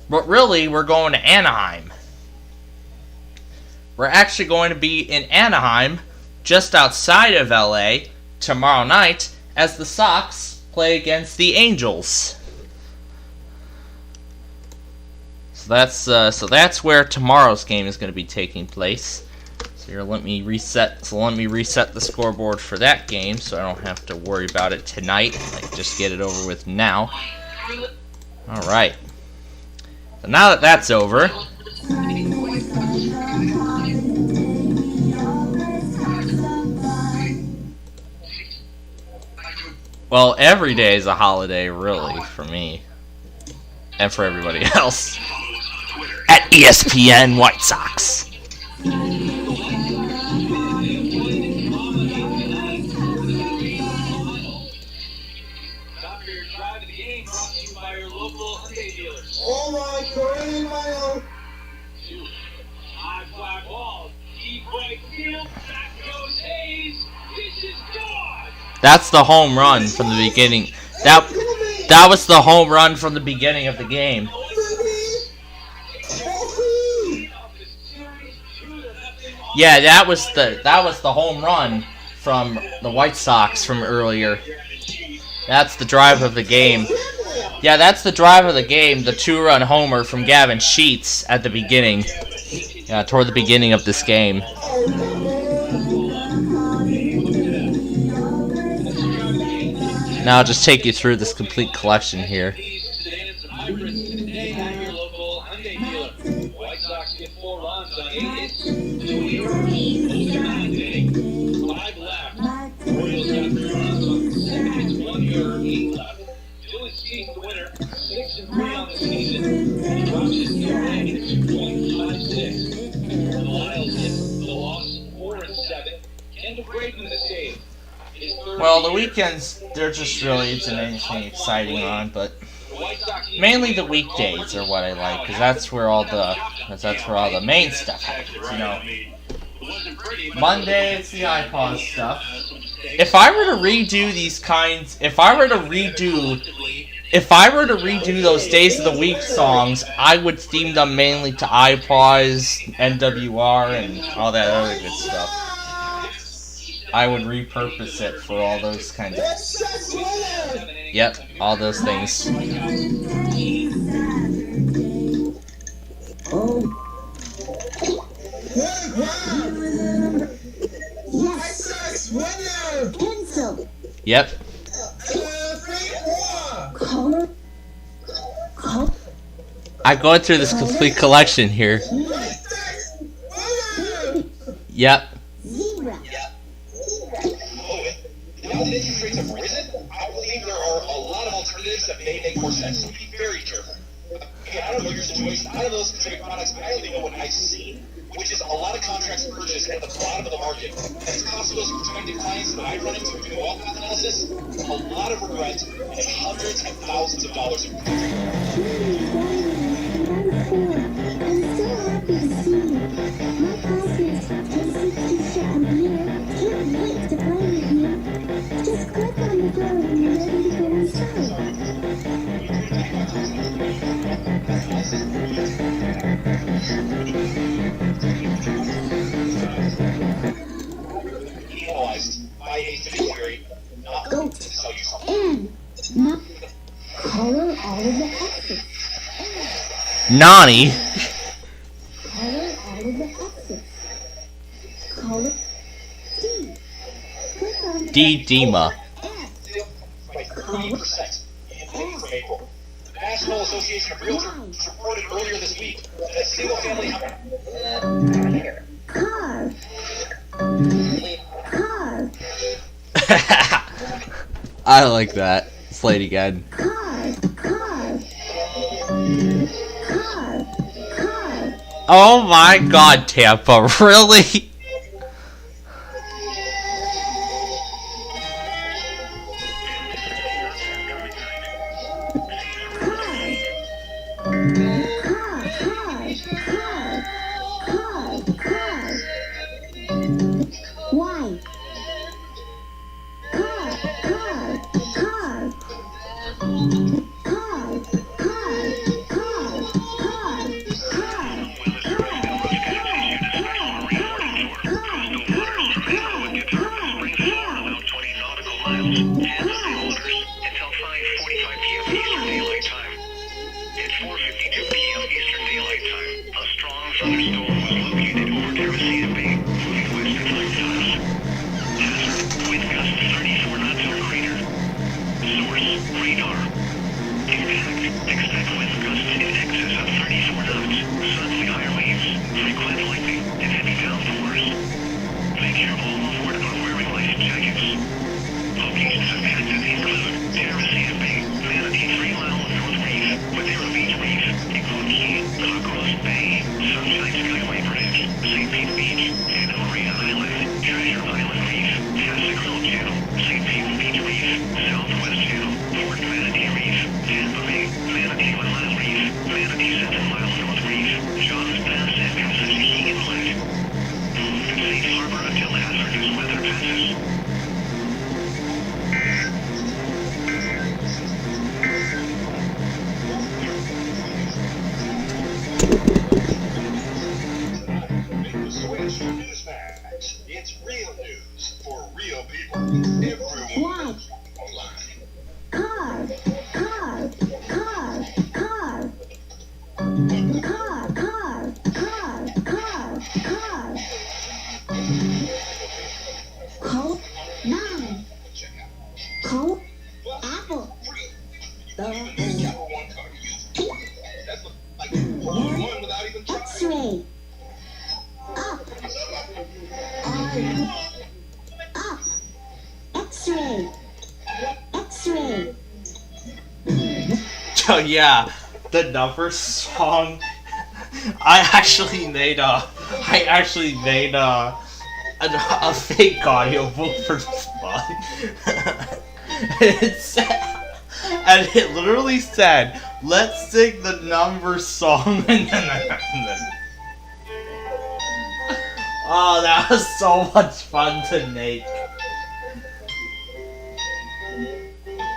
really we're going to Anaheim. We're actually going to be in Anaheim just outside of LA tomorrow night as the Sox play against the Angels. So that's where tomorrow's game is going to be taking place. So here, let me reset the scoreboard for that game, so I don't have to worry about it tonight. I can just get it over with now. All right. So now that that's over, well, every day is a holiday, really, for me and for everybody else. At ESPN White Sox. All right, Cerri, my own. High fly ball, deep right field, back goes Hayes. This is gone. That's the home run from the beginning. That was the home run from the beginning of the game. Yeah, that was the home run from the White Sox from earlier. That's the drive of the game. Yeah, that's the drive of the game, the 2-run homer from Gavin Sheets at the beginning. Yeah, toward the beginning of this game. Now I'll just take you through this complete collection here. White Sox get 4 runs on 8 hits, 2 errors, 5 left. The Lyles get the loss, 4-7. Kendall Braden with a save. Well, the weekends, there just really isn't anything exciting on, but mainly the weekdays are what I like, because that's where all the main stuff happens, you know. Monday, it's the iPod stuff. If I were to redo those Days of the Week songs, I would theme them mainly to iPods, NWR, and all that other good stuff. I would repurpose it for all those kinds of... Yep, all those things. Yep. I'm going through this complete collection here. Yep. Now that interest rates have risen, I believe there are a lot of alternatives that may make more sense, so be very careful. Again, I don't know your situation, I don't know specific products, but I only know what I've seen, which is a lot of contracts purchased at the bottom of the market. And it's caused those prospective clients that I run into doing wealth path analysis a lot of regret and hundreds of thousands of dollars in Just click on the bell when you're ready to get inside. Analyzed by a fiduciary, not to sell you something. And not color all of the exits. Nani? Color all of the exits. Color D. D. Dima. By 30% from April. The National Association of Realtors reported earlier this week that a single-family house... Car. Car. I like that. Play it again. Car. Car. Car. Car. Oh my god, Tampa, really? Why? Car. It's real news for real people. Everyone. Car. Coke 9. Coke Apple. X-ray. Up. Up. X-ray. X-ray. Oh yeah, the number song I actually made a fake audiobook for this one. And it literally said, "Let's sing the number song." And then oh, that was so much fun to make.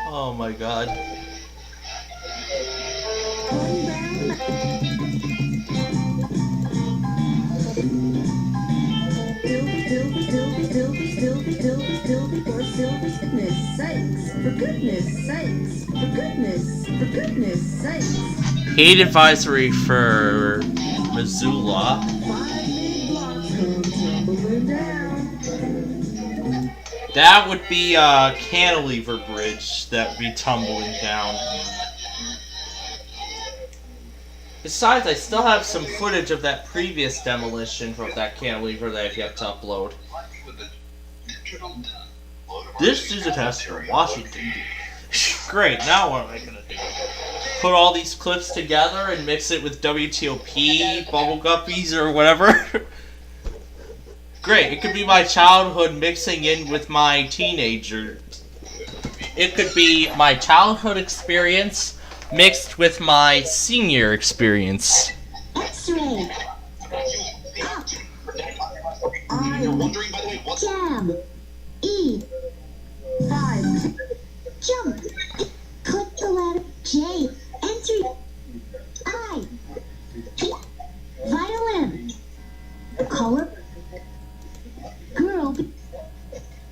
Oh my god. Heat advisory for Missoula. That would be a cantilever bridge that would be tumbling down. Besides, I still have some footage of that previous demolition from that cantilever that I've yet to upload. This is a test for Washington. Great, now what am I gonna do? Put all these clips together and mix it with WTOP, Bubble Guppies, or whatever? Great, it could be my childhood mixing in with my teenager. It could be my childhood experience mixed with my senior experience. X-ray. Up. I. Jam. E. 5. Jump. Click the letter J. Enter. I. Vital M. Color. Girl.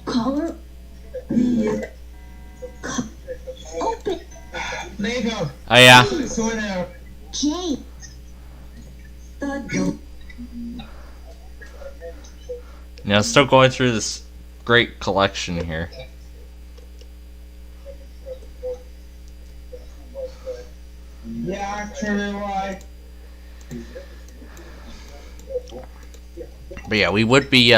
Color. The. Open. Oh yeah. J. Now still going through this great collection here. Yeah, actually, right. But yeah, we would be,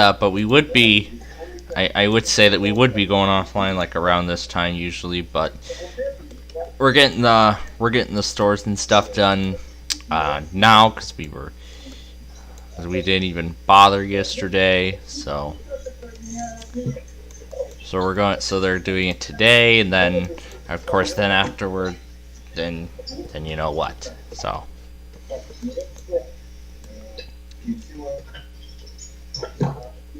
I would say that we would be going offline like around this time usually, but we're getting the stores and stuff done now because we didn't even bother yesterday, so they're doing it today, and then of course then afterward, then you know what, so.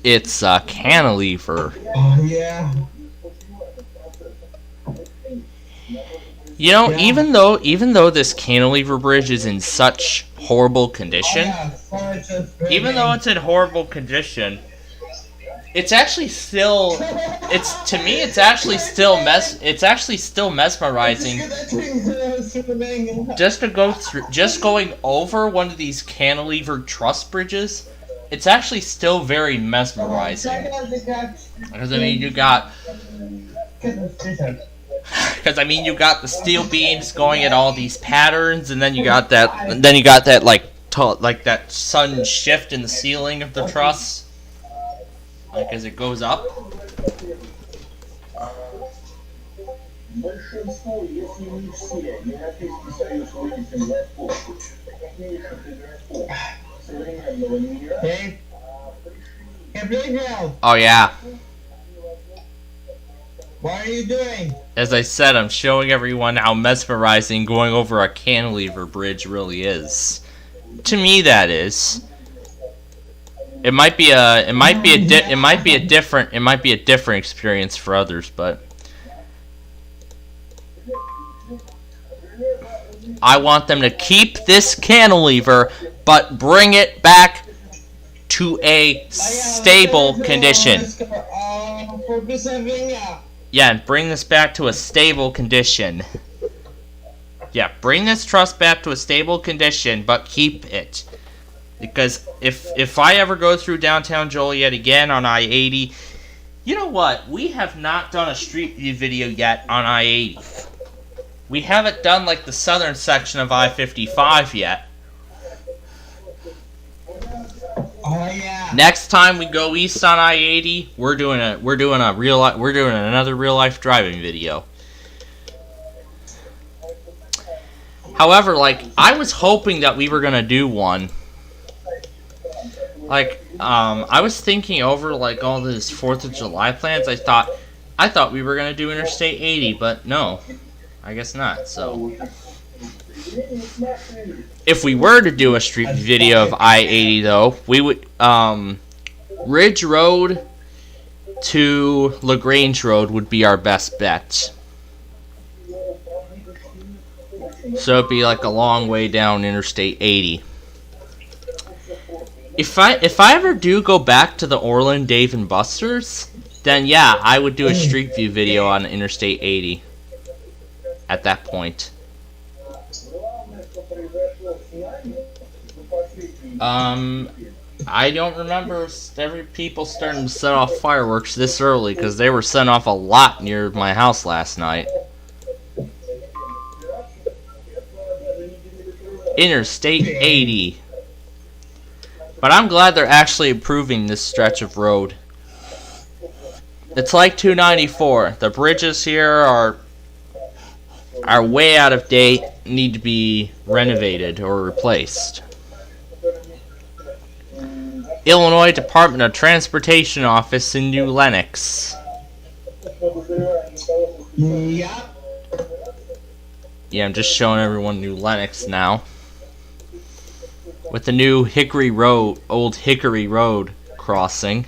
It's a cantilever. Oh, yeah. You know, even though this cantilever bridge is in such horrible condition, even though it's in horrible condition, it's actually still, it's actually still mesmerizing. Just going over one of these cantilever truss bridges. It's actually still very mesmerizing. Because I mean, you got the steel beams going at all these patterns, and then you got that, like that sudden shift in the ceiling of the truss, like as it goes up. Hey. Oh yeah. What are you doing? As I said, I'm showing everyone how mesmerizing going over a cantilever bridge really is. To me, that is. It might be a different experience for others, but I want them to keep this cantilever, but bring it back to a stable condition. Yeah, and bring this back to a stable condition. Yeah, bring this truss back to a stable condition, but keep it. Because if I ever go through downtown Joliet again on I-80, you know what? We have not done a street view video yet on I-80. We haven't done like the southern section of I-55 yet. Oh yeah. Next time we go east on I-80, we're doing another real life driving video. However, like, I was hoping that we were gonna do one. Like, I was thinking over, like, all this 4th of July plans. I thought we were gonna do Interstate 80, but no. I guess not, so. If we were to do a street video of I-80, though, we would, Ridge Road to LaGrange Road would be our best bet. So it'd be like a long way down Interstate 80. If I ever do go back to the Orland, Dave and Buster's, then yeah, I would do a street view video on Interstate 80 at that point. I don't remember people starting to set off fireworks this early, because they were setting off a lot near my house last night. Interstate 80. But I'm glad they're actually improving this stretch of road. It's like 294. The bridges here are way out of date, need to be renovated or replaced. Illinois Department of Transportation office in New Lenox. Yeah. Yeah, I'm just showing everyone New Lenox now. With the new Hickory Road, Old Hickory Road crossing.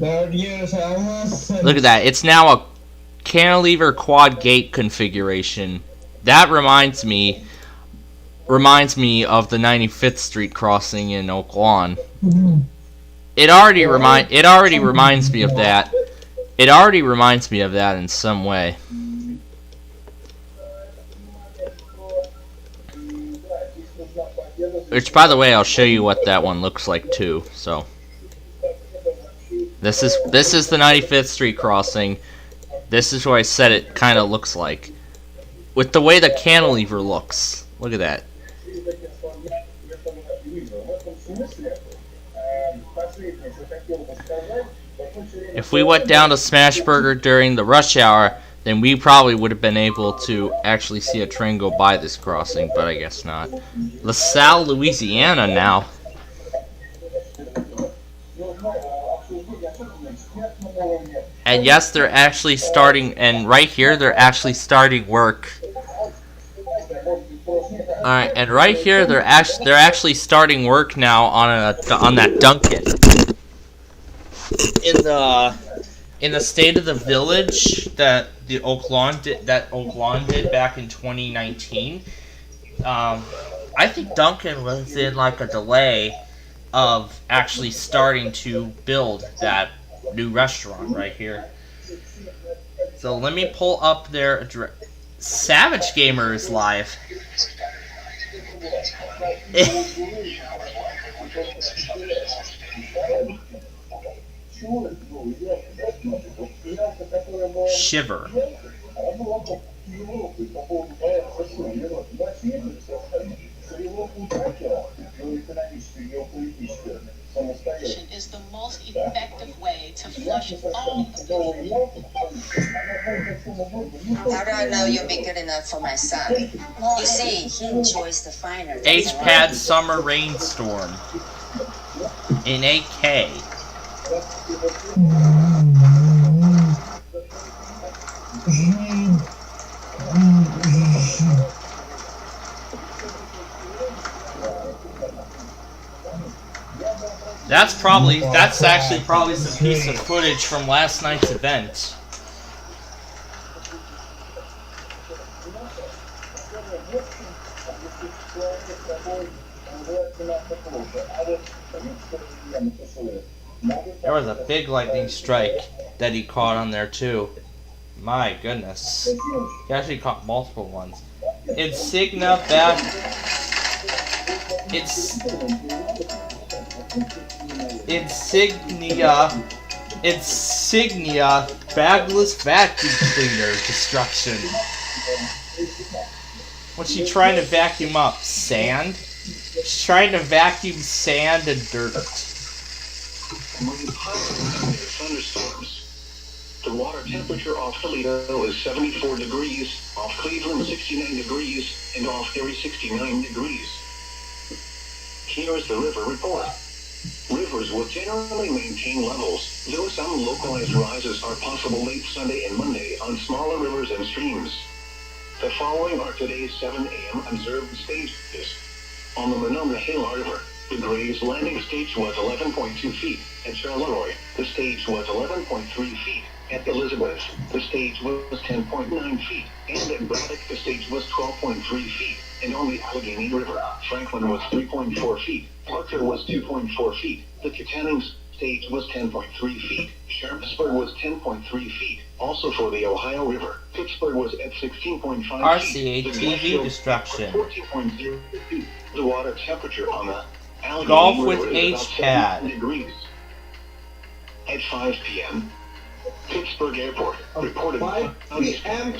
Look at that. It's now a cantilever quad gate configuration. That reminds me of the 95th Street crossing in Oak Lawn. It already reminds me of that. It already reminds me of that in some way. Which, by the way, I'll show you what that one looks like too. So, this is the 95th Street crossing. This is what I said it kind of looks like, with the way the cantilever looks. Look at that. If we went down to Smashburger during the rush hour, then we probably would have been able to actually see a train go by this crossing, but I guess not. LaSalle, Louisiana now. And yes, they're actually starting, and right here they're actually starting work. Alright, and right here they're actually starting work now on that Duncan. In the State of the Village that Oak Lawn did back in 2019. I think Duncan was in like a delay of actually starting to build that new restaurant right here. So let me pull up their address. Savage Gamer is live. Shiver. Is the most effective way to flush all the pollution. How do I know you'll be good enough for my son? You see, he enjoys the finer. H-Pad Summer Rainstorm in 8K. That's actually probably some piece of footage from last night's event. There was a big lightning strike that he caught on there too. My goodness. He actually caught multiple ones. Insignia bagless vacuum cleaner destruction. What's she trying to vacuum up? Sand? She's trying to vacuum sand and dirt. Thunderstorms. The The water temperature off Toledo is 74 degrees, off Cleveland 69 degrees, and off Cerri 69 degrees. Here is the river report. Rivers will generally maintain levels, though some localized rises are possible late Sunday and Monday on smaller rivers and streams. The following are today's 7 a.m. observed stages. On the Monongahela River, the Grays Landing stage was 11.2 feet. At Charleroi, the stage was 11.3 feet. At Elizabeth, the stage was 10.9 feet. And at Braddock, the stage was 12.3 feet. And on the Allegheny River, Franklin was 3.4 feet. Parker was 2.4 feet. The Kittanning stage was 10.3 feet. Sharpsburg was 10.3 feet. Also for the Ohio River, Pittsburgh was at 16.5 feet. RCA TV destruction. 14.0 feet. The water temperature on the Allegheny Golf River with is about H-pad. 7 degrees. At 5 p.m., Pittsburgh Airport reported 5 p.m.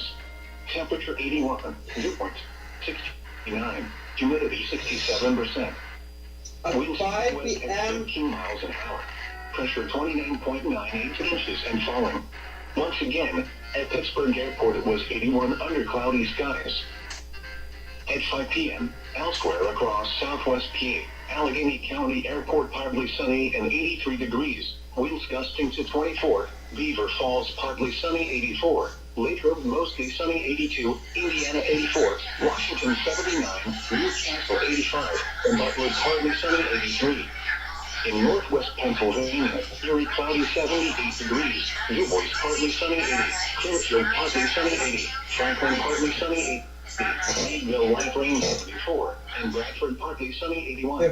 temperature 81, dew point 69, humidity 67%. Winds 5 p.m. 13 miles an hour. Pressure 29.98 inches and falling. Once again, at Pittsburgh Airport it was 81 under cloudy skies. At 5 p.m., elsewhere across southwest PA, Allegheny County Airport partly sunny and 83 degrees. Winds gusting to 24. Beaver Falls partly sunny 84. Latrobe mostly sunny 82. Indiana 84. Washington 79. Newcastle 85. And Butler partly sunny 83. In northwest Pennsylvania, Cerri cloudy 78 degrees. Du Bois partly sunny 80. Clearfield partly sunny 80. Franklin partly sunny 80. Meadville light rain 74. And Bradford partly sunny 81.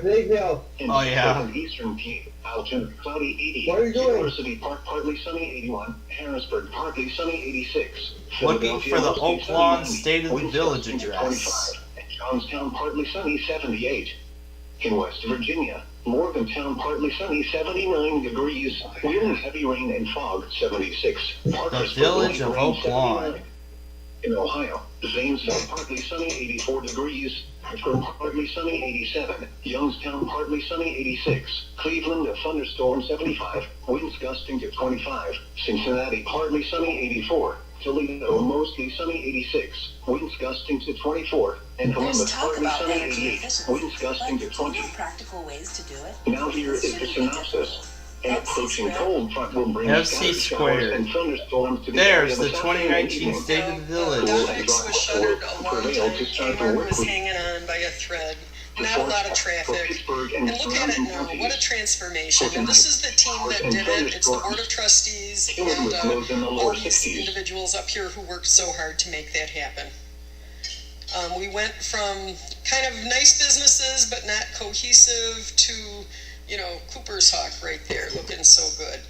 In eastern PA, Alton cloudy 80. What are you doing? University Park partly sunny 81. Harrisburg partly sunny 86. Looking for the Oak Lawn State of the Village address. 25. And Johnstown partly sunny 78. In West Virginia, Morgantown partly sunny 79 degrees. Wheeling heavy rain and fog 76. The Village of Oak Lawn. In Ohio, Zanesville partly sunny 84 degrees. Hartford partly sunny 87. Youngstown partly sunny 86. Cleveland a thunderstorm 75. Winds gusting to 25. Cincinnati partly sunny 84. Toledo mostly sunny 86. Winds gusting to 24. And Columbus partly sunny 88. Winds gusting to 20. Practical ways to do it. Now here is the synopsis. An approaching cold front will bring FC Squared. and thunderstorms to the There's area the of 2019 State of the Village. Docx was shuttered a long time. Kmart was hanging on by a thread. Not a lot of traffic. And look at it now. What a transformation. And this is the team that did it. It's the Board of Trustees and all these individuals up here who worked so hard to make that happen. We went from kind of nice businesses but not cohesive to, you know, Cooper's Hawk right there, looking so good.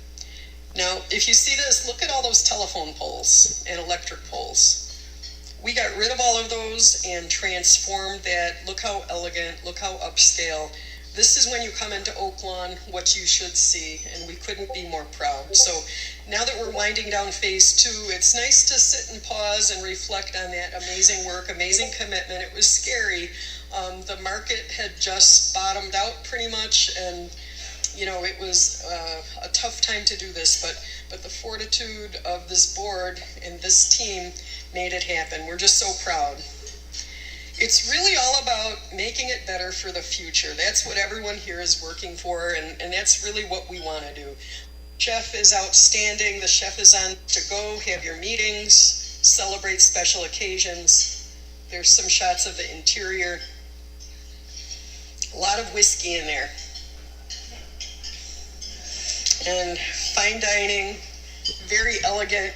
Now, if you see this, look at all those telephone poles and electric poles. We got rid of all of those and transformed that. Look how elegant, look how upscale. This is when you come into Oak Lawn, what you should see, and we couldn't be more proud. So now that we're winding down phase 2, it's nice to sit and pause and reflect on that amazing work, amazing commitment. It was scary. The market had just bottomed out pretty much, and you know, it was a tough time to do this, but the fortitude of this board and this team made it happen. We're just so proud. It's really all about making it better for the future. That's what everyone here is working for, and that's really what we want to do. Chef is outstanding. The chef is on to go, have your meetings, celebrate special occasions. There's some shots of the interior. A lot of whiskey in there. And fine dining, very elegant,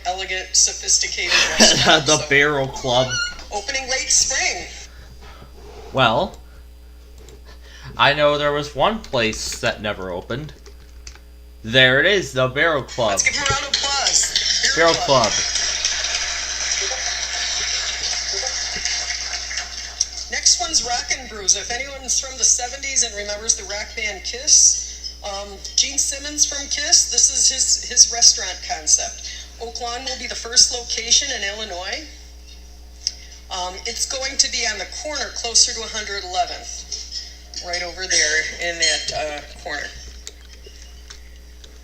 sophisticated restaurant. The Barrel Club. Opening late spring. Well, I know there was one place that never opened. There it is, the Barrel Club. Let's give him a round of applause. Barrel Club. Next one's Rock and Brews. If anyone's from the 70s and remembers the rock band Kiss, Gene Simmons from Kiss, this is his restaurant concept. Oak Lawn will be the first location in Illinois. It's going to be on the corner closer to 111th, right over there in that corner.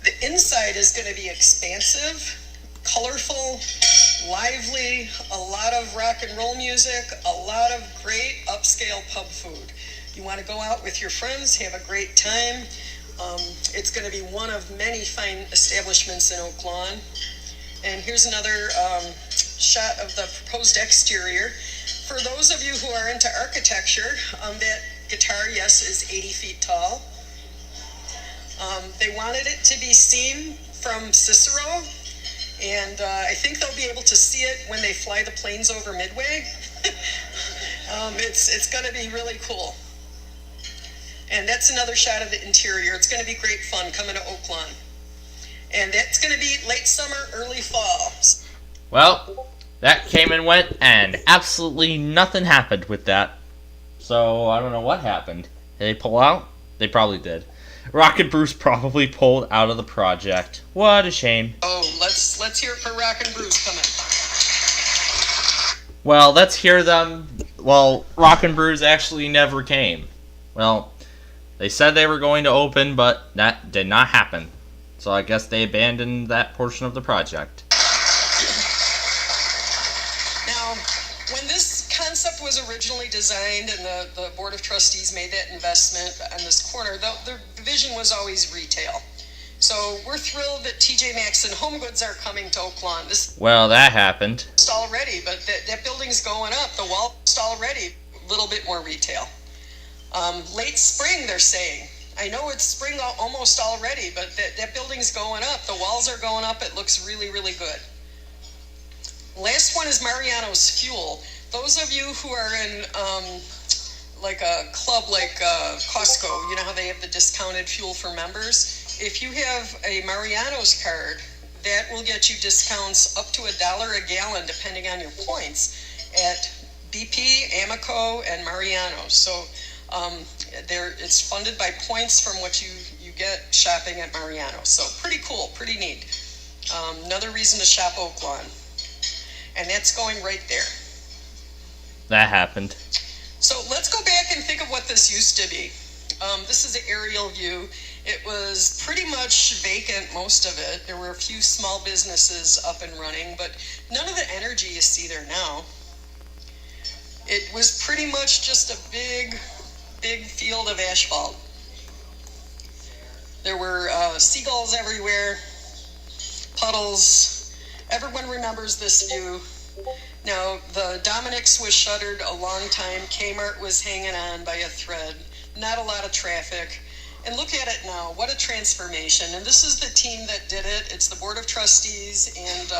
The inside is going to be expansive, colorful, lively, a lot of rock and roll music, a lot of great upscale pub food. You want to go out with your friends, have a great time. It's going to be one of many fine establishments in Oak Lawn. And here's another shot of the proposed exterior. For those of you who are into architecture, that guitar, yes, is 80 feet tall. They wanted it to be seen from Cicero, and I think they'll be able to see it when they fly the planes over Midway. It's going to be really cool. And that's another shot of the interior. It's going to be great fun coming to Oak Lawn. And that's going to be late summer, early fall. Well, that came and went, and absolutely nothing happened with that. So, I don't know what happened. Did they pull out? They probably did. Rock and Bruce probably pulled out of the project. What a shame. Oh, let's hear it for Rock and Bruce coming. Well, let's hear them. Well, Rock and Bruce actually never came. Well, they said they were going to open, but that did not happen. So I guess they abandoned that portion of the project. Now, when this concept was originally designed and the Board of Trustees made that investment on this corner, the vision was always retail. So we're thrilled that TJ Maxx and Home Goods are coming to Oak Lawn. Well, that happened. Already, but that building's going up. The wall's already a little bit more retail. Late spring, they're saying. I know it's spring almost already, but that building's going up. The walls are going up. It looks really, really good. Last one is Mariano's Fuel. Those of you who are in like a club like Costco, you know how they have the discounted fuel for members? If you have a Mariano's card, that will get you discounts up to $1 a gallon, depending on your points, at BP, Amoco, and Mariano's. So it's funded by points from what you get shopping at Mariano's. So pretty cool, pretty neat. Another reason to shop Oak Lawn. And that's going right there. That happened. So let's go back and think of what this used to be. This is an aerial view. It was pretty much vacant, most of it. There were a few small businesses up and running, but none of the energy you see there now. It was pretty much just a big field of asphalt. There were seagulls everywhere, puddles. Everyone remembers this view. Now, the Dominic's was shuttered a long time. Kmart was hanging on by a thread. Not a lot of traffic. And look at it now. What a transformation. And this is the team that did it. It's the Board of Trustees and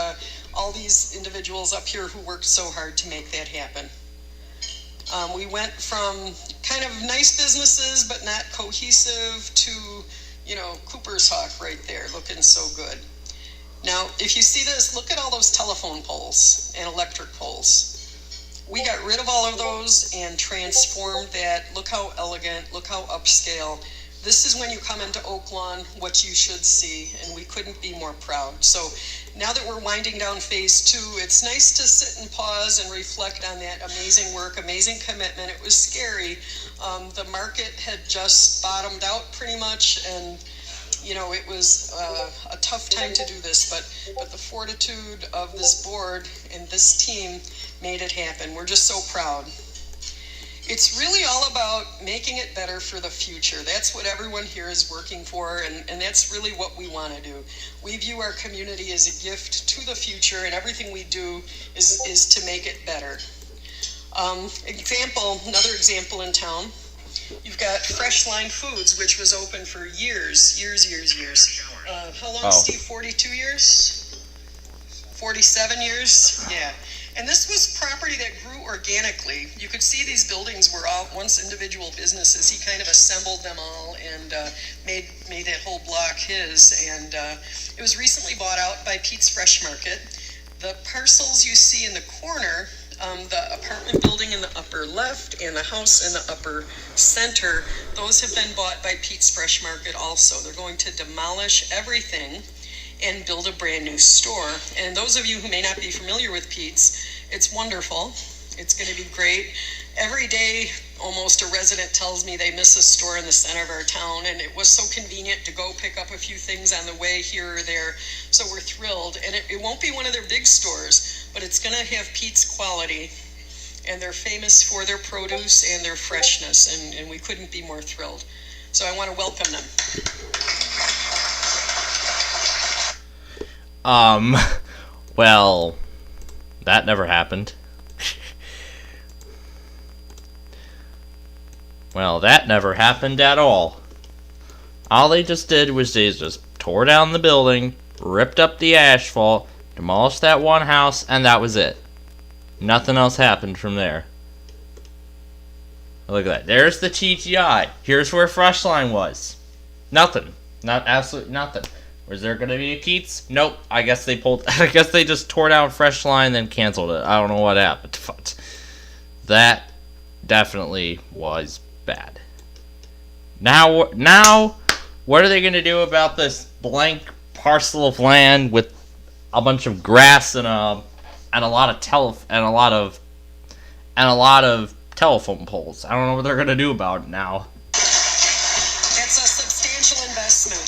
all these individuals up here who worked so hard to make that happen. We went from kind of nice businesses but not cohesive to, you know, Cooper's Hawk right there, looking so good. Now, if you see this, look at all those telephone poles and electric poles. We got rid of all of those and transformed that. Look how elegant, look how upscale. This is when you come into Oak Lawn, what you should see, and we couldn't be more proud. So now that we're winding down phase 2, it's nice to sit and pause and reflect on that amazing work, amazing commitment. It was scary. The market had just bottomed out pretty much, and you know, it was a tough time to do this, but the fortitude of this board and this team made it happen. We're just so proud. It's really all about making it better for the future. That's what everyone here is working for, and that's really what we want to do. We view our community as a gift to the future, and everything we do is to make it better. Another example in town, you've got Fresh Line Foods, which was open for years. How long, Steve? 42 years? 47 years? Yeah. And this was property that grew organically. You could see these buildings were all once individual businesses. He kind of assembled them all and made that whole block his. And it was recently bought out by Pete's Fresh Market. The parcels you see in the corner, the apartment building in the upper left and the house in the upper center, those have been bought by Pete's Fresh Market also. They're going to demolish everything and build a brand new store. And those of you who may not be familiar with Pete's, it's wonderful. It's going to be great. Every day, almost a resident tells me they miss a store in the center of our town, and it was so convenient to go pick up a few things on the way here or there. So we're thrilled, and it won't be one of their big stores, but it's going to have Pete's quality, and they're famous for their produce and their freshness, and we couldn't be more thrilled. So I want to welcome them. Well, that never happened. Well, that never happened at all. All they just did was they just tore down the building, ripped up the asphalt, demolished that one house, and that was it. Nothing else happened from there. Look at that. There's the TGI. Here's where Freshline was. Nothing. Not absolutely nothing. Was there gonna be a Keats? Nope. I guess they just tore down Freshline, then canceled it. I don't know what happened, but that definitely was bad. Now, what are they gonna do about this blank parcel of land with a bunch of grass and a lot of telephone poles? I don't know what they're gonna do about it now. It's a substantial investment.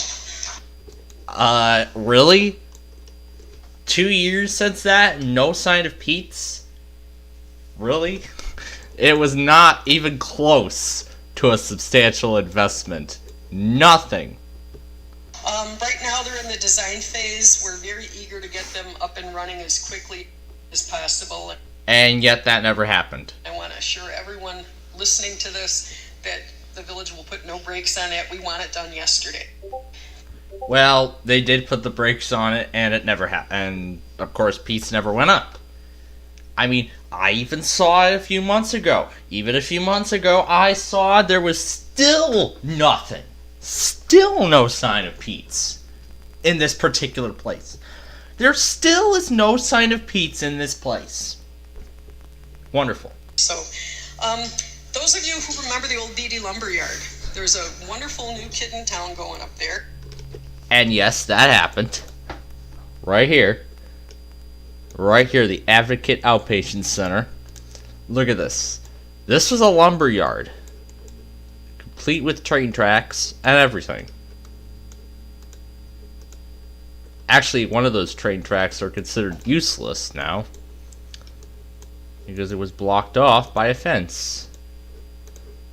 Really? 2 years since that? No sign of Pete's? Really? It was not even close to a substantial investment. Nothing. Right now they're in the design phase. We're very eager to get them up and running as quickly as possible. And yet that never happened. I want to assure everyone listening to this that the village will put no brakes on it. We want it done yesterday. Well, they did put the brakes on it, and it never happened. And, of course, Pete's never went up. I mean, I even saw it a few months ago. Even a few months ago, I saw there was still nothing. Still no sign of Pete's in this particular place. There still is no sign of Pete's in this place. Wonderful. So, those of you who remember the old Beatty Lumberyard, there's a wonderful new kid in town going up there. And yes, that happened. Right here. Right here, the Advocate Outpatient Center. Look at this. This was a lumber yard. Complete with train tracks and everything. Actually, one of those train tracks are considered useless now, because it was blocked off by a fence.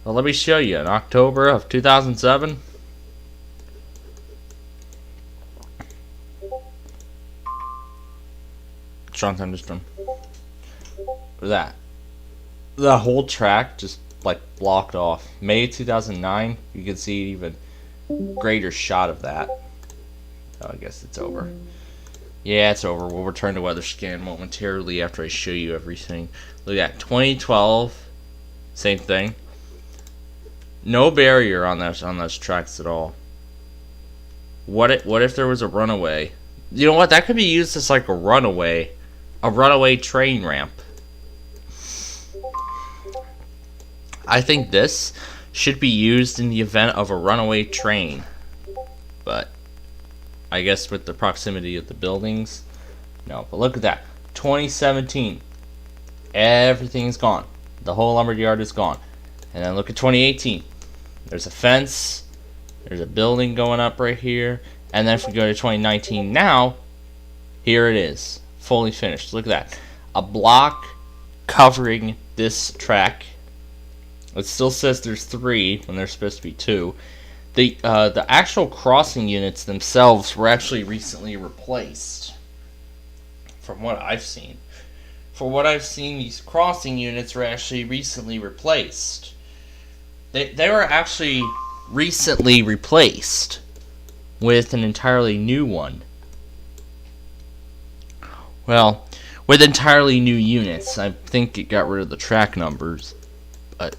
Well, let me show you. In October of 2007... Strong just from that. The whole track just like blocked off. May 2009, you can see even greater shot of that. Oh, I guess it's over. Yeah, it's over. We'll return to weather scan momentarily after I show you everything. Look at that. 2012, same thing. No barrier on those tracks at all. What if there was a runaway? You know what? That could be used as like a runaway train ramp. I think this should be used in the event of a runaway train. But I guess with the proximity of the buildings, no. But look at that. 2017. Everything's gone. The whole lumberyard is gone. And then look at 2018. There's a fence. There's a building going up right here. And then if we go to 2019 now, here it is. Fully finished. Look at that. A block covering this track. It still says there's 3 when there's supposed to be 2. The actual crossing units themselves were actually recently replaced. From what I've seen. For what I've seen, these crossing units were actually recently replaced. They were actually recently replaced with an entirely new one. Well, with entirely new units. I think it got rid of the track numbers, but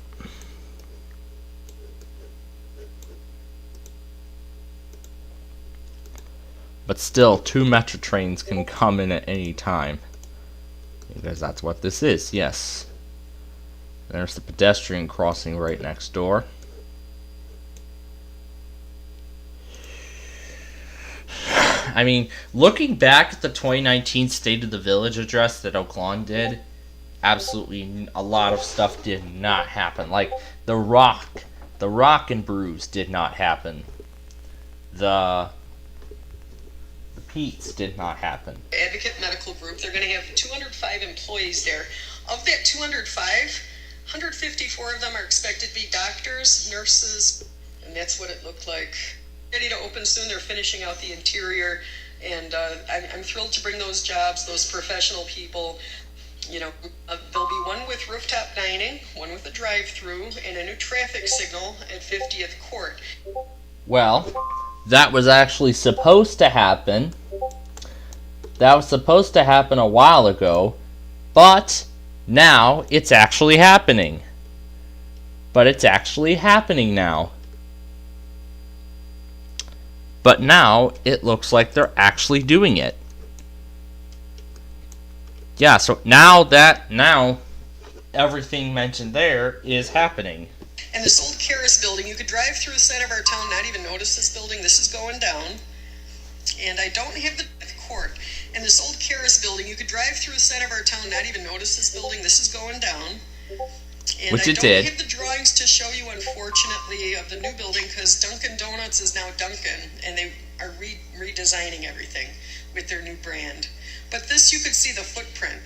still, 2 metro trains can come in at any time, because that's what this is. Yes, there's the pedestrian crossing right next door. I mean, looking back at the 2019 State of the Village address that Oaklawn did, absolutely a lot of stuff did not happen. Like the rock and bruise did not happen. The Pete's did not happen. Advocate Medical Group, they're going to have 205 employees there. Of that 205, 154 of them are expected to be doctors, nurses, and that's what it looked like. Ready to open soon. They're finishing out the interior, and I'm thrilled to bring those jobs, those professional people. You know, there'll be one with rooftop dining, one with a drive-through, and a new traffic signal at 50th Court. Well, that was actually supposed to happen. That was supposed to happen a while ago, but now it's actually happening. But it's actually happening now. But now it looks like they're actually doing it. Yeah, so now everything mentioned there is happening. And this old CARES building, you could drive through the center of our town, not even notice this building. This is going down. And I don't have the court. And this old CARES building, you could drive through the center of our town, not even notice this building. This is going down. And Which I it don't did. have the drawings to show you, unfortunately, of the new building, because Dunkin' Donuts is now Dunkin', and they are redesigning everything with their new brand. But this, you could see the footprint.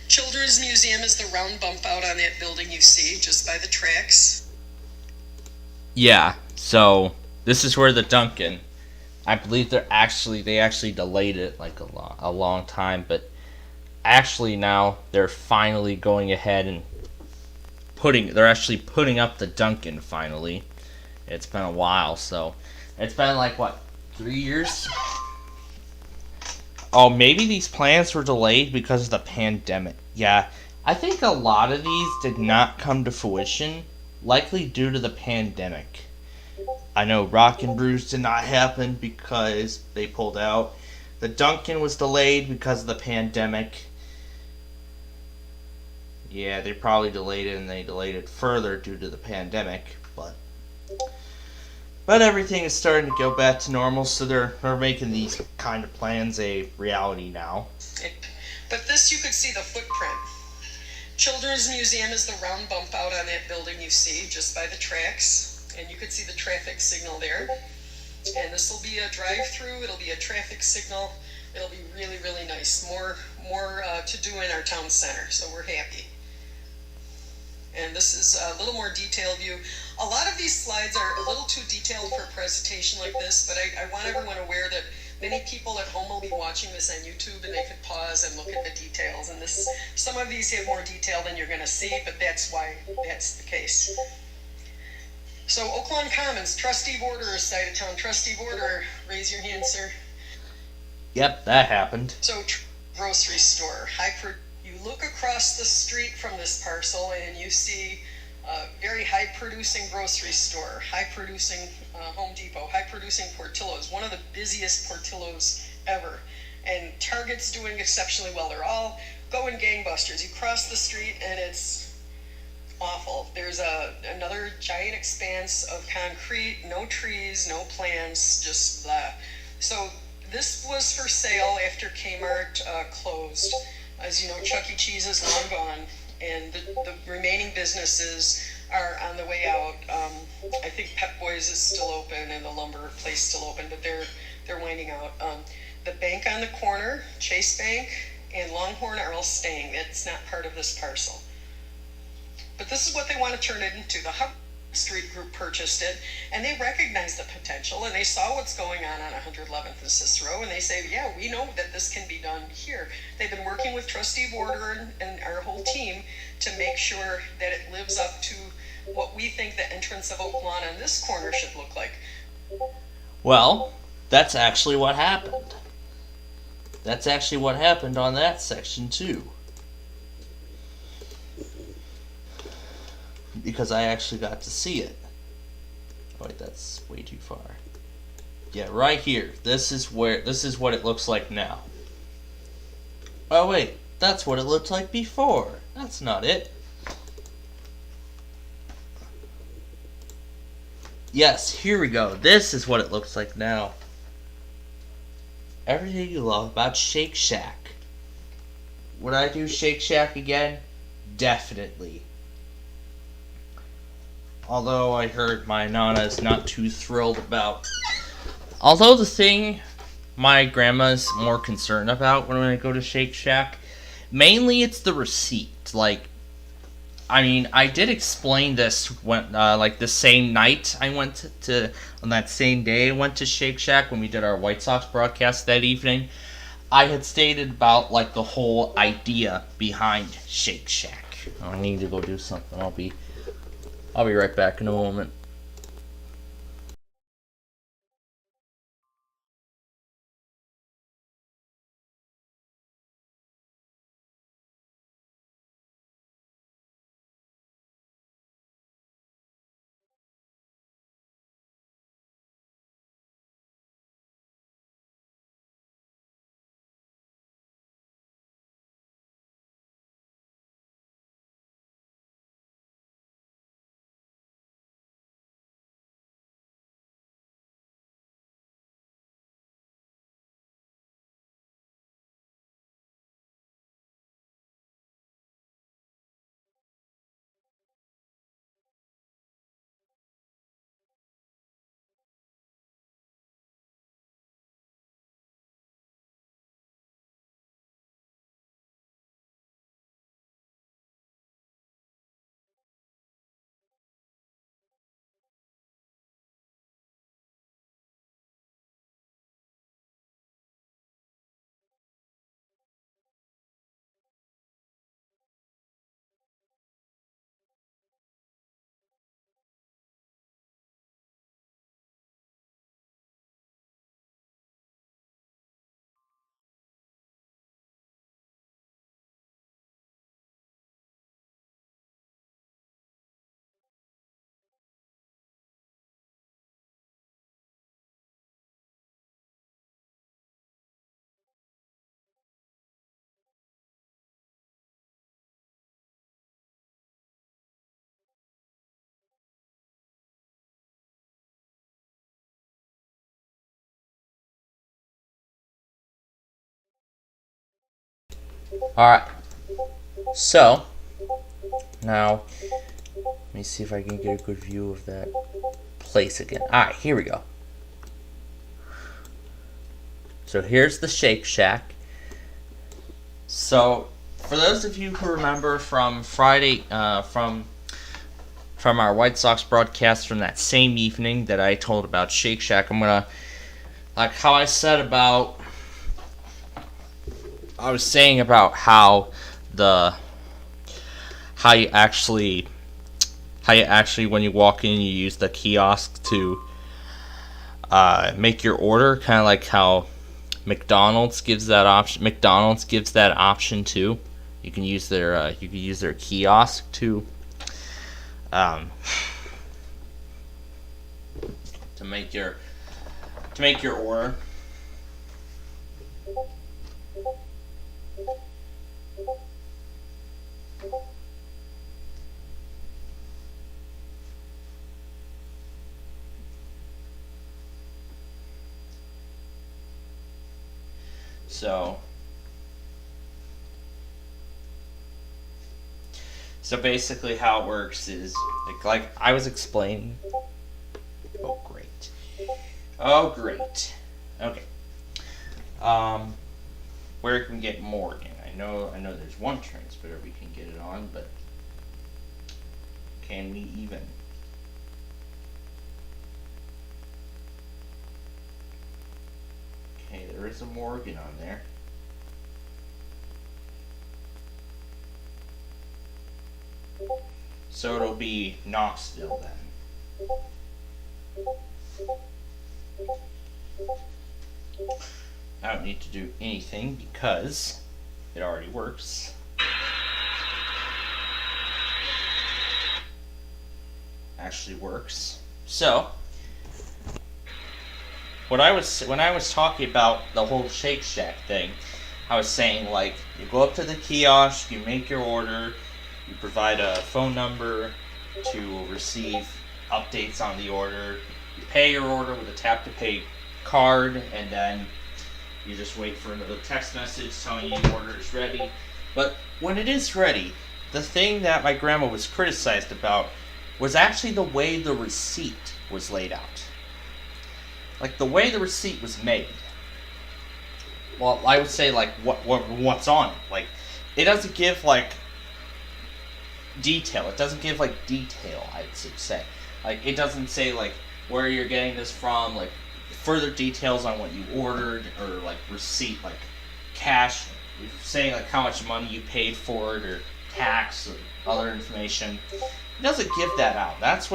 Children's Museum is the round bump out on that building you see, just by the tracks. Yeah, so this is where the Dunkin', I believe they actually delayed it like a long time, but actually now they're finally going ahead and they're actually putting up the Dunkin' finally. It's been a while, so it's been like what, 3 years? Oh, maybe these plans were delayed because of the pandemic. Yeah, I think a lot of these did not come to fruition, likely due to the pandemic. I know Rock and Bruise did not happen because they pulled out. The Dunkin' was delayed because of the pandemic. Yeah, they probably delayed it, and they delayed it further due to the pandemic, but everything is starting to go back to normal, so they're making these kind of plans a reality now. But this, you could see the footprint. Children's Museum is the round bump out on that building you see, just by the tracks. And you could see the traffic signal there. And this will be a drive-through, it'll be a traffic signal. It'll be really, really nice. More to do in our town center, so we're happy. And this is a little more detailed view. A lot of these slides are a little too detailed for a presentation like this, but I want everyone aware that many people at home will be watching this on YouTube, and they could pause and look at the details. And some of these have more detail than you're going to see, but that's why that's the case. So Oaklawn Commons, trustee borderer side of town. Trustee borderer, raise your hand, sir. Yep, that happened. So grocery store, you look across the street from this parcel and you see a very high-producing grocery store, high-producing Home Depot, high-producing Portillo's, one of the busiest Portillo's ever. And Target's doing exceptionally well. They're all going gangbusters. You cross the street and it's awful. There's another giant expanse of concrete, no trees, no plants, just blah. So this was for sale after Kmart closed. As you know, Chuck E. Cheese is long gone, and the remaining businesses are on the way out. I think Pep Boys is still open and the lumber place still open, but they're winding out. The bank on the corner, Chase Bank, and Longhorn are all staying. It's not part of this parcel. But this is what they want to turn it into. The Hub Street Group purchased it, and they recognized the potential, and they saw what's going on 111th and Cicero, and they say, yeah, we know that this can be done here. They've been working with Trustee Border and our whole team to make sure that it lives up to what we think the entrance of Oaklawn on this corner should look like. Well, that's actually what happened. That's actually what happened on that section too. Because I actually got to see it. Oh wait, that's way too far. Yeah, right here. This is what it looks like now. Oh wait, that's what it looked like before. That's not it. Yes, here we go. This is what it looks like now. Everything you love about Shake Shack. Would I do Shake Shack again? Definitely. Although I heard my Nana is not too thrilled about. Although the thing my grandma's more concerned about when I go to Shake Shack, mainly it's the receipt. Like, I mean, I did explain this when, like, the same night I went to, on that same day I went to Shake Shack when we did our White Sox broadcast that evening. I had stated about, like, the whole idea behind Shake Shack. I need to go do something. I'll be right back in a moment. Alright, so, now, let me see if I can get a good view of that place again. Alright, here we go. So here's the Shake Shack. So, for those of you who remember from Friday, from our White Sox broadcast from that same evening that I told about Shake Shack, I'm gonna, like how I said about, I was saying about how you actually when you walk in, you use the kiosk to make your order, kind of like how McDonald's gives that option. McDonald's gives that option too. You can use their kiosk to make your order. So basically how it works is, like I was explaining. Oh great. Okay. Where can we get Morgan? I know there's one transmitter we can get it on, but can we even? Okay, there is a Morgan on there. So it'll be Knoxville then. I don't need to do anything because it already works. Actually works. So when I was talking about the whole Shake Shack thing, I was saying, like, you go up to the kiosk, you make your order, you provide a phone number to receive updates on the order, you pay your order with a tap to pay card, and then you just wait for another text message telling you your order is ready. But when it is ready, the thing that my grandma was criticized about was actually the way the receipt was laid out. Like, the way the receipt was made. Well, I would say, like, what's on it. Like, it doesn't give, like, detail. It doesn't give, like, detail, I would say. Like, it doesn't say, like, where you're getting this from, like, further details on what you ordered, or, like, receipt, like, cash, saying, like, how much money you paid for it, or tax, or other information. It doesn't give that out. That's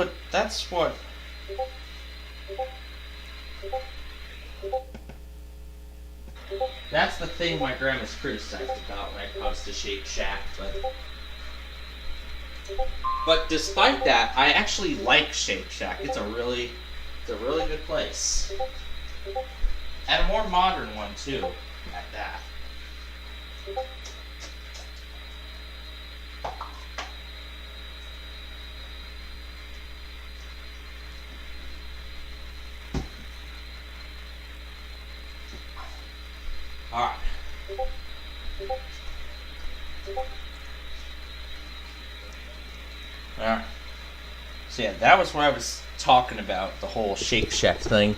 the thing my grandma's criticized about when it comes to Shake Shack, but despite that, I actually like Shake Shack. It's a really good place. And a more modern one too, at that. Alright. Alright. So yeah, that was what I was talking about, the whole Shake Shack thing.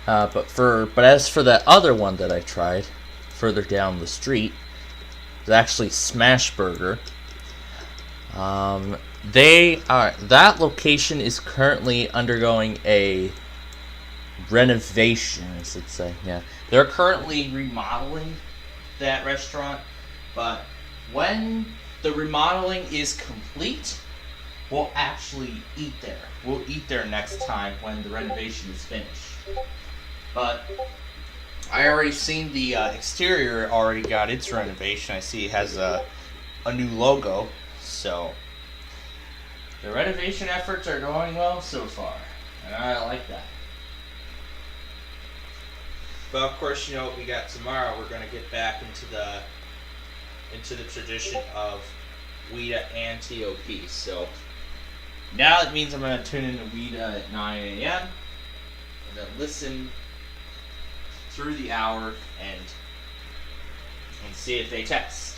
But as for that other one that I tried further down the street, it's actually Smash Burger. That location is currently undergoing a renovation, I should say. Yeah, they're currently remodeling that restaurant, but when the remodeling is complete, we'll actually eat there. We'll eat there next time when the renovation is finished. But I already seen the exterior already got its renovation. I see it has a new logo, so the renovation efforts are going well so far, and I like that. But of course, you know what we got tomorrow. We're gonna get back into the tradition of WEDA and TOP. So now it means I'm gonna tune into WEDA at 9 a.m. and then listen through the hour and see if they test.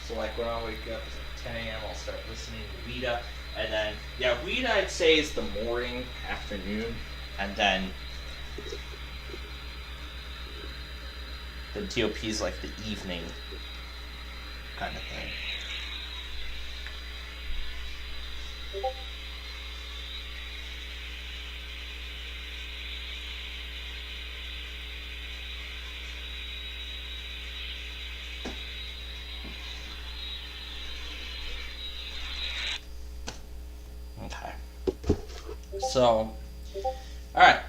So like when I wake up at 10 a.m. I'll start listening to WEDA, and then WEDA I'd say is the morning, afternoon, and then TOP is like the evening kind of thing. Okay. So, alright.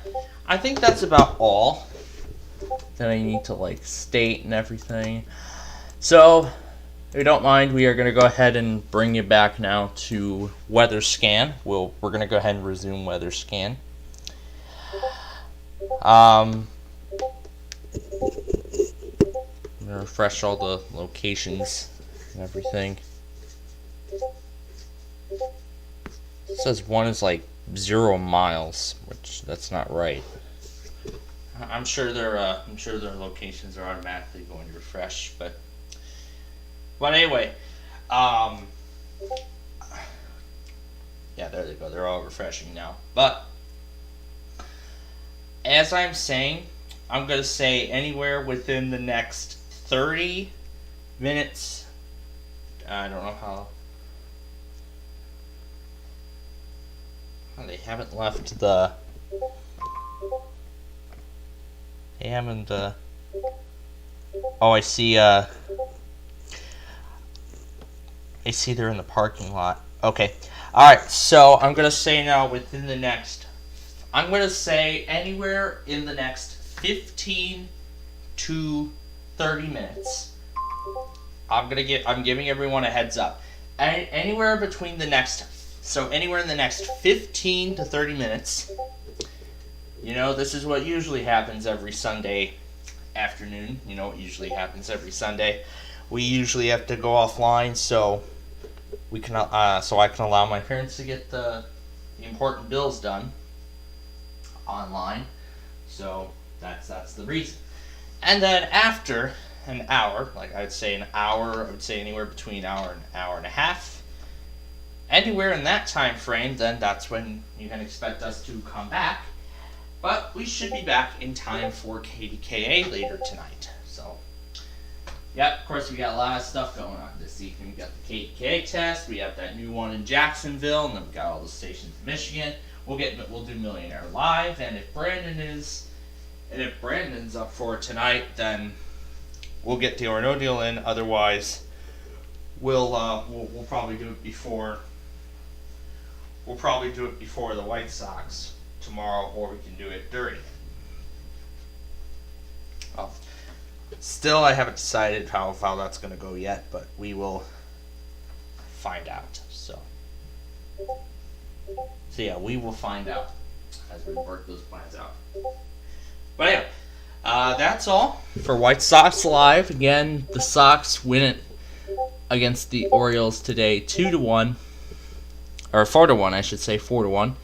I think that's about all that I need to like state and everything. So, if you don't mind, we are going to go ahead and bring you back now to weather scan. We're going to go ahead and resume weather scan. I'm going to refresh all the locations and everything. It says one is like 0 miles, which that's not right. I'm sure their locations are automatically going to refresh, but anyway, yeah, there they go. They're all refreshing now. But as I'm saying, I'm going to say anywhere within the next 30 minutes. I don't know how. They haven't left the. They haven't. Oh, I see. I see they're in the parking lot. Okay. Alright, so I'm going to say now within the next. I'm going to say anywhere in the next 15 to 30 minutes. I'm giving everyone a heads up. Anywhere between the next. So anywhere in the next 15 to 30 minutes. You know, this is what usually happens every Sunday afternoon. You know what usually happens every Sunday. We usually have to go offline, so we can so I can allow my parents to get the important bills done online. So that's the reason. And then after an hour, like I'd say an hour, I would say anywhere between an hour and an hour and a half, anywhere in that time frame, then that's when you can expect us to come back. But we should be back in time for KDKA later tonight. So, yep, of course we got a lot of stuff going on this evening. We got the KDKA test, we have that new one in Jacksonville, and then we got all the stations in Michigan. We'll do Millionaire Live, and if Brandon's up for it tonight, then we'll get Deal or No Deal in. Otherwise, we'll probably do it before. We'll probably do it before the White Sox tomorrow, or we can do it during. Still, I haven't decided how that's going to go yet, but we will find out. So yeah, we will find out as we work those plans out. But yeah, that's all for White Sox Live. Again, the Sox win it against the Orioles today, 2-1, or 4-1, I should say, 4-1.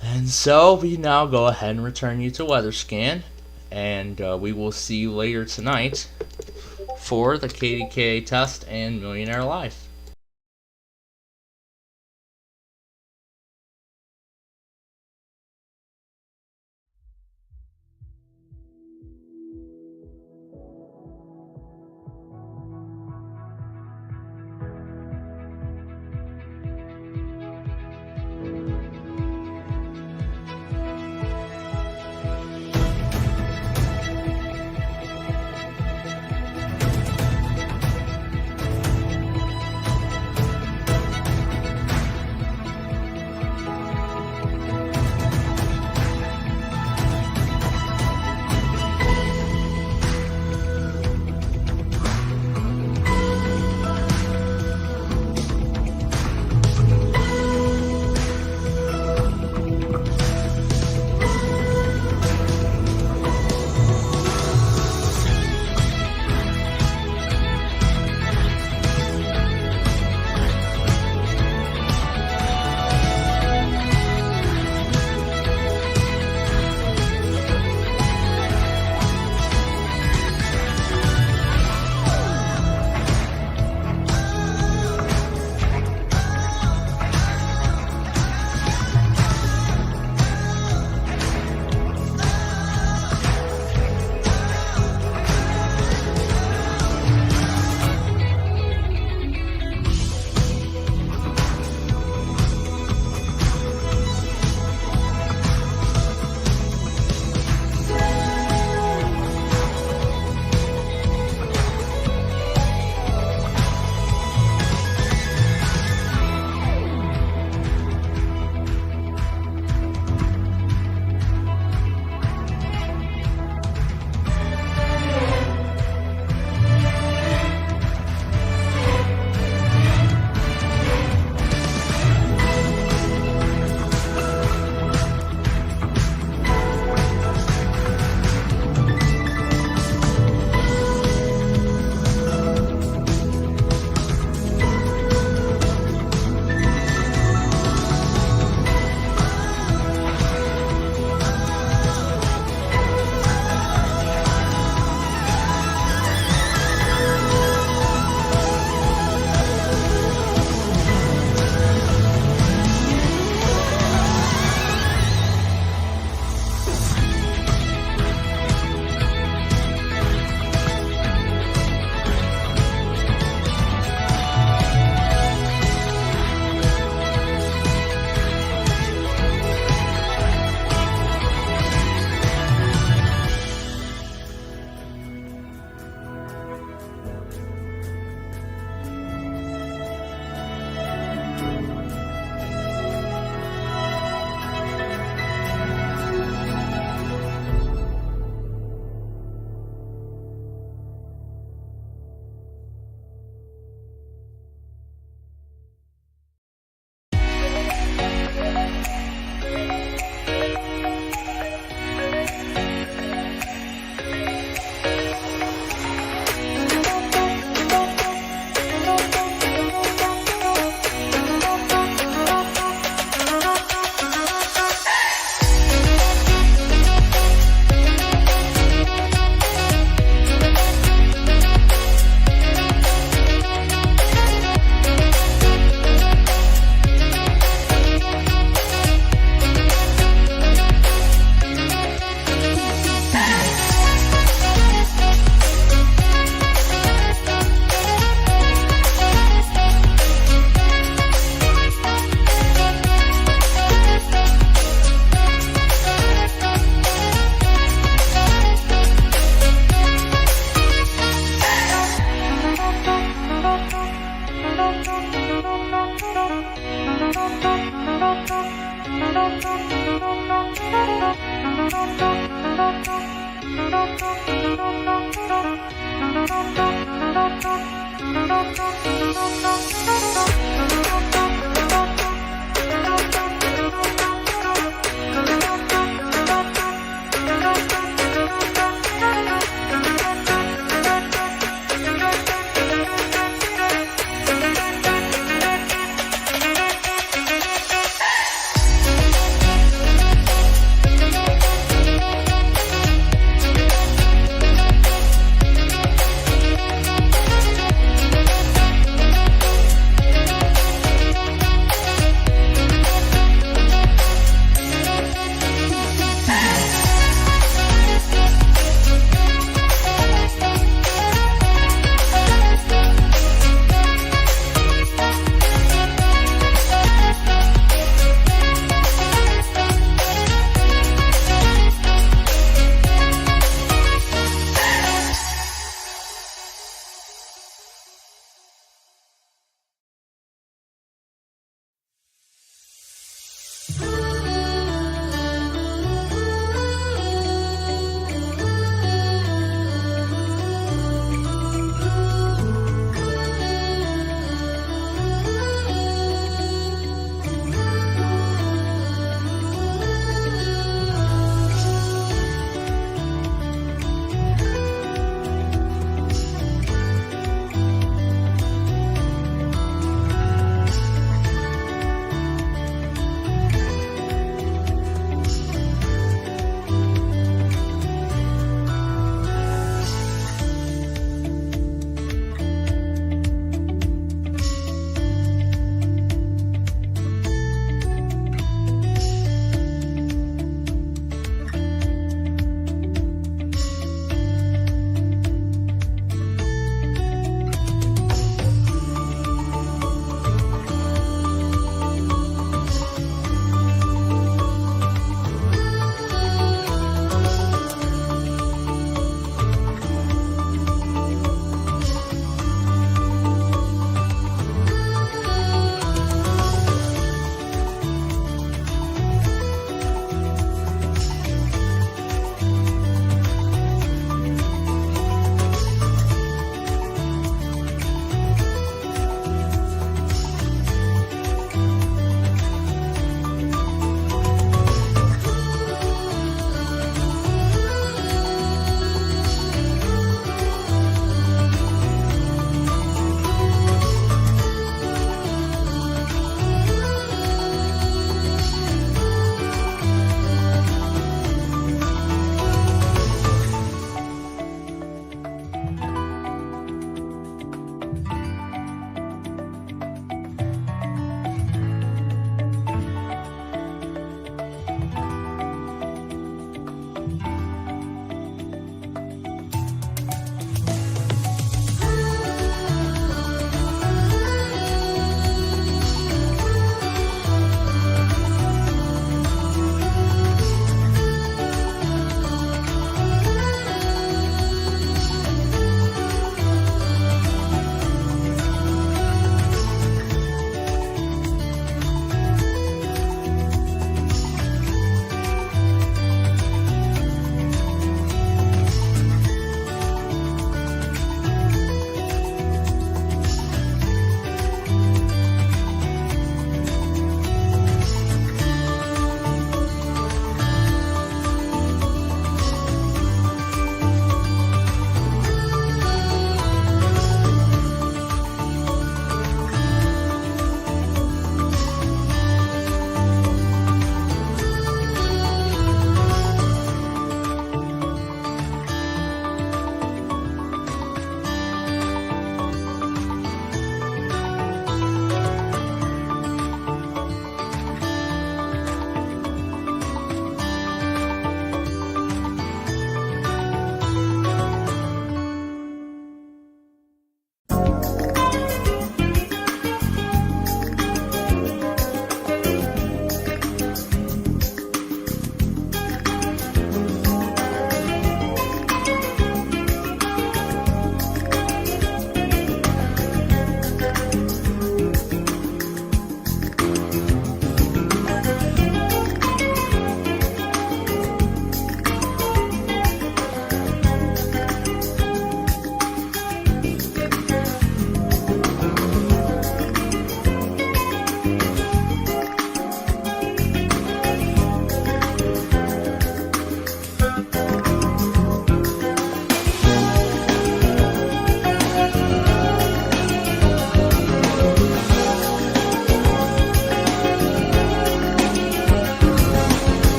And so we now go ahead and return you to Weather Scan, and we will see you later tonight for the KDKA test and Millionaire Live.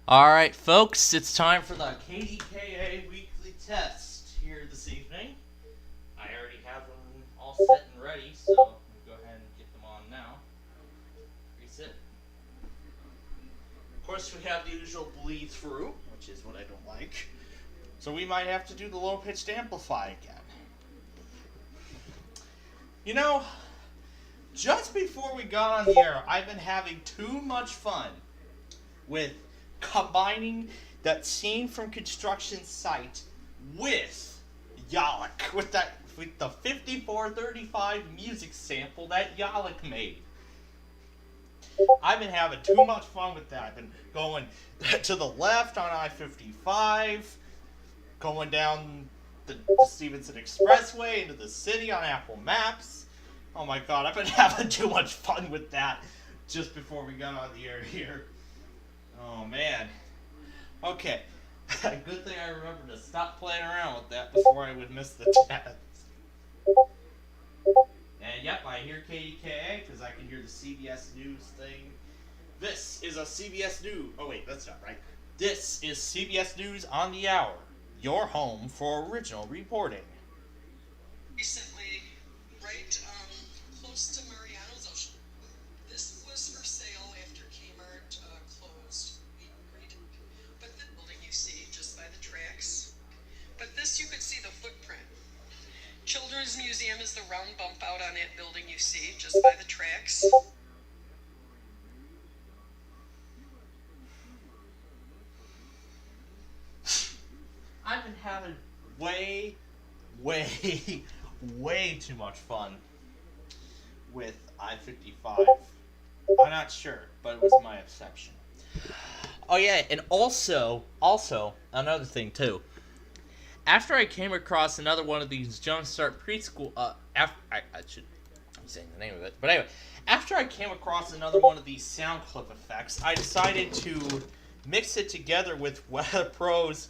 Alright, folks, it's time for the KDKA weekly test here this evening. I already have them all set and ready, so I'm going to go ahead and get them on now. Reset. Of course, we have the usual bleed through, which is what I don't like. So we might have to do the low-pitched amplify again. You know, just before we got on the air, I've been having too much fun with combining that scene from construction site with Yalek, with the 5435 music sample that Yalek made. I've been having too much fun with that. I've been going to the left on I-55, going down the Stevenson Expressway into the city on Apple Maps. Oh my god, I've been having too much fun with that just before we got on the air here. Oh man. Okay. Good thing I remembered to stop playing around with that before I would miss the test. And yep, I hear KDKA because I can hear the CBS News thing. This is a CBS News. Oh wait, that's not right. This is CBS News on the Hour, your home for original reporting. Recently, right close to Mariano's Ocean. This was for sale after Kmart closed. But the building you see just by the tracks. But this you could see the footprint. Children's Museum is the round bump out on that building you see just by the tracks. I've been having way too much fun with I-55. I'm not sure, but it was my exception. Oh yeah, and also another thing too. After I came across another one of these Jumpstart Preschool, I should be saying the name of it, but anyway, after I came across another one of these sound clip effects, I decided to mix it together with WeatherPro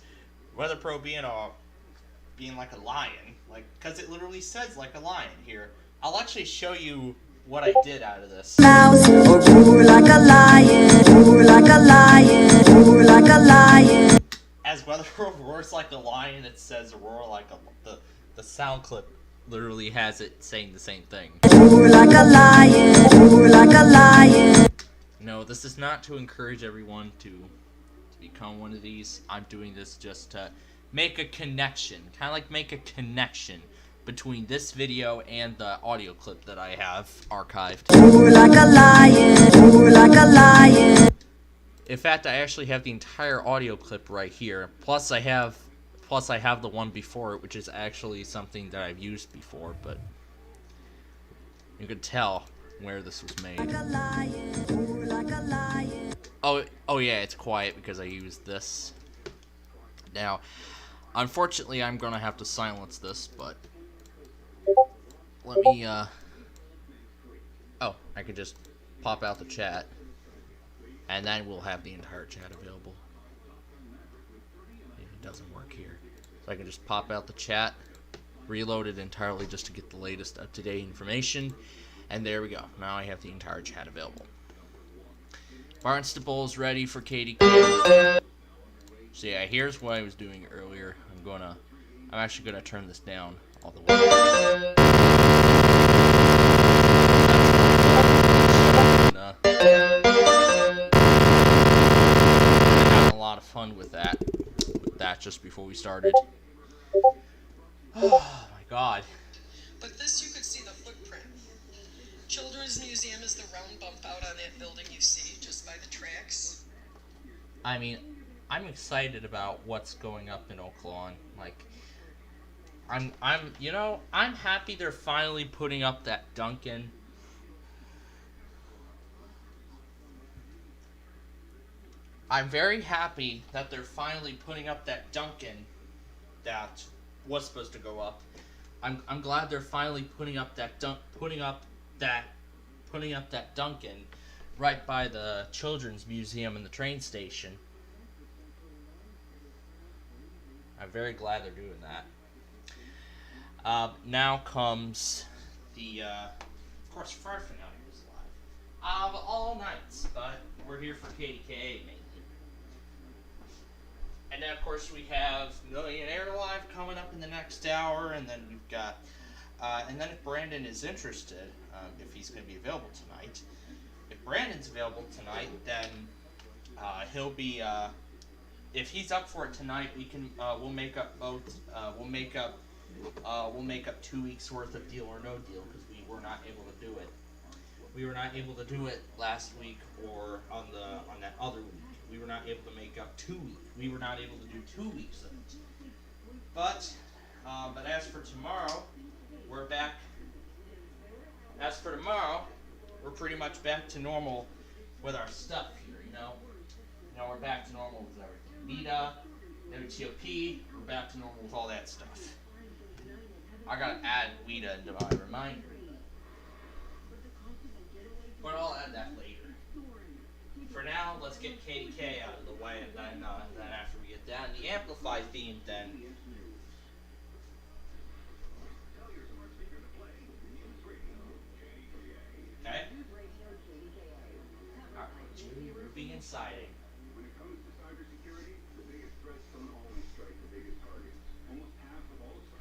being like a lion, because it literally says like a lion here. I'll actually show you what I did out of this. Mouse, or roar like a lion, roar like a lion, roar like a lion. As WeatherPro roars like a lion, it says roar like a... The sound clip literally has it saying the same thing. Roar like a lion, roar like a lion. No, this is not to encourage everyone to become one of these. I'm doing this just to make a connection. Kind of like make a connection between this video and the audio clip that I have archived. Roar like a lion, roar like a lion. In fact, I actually have the entire audio clip right here. Plus I have the one before it, which is actually something that I've used before, but you can tell where this was made. Like a lion, roar like a lion. Oh yeah, it's quiet because I used this. Now, unfortunately, I'm gonna have to silence this, but let me, oh, I could just pop out the chat. and then we'll have the entire chat available. It doesn't work here. So I can just pop out the chat, reload it entirely just to get the latest up-to-date information, and there we go. Now I have the entire chat available. Barnstable is ready for KDK. So yeah, here's what I was doing earlier. I'm actually gonna turn this down all the way. I had a lot of fun with that just before we started. Oh my god. But this you could see the footprint. Children's Museum is the round bump out on that building you see just by the tracks. I mean, I'm excited about what's going up in Oak Lawn. Like, I'm happy they're finally putting up that Dunkin'. I'm very happy that they're finally putting up that Dunkin' that was supposed to go up. I'm glad they're finally putting up that Dunkin' right by the Children's Museum and the train station. I'm very glad they're doing that. Now comes the, of course, Far From Out is live. All nights, but we're here for KDKA mainly. And then, of course, we have Millionaire Live coming up in the next hour, and then we've got, and then if Brandon is interested, if he's going to be available tonight, if Brandon's available tonight, then he'll be, if he's up for it tonight, we can, we'll make up 2 weeks worth of Deal or No Deal, because we were not able to do it. We were not able to do it last week or on that other week. We were not able to make up 2 weeks. We were not able to do 2 weeks of it. But as for tomorrow, we're back. As for tomorrow, we're pretty much back to normal with our stuff here, you know. We're back to normal with everything. META, WTOP, we're back to normal with all that stuff. I gotta add WETA into my reminder. But I'll add that later. For now, let's get KDK out of the way, and then after we get that, the Amplify theme, then. Okay? Alright, Jimmy, roofing and siding.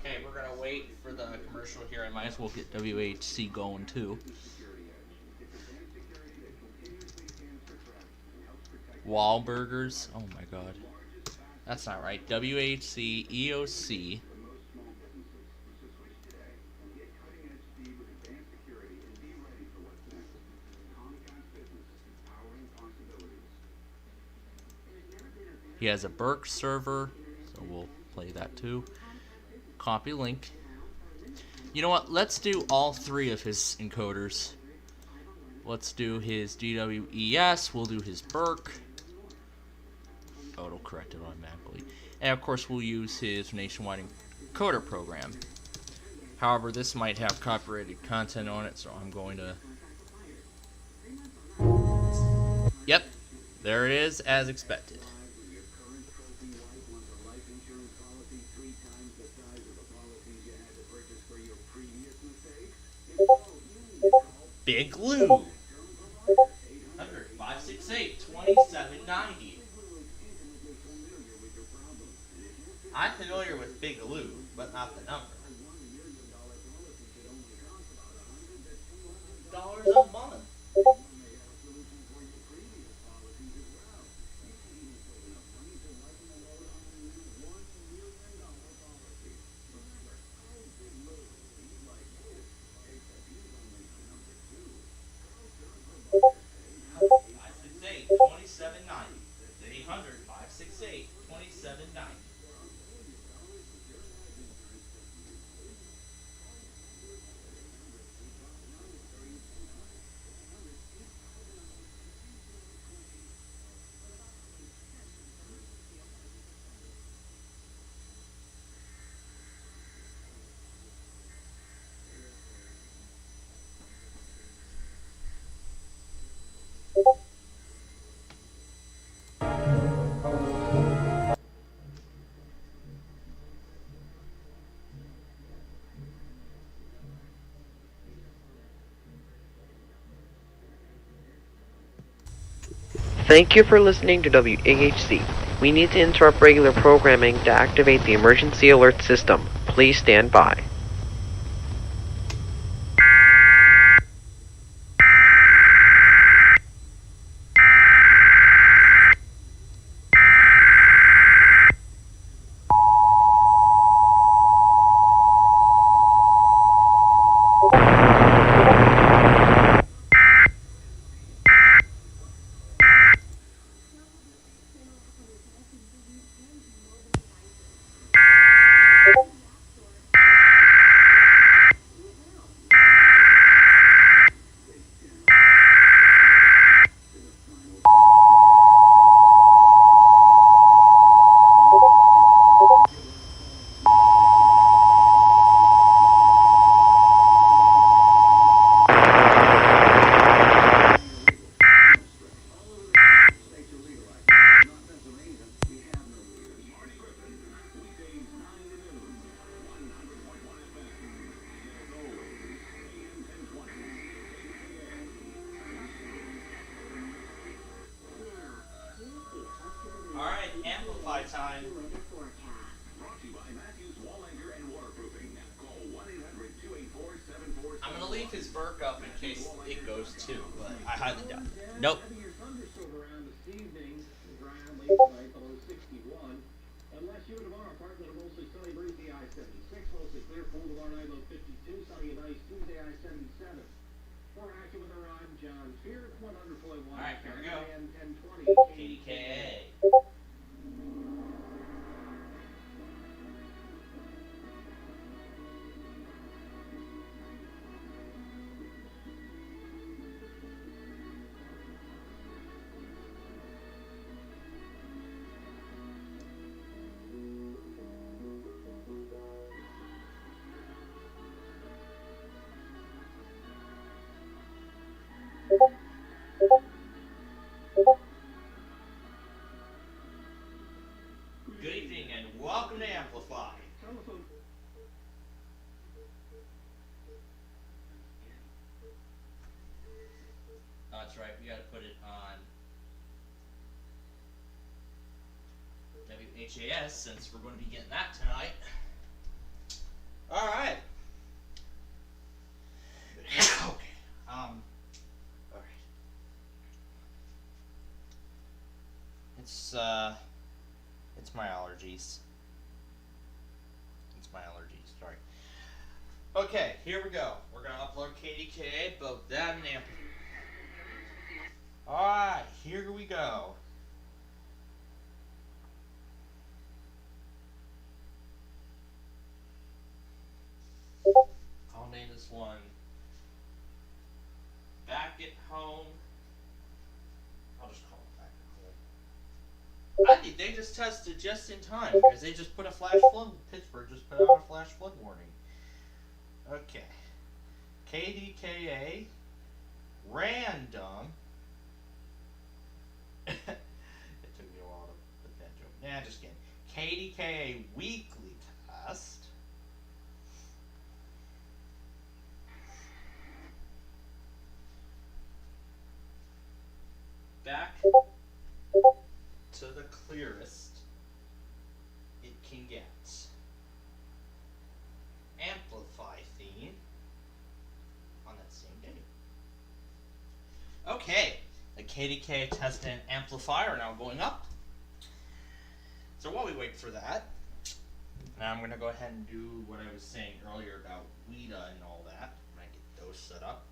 Okay, we're gonna wait for the commercial here. I might as well get WHC going too. Wahlburgers. Oh my god. That's not right. WHC EOC. He has a Burke server, so we'll play that too. Copy link. You know what? Let's do all three of his encoders. Let's do his DWES. We'll do his Burke. Oh, it'll correct it automatically. And of course, we'll use his nationwide encoder program. However, this might have copyrighted content on it, so I'm going to... Yep, there it is, as expected. Big Lou. 568-2790. I'm familiar with Big Lou, but not the number. $1 a month. Thank you for listening to WAHC. We need to interrupt regular programming to activate the emergency alert system. Please stand by. Alright, amplify time. I'm gonna leave his Burke up in case it goes too, but I highly doubt it. Nope. Unless you tomorrow, partly to mostly sunny, breezy I-76, mostly clear, full Boulevard I-52, sunny and nice Tuesday I-77. For AccuWeather, I'm John Fear, 100.1. Alright, here we go. And 1020 KDKA. Good evening and welcome to Amplify. Oh, that's right, we gotta put it on WHAS since we're going to be getting that tonight. Alright. Okay. Alright. It's my allergies. It's my allergies, sorry. Okay, here we go. We're gonna upload KDKA, both that and amplify. Alright, here we go. I'll name this one Back at Home. I'll just call it Back at Home. I think they just tested just in time because they just put a flash flood. Pittsburgh just put out a flash flood warning. Okay. KDKA random. It took me a while to put that joke. Nah, just kidding. KDKA weekly test. Back to the clearest it can get. Amplify theme on that same day. Okay, the KDK test and amplifier are now going up. So while we wait for that, now I'm going to go ahead and do what I was saying earlier about WEDA and all that. When I get those set up.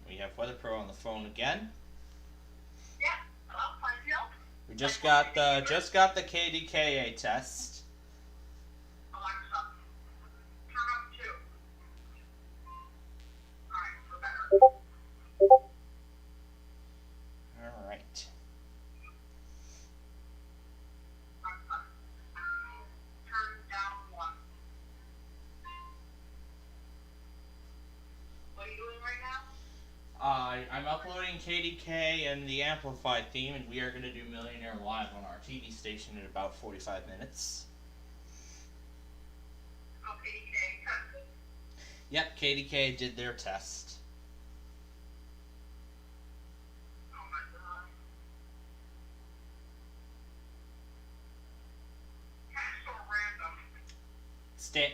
We have WeatherPro on the phone again. Yeah, hello, Plainfield. We just got the KDKA test. Alexa, turn up 2. Alright, for better. Alright. Alexa, turn down 1. What are you doing right now? I'm uploading KDK and the Amplify theme, and we are going to do Millionaire Live on our TV station in about 45 minutes. Okay, Yep, KDK did their test. Oh my god. That's so random.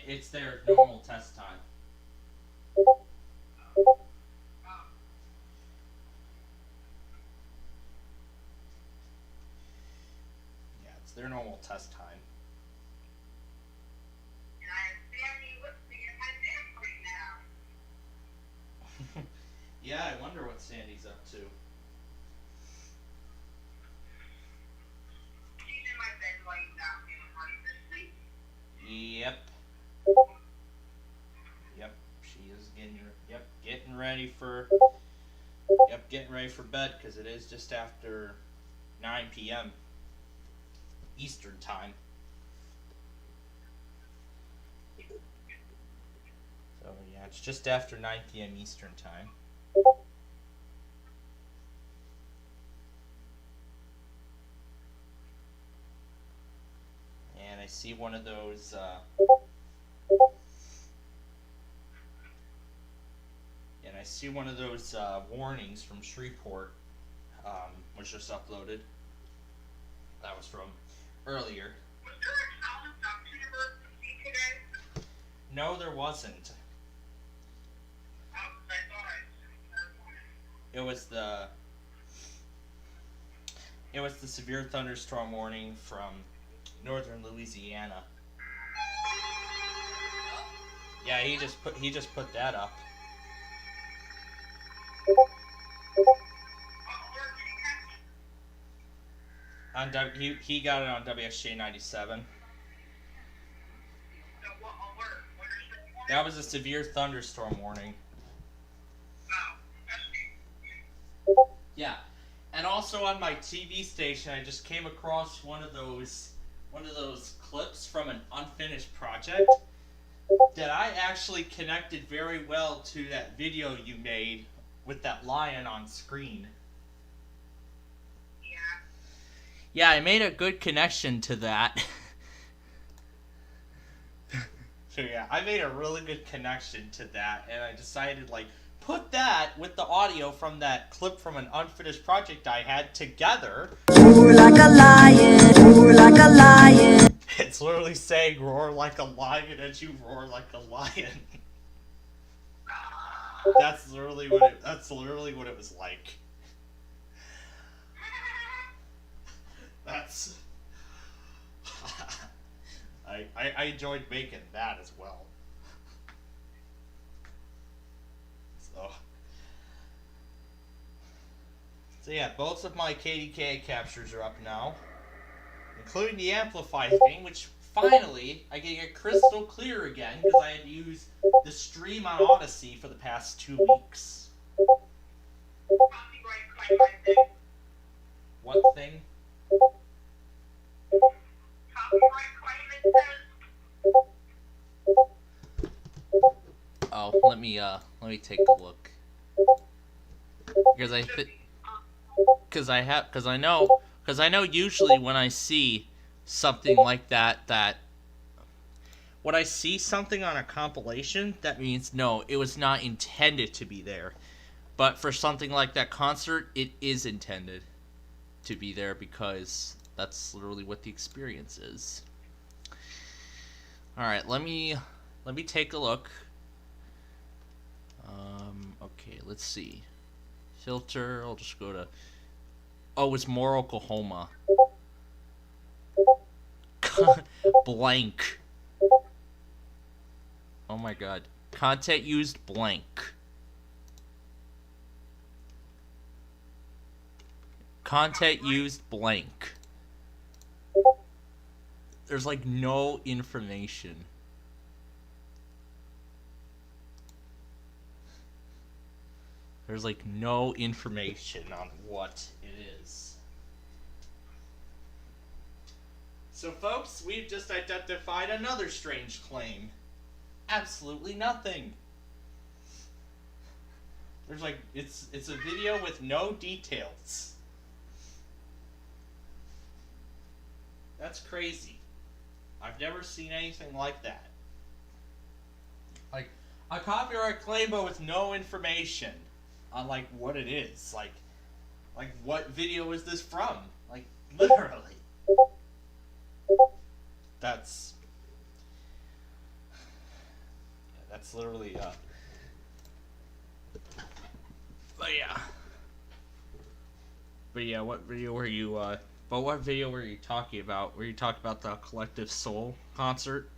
It's their normal test time. Yeah, it's their normal test time. Yeah, I wonder what Sandy's up to. She's in my bed laying down, ready for sleep. Yep. Yep, she is getting ready for bed because it is just after 9 p.m. Eastern time. So yeah, it's just after 9 p.m. Eastern time. And I see one of those warnings from Shreveport, was just uploaded. That was from earlier. Was there a Southern emergency today? No, there wasn't. It was the severe thunderstorm warning from northern Louisiana. Yeah, he just put that up. He got it on WSJ 97. That was a severe thunderstorm warning. Yeah, and also on my TV station, I just came across one of those clips from an unfinished project that I actually connected very well to that video you made with that lion on screen. Yeah, I made a good connection to that. So yeah, I made a really good connection to that, and I decided, like, put that with the audio from that clip from an unfinished project I had together. Roar like a lion, roar like a lion. It's literally saying roar like a lion as you roar like a lion. That's literally what it was like. That's I enjoyed making that as well. So yeah, both of my KDK captures are up now, including the amplify thing, which finally I can get crystal clear again because I had to use the stream on Odyssey for the past 2 weeks. What thing? Oh, let me take a look. Because I know usually when I see something like that when I see something on a compilation, that means no, it was not intended to be there. But for something like that concert, it is intended to be there because that's literally what the experience is. Alright, let me take a look. Okay, let's see. Filter, I'll just go to... Oh, it's Moore, Oklahoma. Blank. Oh my god. Content used blank. Content used blank. There's like no information. There's like no information on what it is. So folks, we've just identified another strange claim. Absolutely nothing. There's like, it's a video with no details. That's crazy. I've never seen anything like that. Like, a copyright claim, but with no information on like what it is, like what video is this from? Like literally. That's literally But yeah, what video were you talking about? Were you talking about the Collective Soul concert?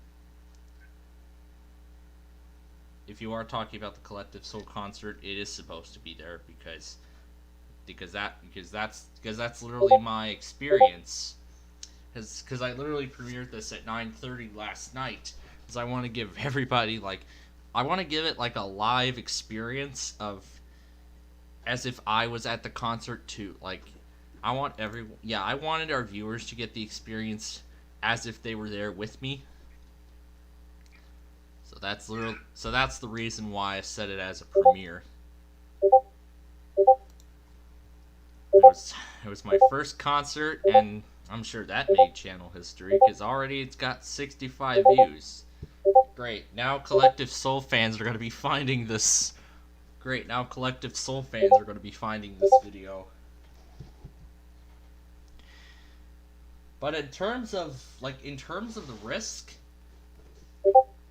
If you are talking about the Collective Soul concert, it is supposed to be there because that's literally my experience. Because I literally premiered this at 9:30 last night. Because I want to give everybody I want to give it like a live experience of as if I was at the concert too. Like I wanted our viewers to get the experience as if they were there with me. So that's the reason why I set it as a premiere. It was my first concert, and I'm sure that made channel history because already it's got 65 views. Great. Now Collective Soul fans are going to be finding this. Great. Now Collective Soul fans are going to be finding this video. But in terms of the risk,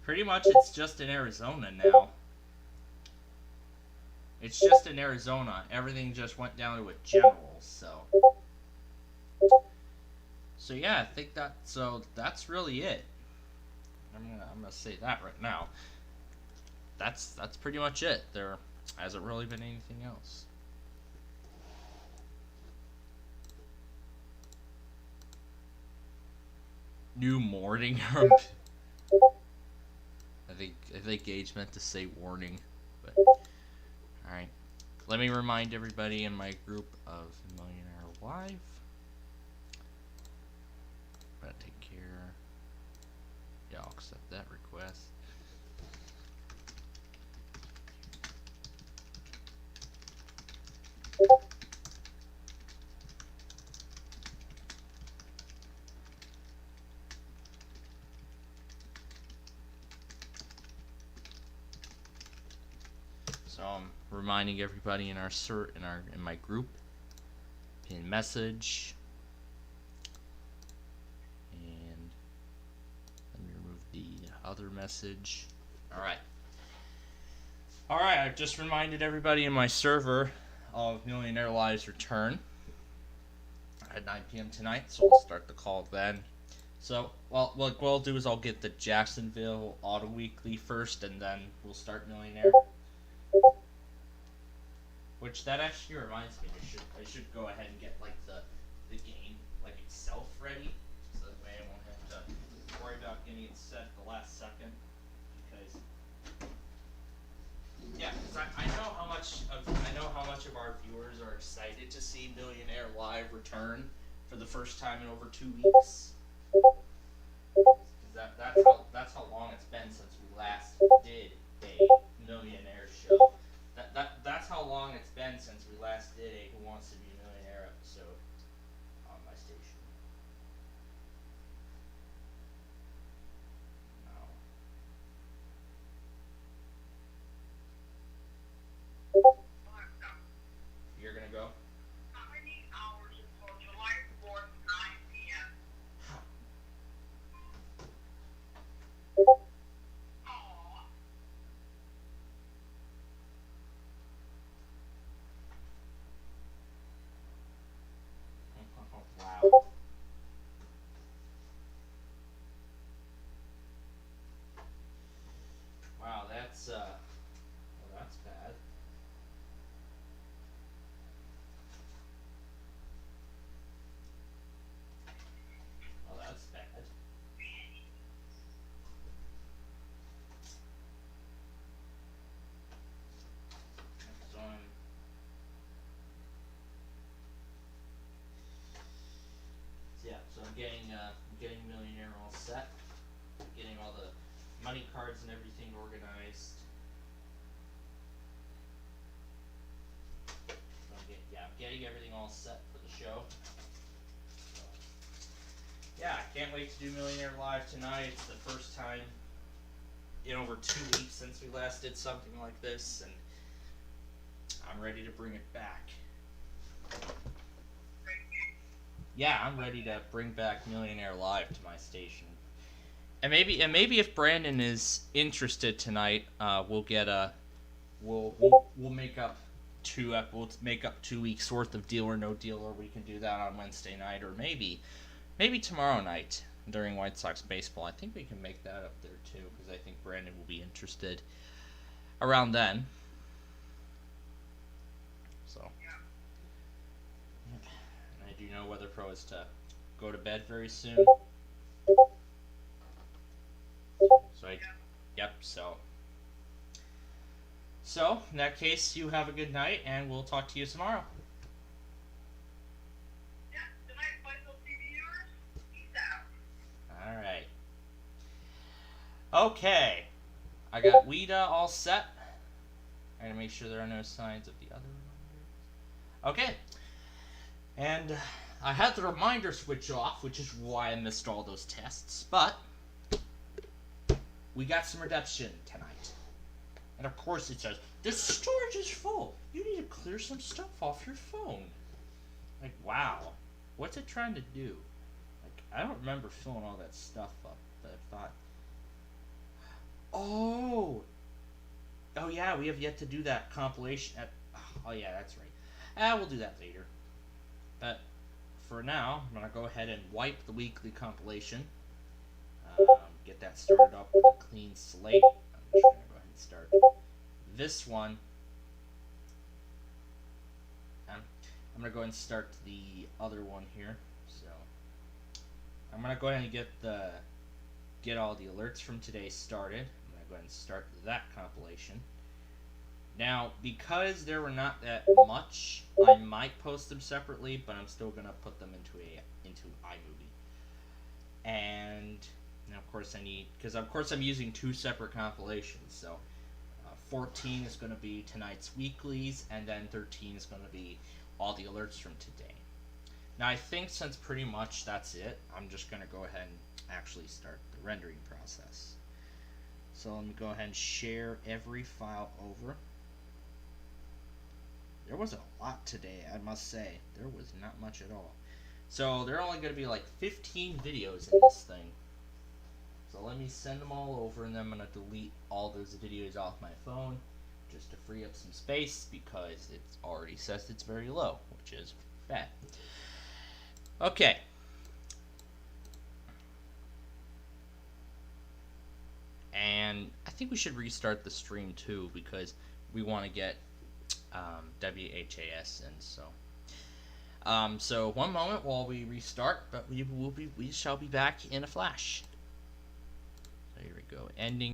pretty much it's just in Arizona now. It's just in Arizona. Everything just went down to a general, so yeah, I think that's really it. I'm gonna say that right now. That's pretty much it. There hasn't really been anything else. New morning. I think Gage meant to say warning, but alright. Let me remind everybody in my group of Millionaire Live. Gotta take care. Yeah, I'll accept that request. So I'm reminding everybody in my group, pin message, and let me remove the other message. Alright, I've just reminded everybody in my server of Millionaire Live's return at 9 p.m. tonight, so we'll start the call then. So, what we'll do is I'll get the Jacksonville Auto Weekly first, and then we'll start Millionaire. Which that actually reminds me, I should go ahead and get like the game itself ready, so that way I won't have to worry about getting it set at the last second. Because I know how much of our viewers are excited to see Millionaire Live return for the first time in over 2 weeks. That's how long it's been since we last did a Millionaire show. That's how long it's been since we last did a Who Wants to Be a Millionaire episode on my station. No. You're gonna go? How many hours until July 4th, 9 p.m.? Wow. Wow, that's bad. Oh, that's bad. So I'm getting Millionaire all set. Getting all the money cards and everything organized. I'm getting everything all set for the show. So, yeah, I can't wait to do Millionaire Live tonight. It's the first time in over 2 weeks since we last did something like this, and I'm ready to bring it back. Yeah, I'm ready to bring back Millionaire Live to my station. And maybe if Brandon is interested tonight, we'll make up 2 weeks worth of Deal or No Deal, or we can do that on Wednesday night, or maybe tomorrow night during White Sox baseball. I think we can make that up there too, because I think Brandon will be interested around then. So, and I do know WeatherPro is to go to bed very soon. So in that case, you have a good night, and we'll talk to you tomorrow. Yeah, good night, Faisal TV viewers. Peace out. All right. Okay, I got WEDA all set. I gotta make sure there are no signs of the other reminders. Okay, and I had the reminder switch off, which is why I missed all those tests, but we got some redemption tonight. And of course it says, the storage is full. You need to clear some stuff off your phone. Like, wow. What's it trying to do? Like, I don't remember filling all that stuff up, but I thought, oh yeah, we have yet to do that compilation. Oh yeah, that's right. We'll do that later. But for now, I'm going to go ahead and wipe the weekly compilation. Get that started up with a clean slate. I'm just going to go ahead and start this one. I'm going to go ahead and start the other one here. So I'm going to go ahead and get all the alerts from today started. I'm going to go ahead and start that compilation. Now, because there were not that much, I might post them separately, but I'm still going to put them into iMovie. And of course because of course I'm using 2 separate compilations, so 14 is going to be tonight's weeklies, and then 13 is going to be all the alerts from today. Now I think since pretty much that's it, I'm just going to go ahead and actually start the rendering process. So let me go ahead and share every file over. There wasn't a lot today, I must say. There was not much at all. So there are only going to be like 15 videos in this thing. So let me send them all over, and then I'm going to delete all those videos off my phone just to free up some space, because it already says it's very low, which is bad. Okay. And I think we should restart the stream too, because we want to get WHAS in. So one moment while we restart, but we shall be back in a flash. So here we go. Ending.